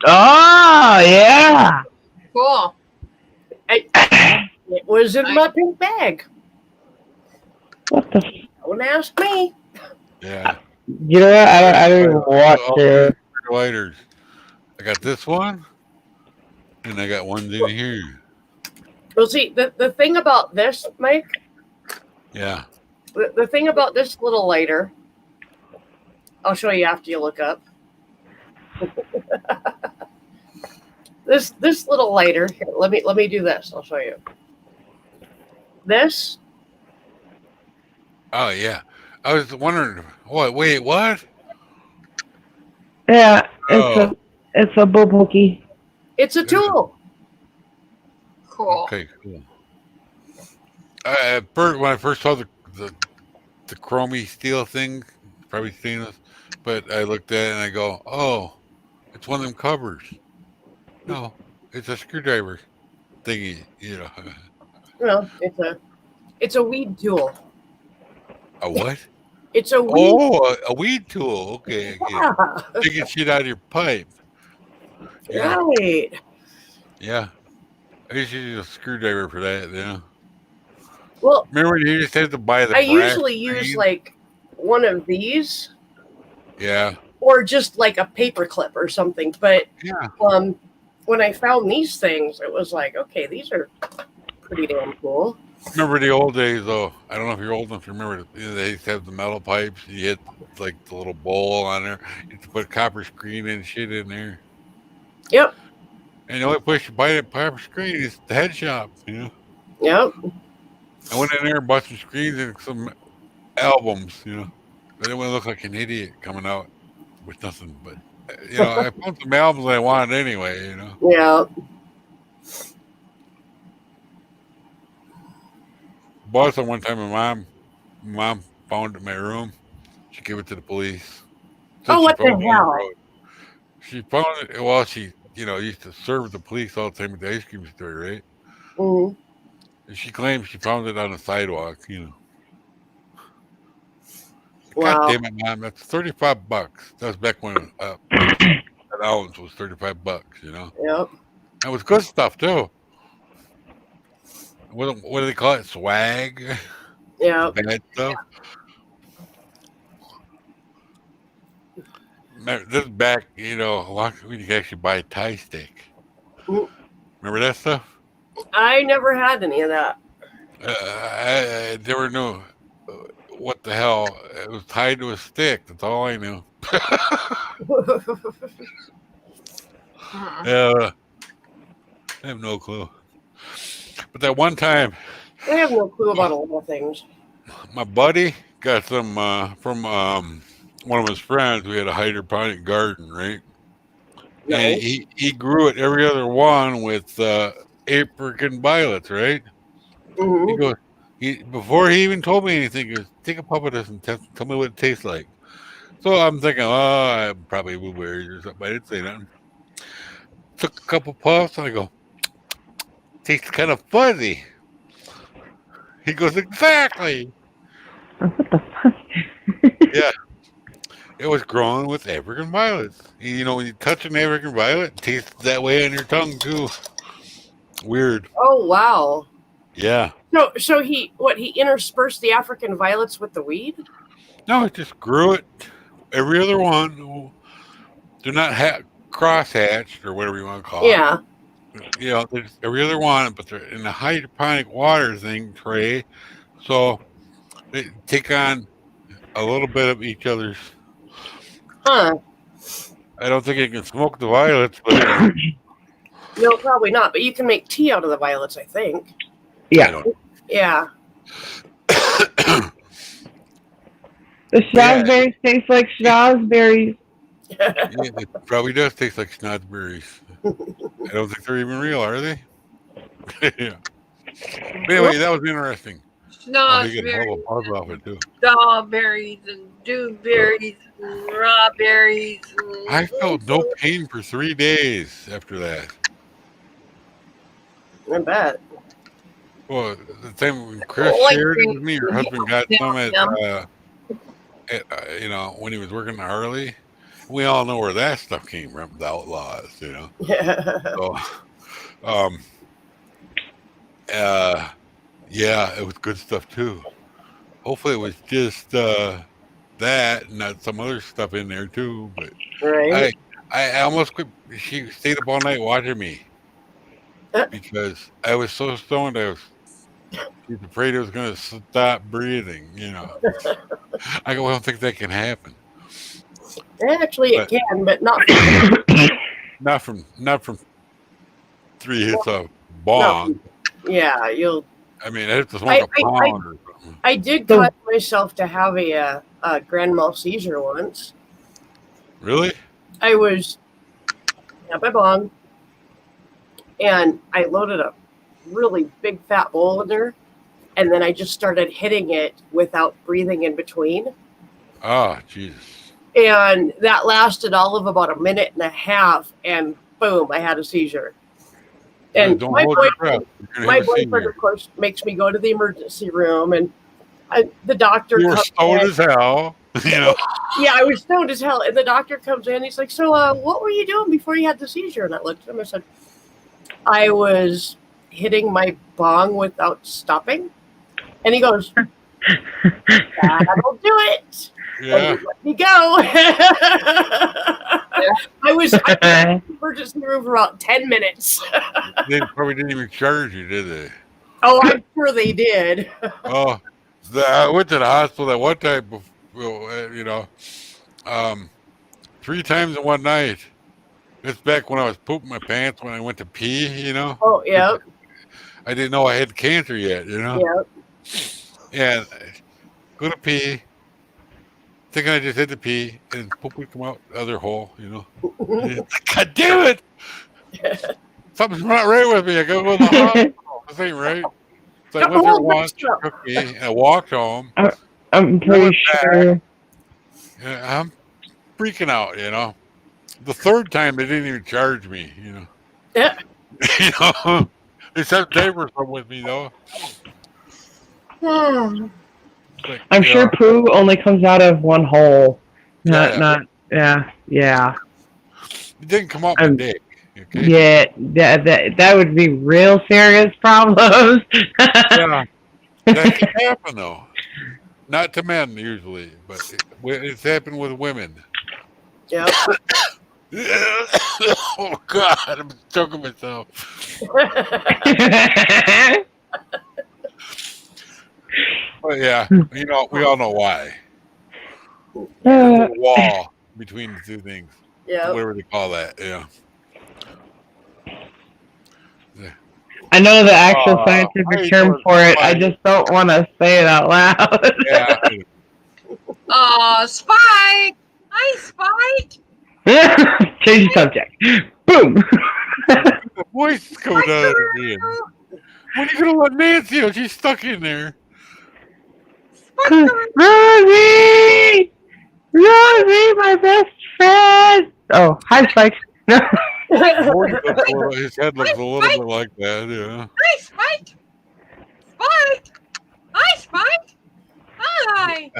Oh, yeah.
Cool.
It was in my pink bag.
What the?
Don't ask me.
Yeah.
You know what? I don't even watch it.
Lighters. I got this one, and I got ones in here.
Well, see, the thing about this, Mike,
Yeah.
the thing about this little lighter, I'll show you after you look up. This little lighter, here, let me do this. I'll show you. This,
Oh yeah. I was wondering. What? Wait, what?
Yeah,
Oh.
it's a bookie.
it's a tool.
Cool.
Okay, cool. When I first saw the chromey steel thing, probably seen this, but I looked at it and I go, "Oh, it's one of them covers." No, it's a screwdriver thingy. You know,
No, it's a weed tool.
a what?
It's a weed.
Oh, a weed tool. Okay,
Yeah.
taking shit out of your pipe. Yeah,
Right.
yeah. I used to use a screwdriver for that. Yeah.
Well,
Remember when you just had to buy the?
I
brass
usually use
screen?
like one of these
Yeah,
or just like a paper clip or something. But
yeah.
when I found these things, it was like, okay, these are pretty damn cool.
Remember the old days, though. I don't know if you're old enough to remember. They used to have the metal pipes. You hit like the little bowl on there. You had to put copper screen and shit in there.
Yep.
And the only place you buy that copper screen is the head shop. You know.
Yep.
I went in there and bought some screens and some albums. You know. I didn't want to look like an idiot coming out with nothing. But you know, I found some albums I wanted anyway. You know.
Yeah.
Bought some one time. My mom found it in my room. She gave it to the police.
Oh,
she
what the
found it on
hell?
road. She found it while she, used to serve the police all the time at the ice cream store, right?
Mhm.
And she claims she found it on the sidewalk, you know.
Wow.
God damn it, Mom, that's $35. That was back when an ounce was $35, you know.
Yep.
That was good stuff too. What do they call it? Swag?
Yep.
Bad stuff. This is back, long when you could actually buy a Thai steak.
Mm.
Remember that stuff?
I never had any of that.
There were no. What the hell? It was tied to a stick. That's all I knew. I have no clue. But that one time,
I have no clue about a lot of things.
my buddy got some from one of his friends. We had a hydroponic garden, right? And
Nice.
he grew it every other one with apricot violets, right? He
Mhm.
goes, before he even told me anything, he goes, take a puff of this and tell me what it tastes like. So I'm thinking, I probably blueberries or something. I didn't say nothing. took a couple puffs, and I go, tastes kind of fuzzy. He goes, exactly.
What the fuck?
Yeah. It was grown with African violets. You know, when you touch an African violet, it tastes that way on your tongue, too. Weird.
Oh wow.
Yeah.
So he interspersed the African violets with the weed?
No, it just grew it. Every other one. They're not cross-hatched or whatever you want to call it.
Yeah.
You know, there's every other one, but they're in a hydroponic water thing tray. So they take on a little bit of each other's.
Huh.
I don't think you can smoke the violets, but
No, probably not. But you can make tea out of the violets, I think.
I
Yeah.
don't.
Yeah.
The schnozberries taste like schnozberries.
Yeah, it probably does taste like snozberries. I don't think they're even real, are they? Yeah. But anyway, that was interesting. Oh, you get a hell of a buzz off it too.
Strawberries and dewberries and strawberries.
I felt no pain for 3 days after that.
I bet.
Well, the time when Chris
Like
shared it
the-
with me, her husband got some at,
Yeah.
you know, when he was working at Harley. We all know where that stuff came from, the Outlaws, you know. So, yeah, it was good stuff too. Hopefully, it was just that, and not some other stuff in there too. But
Right.
I almost quit. She stayed up all night watching me because I was so stoned. I was afraid I was going to stop breathing. You know, I don't think that can happen.
Actually,
But-
it can, but not.
Not from 3 hits of bong.
Yeah, you'll.
I mean, I have to smoke a pound or something.
I did cause myself to have a grand mal seizure once.
Really?
I was at my bong, and I loaded a really big fat bowl in there, and then I just started hitting it without breathing in between.
Oh, Jesus.
And that lasted all of about a minute and a half, and boom, I had a seizure. And
Don't
my
hold your
boyfriend,
breath. You're gonna
my
have a
boyfriend,
seizure.
of course, makes me go to the emergency room, and the doctor
You were
comes
stoned
in.
as hell. You know.
Yeah, I was stoned as hell, and the doctor comes in. He's like, "So, what were you doing before you had the seizure?" And I looked at him. I said, "I was hitting my bong without stopping." And he goes, "That'll do it."
Yeah.
And he let me go. I was in the emergency room for about 10 minutes.
They probably didn't even charge you, did they?
Oh, I'm sure they did.
Oh, I went to the hospital that one time, you know, 3 times in one night. It's back when I was pooping my pants when I went to pee, you know.
Oh, yeah,
I didn't know I had cancer yet, you know.
yeah.
And go to pee, thinking I just had to pee, and poop would come out the other hole, you know. God damn it! Something's not right with me. I gotta go to the hospital. This ain't right. So I went there once, she took me, and I walked home.
I'm pretty sure.
And I'm freaking out, you know. The third time, they didn't even charge me, you know.
Yeah.
You know, they sent papers with me, though. Like,
I'm sure poo only comes out of one hole.
Yeah.
Yeah.
It didn't come out my dick. Okay?
Yeah, that would be real serious problems.
Yeah. That can happen, though. Not to men, usually, but it's happened with women.
Yeah.
Oh, God, I'm choking myself. But yeah, you know, we all know why. There's a wall between the two things.
Yeah.
Whatever they call that, yeah.
I know the actual
I
scientific term for it. I just don't want to say it out loud.
Yeah.
Spike! Hi, Spike!
Change the subject. Boom.
The voice is coming out of me. When are you gonna let Nancy out? She's stuck in there.
Rosie! Rosie, my best friend! Oh, hi, Spike.
Morty looks a little, his head looks a little bit like that. Yeah.
Hi, Spike. Spike. Hi, Spike. Hi.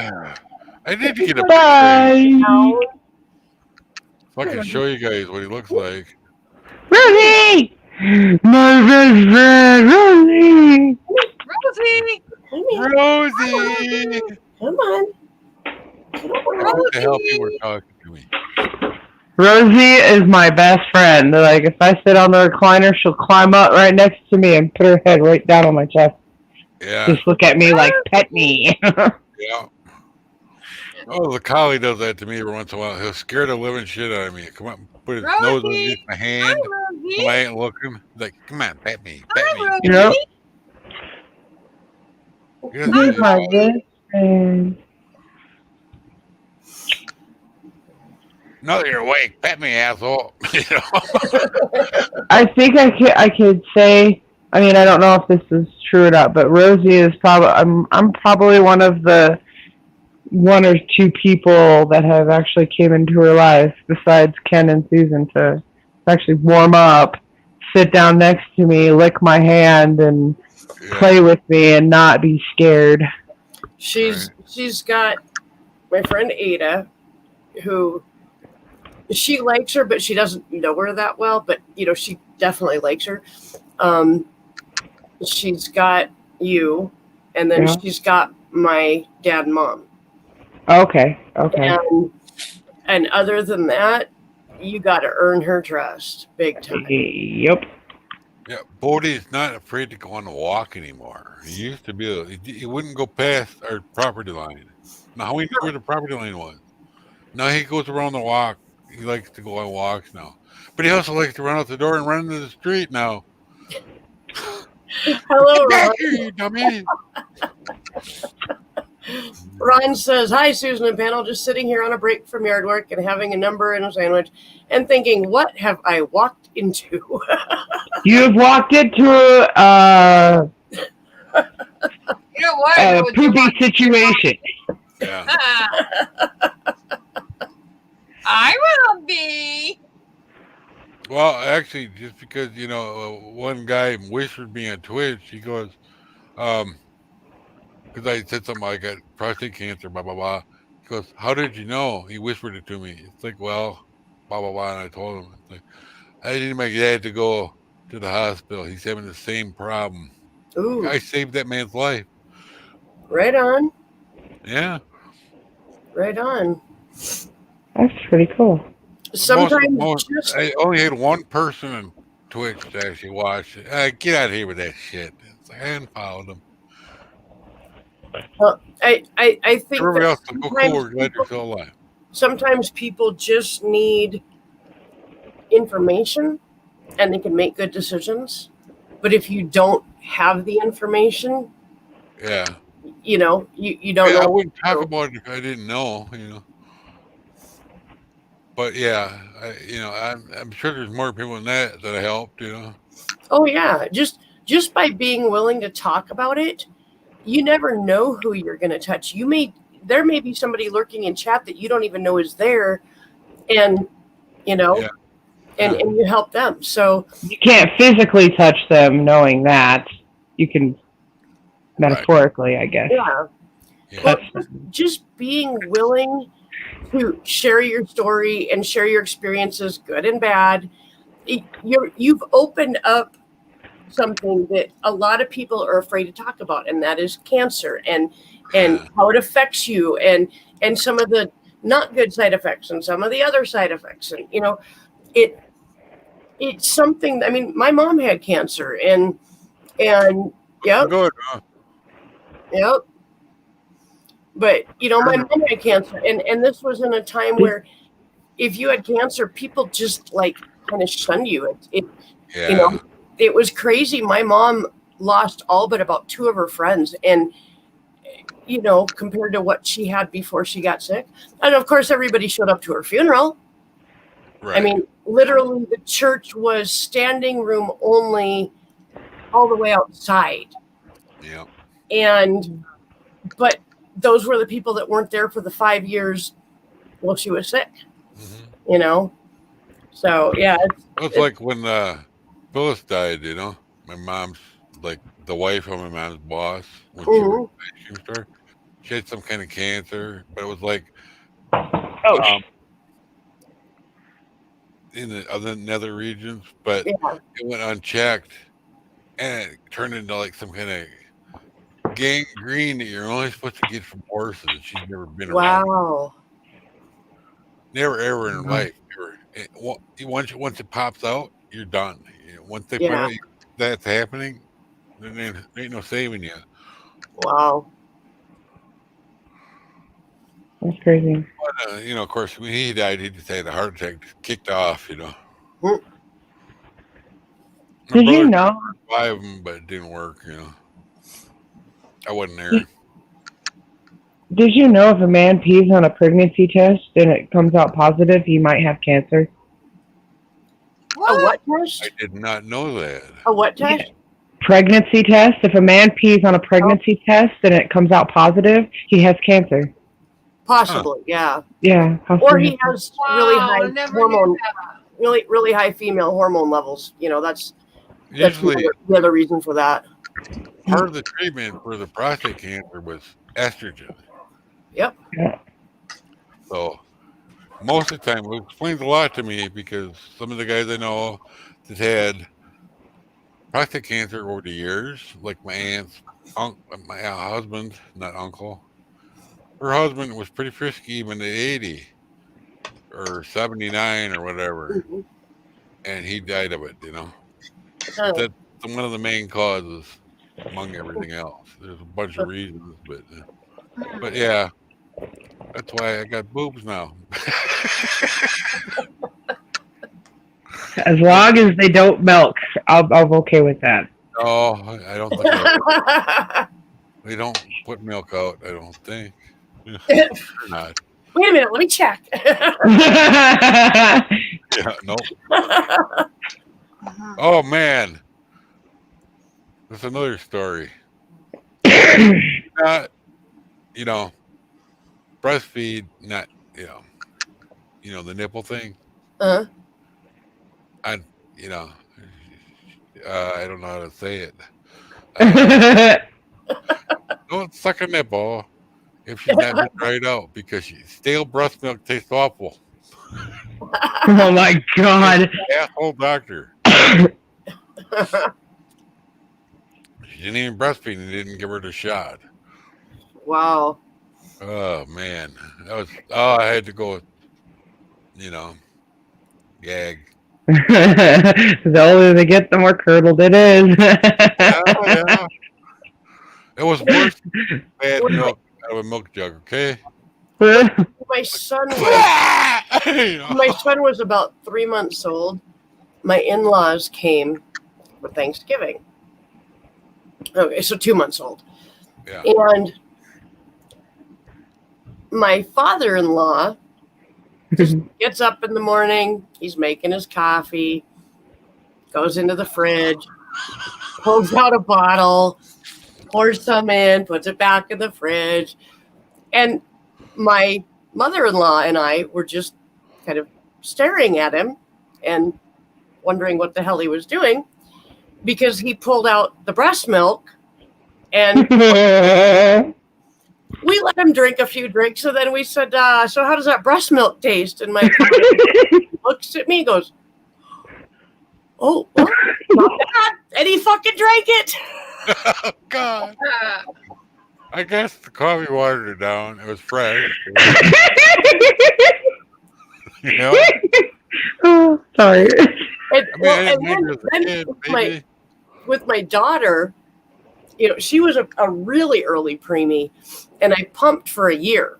I need to get a picture
Bye.
so I can show you guys what he looks like.
Rosie! My best friend, Rosie!
Rosie.
Rosie!
Come on.
What the hell people are talking to me?
Rosie is my best friend. Like, if I sit on the recliner, she'll climb up right next to me and put her head right down on my chest.
Yeah.
Just look at me like, pet me.
Yeah. Oh, the collie does that to me every once in a while. He'll scare the living shit out of me. Come on, put his nose underneath my hand.
Hi, Rosie.
When I ain't looking. Like, come on, pet me. Pet
Hi,
me.
Rosie.
Yep.
He doesn't
He's
do
my
that.
best friend.
Now that you're awake, pet me, asshole. You know?
I think I could say, I mean, I don't know if this is true or not, but Rosie is probably, I'm probably one of the one or two people that have actually came into her life besides Ken and Susan to actually warm up, sit down next to me, lick my hand, and
Yeah.
play with me and not be scared.
She's got my friend Ada, who she likes her, but she doesn't know her that well. But she definitely likes her. She's got you, and then
Yeah.
she's got my dad and mom.
Okay.
And other than that, you got to earn her trust big time.
Yep.
Yeah, Bodie's not afraid to go on a walk anymore. He used to be. He wouldn't go past our property line. Now he knew where the property line was. Now he goes around the walk. He likes to go on walks now. But he also likes to run out the door and run into the street now.
Hello,
Get
Ron.
back here, you dummy!
Ron says, "Hi, Susan and panel. Just sitting here on a break from yard work and having a number and a sandwich, and thinking, what have I walked into?"
You have walked into
You know what?
a poopy situation.
Yeah.
I will be.
Well, actually, just because one guy whispered me on Twitch, he goes, because I said something like I got prostate cancer, blah blah blah. He goes, "How did you know?" He whispered it to me. It's like, well, blah blah blah, and I told him, it's like, I needed my dad to go to the hospital. He's having the same problem.
Ooh,
I saved that man's life.
right on,
Yeah.
right on.
That's pretty cool.
Sometimes just
I only had one person on Twitch to actually watch it. Get out of here with that shit. It's like, I unfollowed him.
I think
Everybody
that
else will go cool. We're glad you're still alive.
sometimes people just need information and they can make good decisions. But if you don't have the information,
Yeah.
you don't
I
know.
wouldn't talk about it if I didn't know, But yeah, I'm sure there's more people than that I helped,
Oh yeah, just by being willing to talk about it, you never know who you're going to touch. There may be somebody lurking in chat that you don't even know is there, and
Yeah.
and you help them. So
You can't physically touch them knowing that. You can metaphorically, I guess.
yeah,
Yeah.
well, just being willing to share your story and share your experiences, good and bad. You've opened up something that a lot of people are afraid to talk about, and that is cancer and
Yeah.
how it affects you and some of the not good side effects and some of the other side effects. And it's something. I mean, my mom had cancer, and yep.
Good, huh?
Yep. But my mom had cancer, and this was in a time where if you had cancer, people just like kind of shunned you.
Yeah.
It was crazy. My mom lost all but about 2 of her friends, and compared to what she had before she got sick, and of course everybody showed up to her funeral.
Right.
I mean, literally, the church was standing room only, all the way outside.
Yeah.
But those were the people that weren't there for the 5 years while she was sick,
Mhm.
So yeah,
It's like when Phyllis died, you know, my mom's like the wife of my mom's boss when she worked at the ice cream store. She had some kind of cancer, but it was like
oh
in the other nether regions, but
yeah,
it went unchecked and it turned into like some kind of gangrene that you're only supposed to get from horses. She's never been around,
wow,
never ever in her life. Ever. Once it pops out, you're done. You know, once they put
yeah,
out that's happening, then there ain't no saving you.
wow.
That's crazy.
But, you know, of course, when he died, he just had a heart attack, just kicked off. You know.
Hmm.
My
Did you
brother
know?
tried 5 of them, but it didn't work. You know, I wasn't there.
Did you know if a man pees on a pregnancy test and it comes out positive, he might have cancer?
A what test?
I did not know that.
A what test?
Pregnancy test. If a man pees on a pregnancy test and it comes out positive, he has cancer.
Possibly, yeah.
Yeah.
Or he has really
Wow, I
high
never
hormone,
knew that.
really high female hormone levels. You know, that's
Usually,
the other reason for that.
part of the treatment for the prostate cancer was estrogen.
Yep.
Yeah.
So most of the time, it explains a lot to me because some of the guys I know that had prostate cancer over the years, like my aunt's, my husband, not uncle, her husband was pretty frisky even at 80 or 79 or whatever,
Mhm.
and he died of it, you know.
Uh,
That's one of the main causes among everything else. There's a bunch of reasons, but yeah, that's why I got boobs now.
As long as they don't milk, I'm okay with that.
No, I don't think they don't put milk out. I don't think. They're not.
Wait a minute, let me check.
Yeah, no.
Mhm.
Oh man, that's another story. Not, you know, breastfeed. Not, you know the nipple thing.
uh,
You know, I don't know how to say it. Don't suck a nipple if she's not been dried out because stale breast milk tastes awful.
Oh my god.
Asshole doctor. She didn't even breastfeed and didn't give her the shot.
wow.
Oh man, that was. Oh, I had to go. You know, gag.
The older they get, the more curdled it is.
Yeah. It was worse than bad milk out of a milk jug. Okay.
My son was
You know.
my son was about 3 months old. My in-laws came for Thanksgiving. Okay, so 2 months old.
Yeah.
And my father-in-law just gets up in the morning, he's making his coffee, goes into the fridge, pulls out a bottle, pours some in, puts it back in the fridge. And my mother-in-law and I were just kind of staring at him and wondering what the hell he was doing because he pulled out the breast milk and we let him drink a few drinks, and then we said, so how does that breast milk taste? And my father looks at me and goes, oh, well, not bad. And he fucking drank it.
Oh, God. I guess the coffee watered it down. It was fresh. You know?
Oh, sorry.
And,
I mean,
well,
I
and
didn't mind her as a
then
kid, baby.
with my daughter, she was a really early preemie, and I pumped for a year.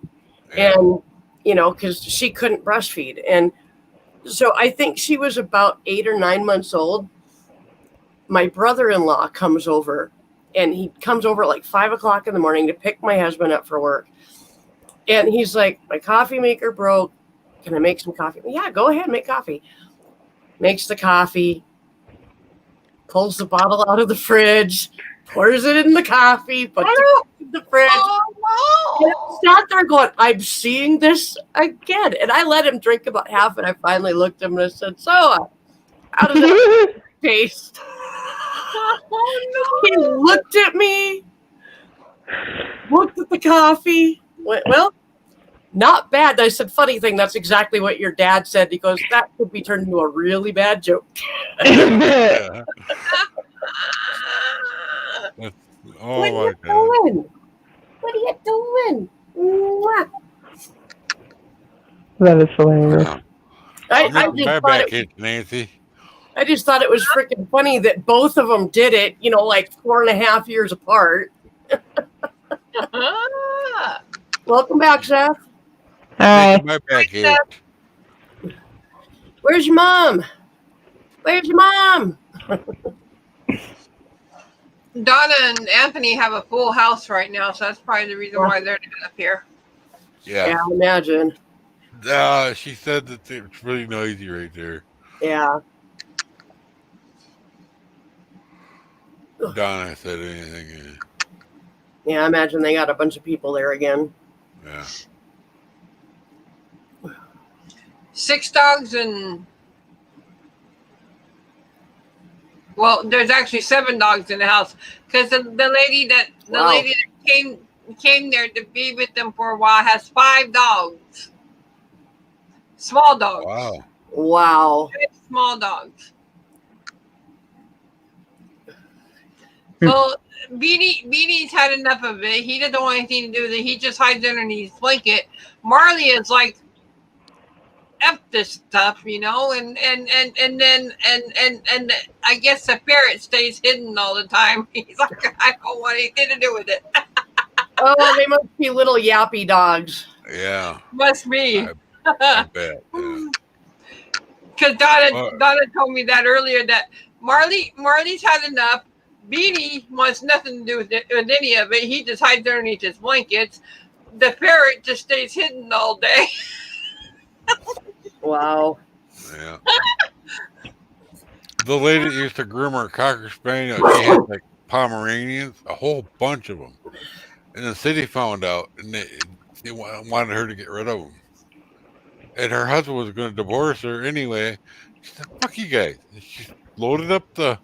Yeah.
And, because she couldn't breastfeed. And so I think she was about 8 or 9 months old. My brother-in-law comes over, and he comes over at like 5 o'clock in the morning to pick my husband up for work. And he's like, my coffee maker broke. Can I make some coffee? Yeah, go ahead, make coffee. Makes the coffee, pulls the bottle out of the fridge, pours it in the coffee, puts it in the fridge.
Oh, no.
sat there going, I'm seeing this again. And I let him drink about half, and I finally looked at him and I said, so, how does that taste? He looked at me, looked at the coffee, went, well, not bad. And I said, funny thing, that's exactly what your dad said. He goes, that could be turned into a really bad joke.
Yeah. Oh
What
my
are you
god.
doing? What are you doing? Mwah.
That is hilarious.
I
I'll make
just
my
thought
back
it,
itch, Nancy.
I just thought it was freaking funny that both of them did it, like 4.5 years apart. Welcome back, Seth.
Hi.
Making my back itch.
Where's your mom? Where's your mom?
Donna and Anthony have a full house right now, so that's probably the reason why they're not up here.
Yeah,
Yeah.
I imagine.
She said that it's really noisy right there.
Yeah.
Donna said anything.
Yeah, I imagine they got a bunch of people there again.
Yeah.
6 dogs and there's actually 7 dogs in the house because the lady that came there to be with them for a while has 5 dogs, small dogs.
Wow.
Wow.
5 small dogs. So Beanie's had enough of it. He doesn't want anything to do with it. He just hides underneath his blanket. Marley is like, F this stuff, and then I guess the ferret stays hidden all the time. He's like, I don't want anything to do with it.
Oh, they must be little yappy dogs.
Yeah.
Must be.
I bet. Yeah.
Because Donna told me that earlier that Marley's had enough. Beanie wants nothing to do with any of it. He just hides underneath his blankets. The ferret just stays hidden all day.
Wow.
Yeah. The lady that used to groom her Cocker Spaniel, she had like Pomeranians, a whole bunch of them. And the city found out, and they wanted her to get rid of them. And her husband was going to divorce her anyway. She said, fuck you guys. And she loaded up the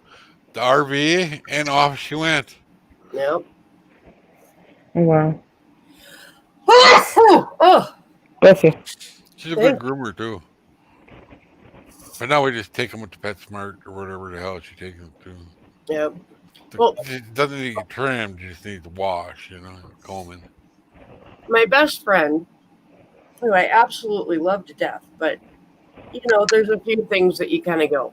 RV, and off she went.
Yep.
Wow.
Oh.
Bless you.
She's a good groomer, too. But now we just take them with the PetSmart or whatever the hell she takes them to.
Yep. Well,
It doesn't need trimmed, just needs wash, combing.
my best friend, who I absolutely love to death, but there's a few things that you kind of go,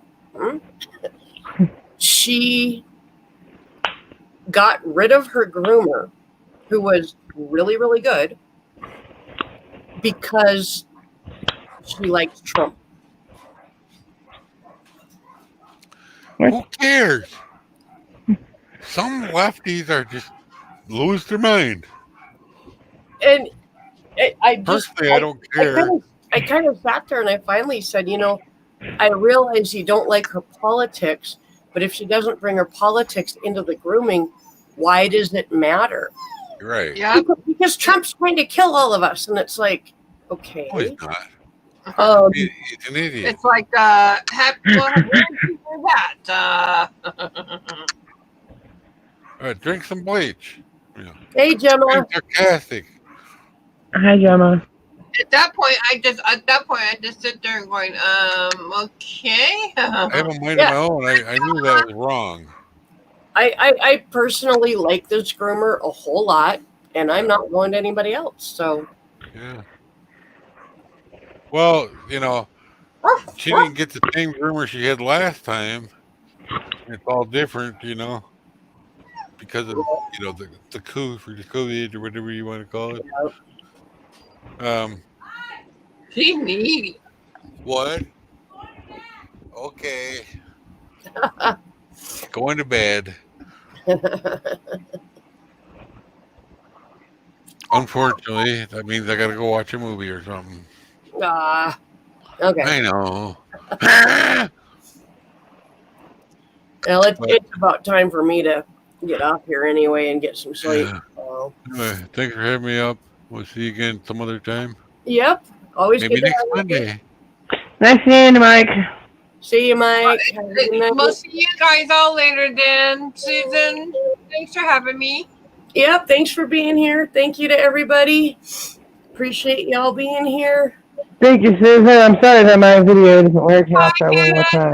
She got rid of her groomer, who was really, really good, because she likes Trump.
Who cares? Some lefties are just lose their mind.
And I
Personally, I don't care.
I kind of sat there and I finally said, I realize you don't like her politics, but if she doesn't bring her politics into the grooming, why does it matter?
Right.
Yeah.
Because Trump's trying to kill all of us. And it's like, okay.
No, he's not. He's an idiot.
It's like, that.
Drink some bleach.
Hey, Gemma.
Being sarcastic.
Hi, Gemma.
At that point, I just sit there and going, okay.
I have a mind of my own. I knew that was wrong.
I personally like this groomer a whole lot, and I'm not going to anybody else. So,
Yeah. Well, she didn't get the same groomer she had last time. It's all different, because of the COVID or whatever you want to call it.
She's needy.
What? Okay. Going to bed. Unfortunately, that means I gotta go watch a movie or something.
okay.
I know.
Well, it's about time for me to get off here anyway and get some sleep.
Yeah.
So,
Anyway, thanks for having me up. We'll see you again some other time.
Yep. Always
Maybe
good to
next
have you.
Monday.
Nice seeing you, Mike.
See you, Mike. Have a good night.
We'll see you guys all later then. Susan, thanks for having me.
Yep. Thanks for being here. Thank you to everybody. Appreciate y'all being here.
Thank you, Susan. I'm sorry that my video didn't work
Bye,
out that one more
Hannah.
time.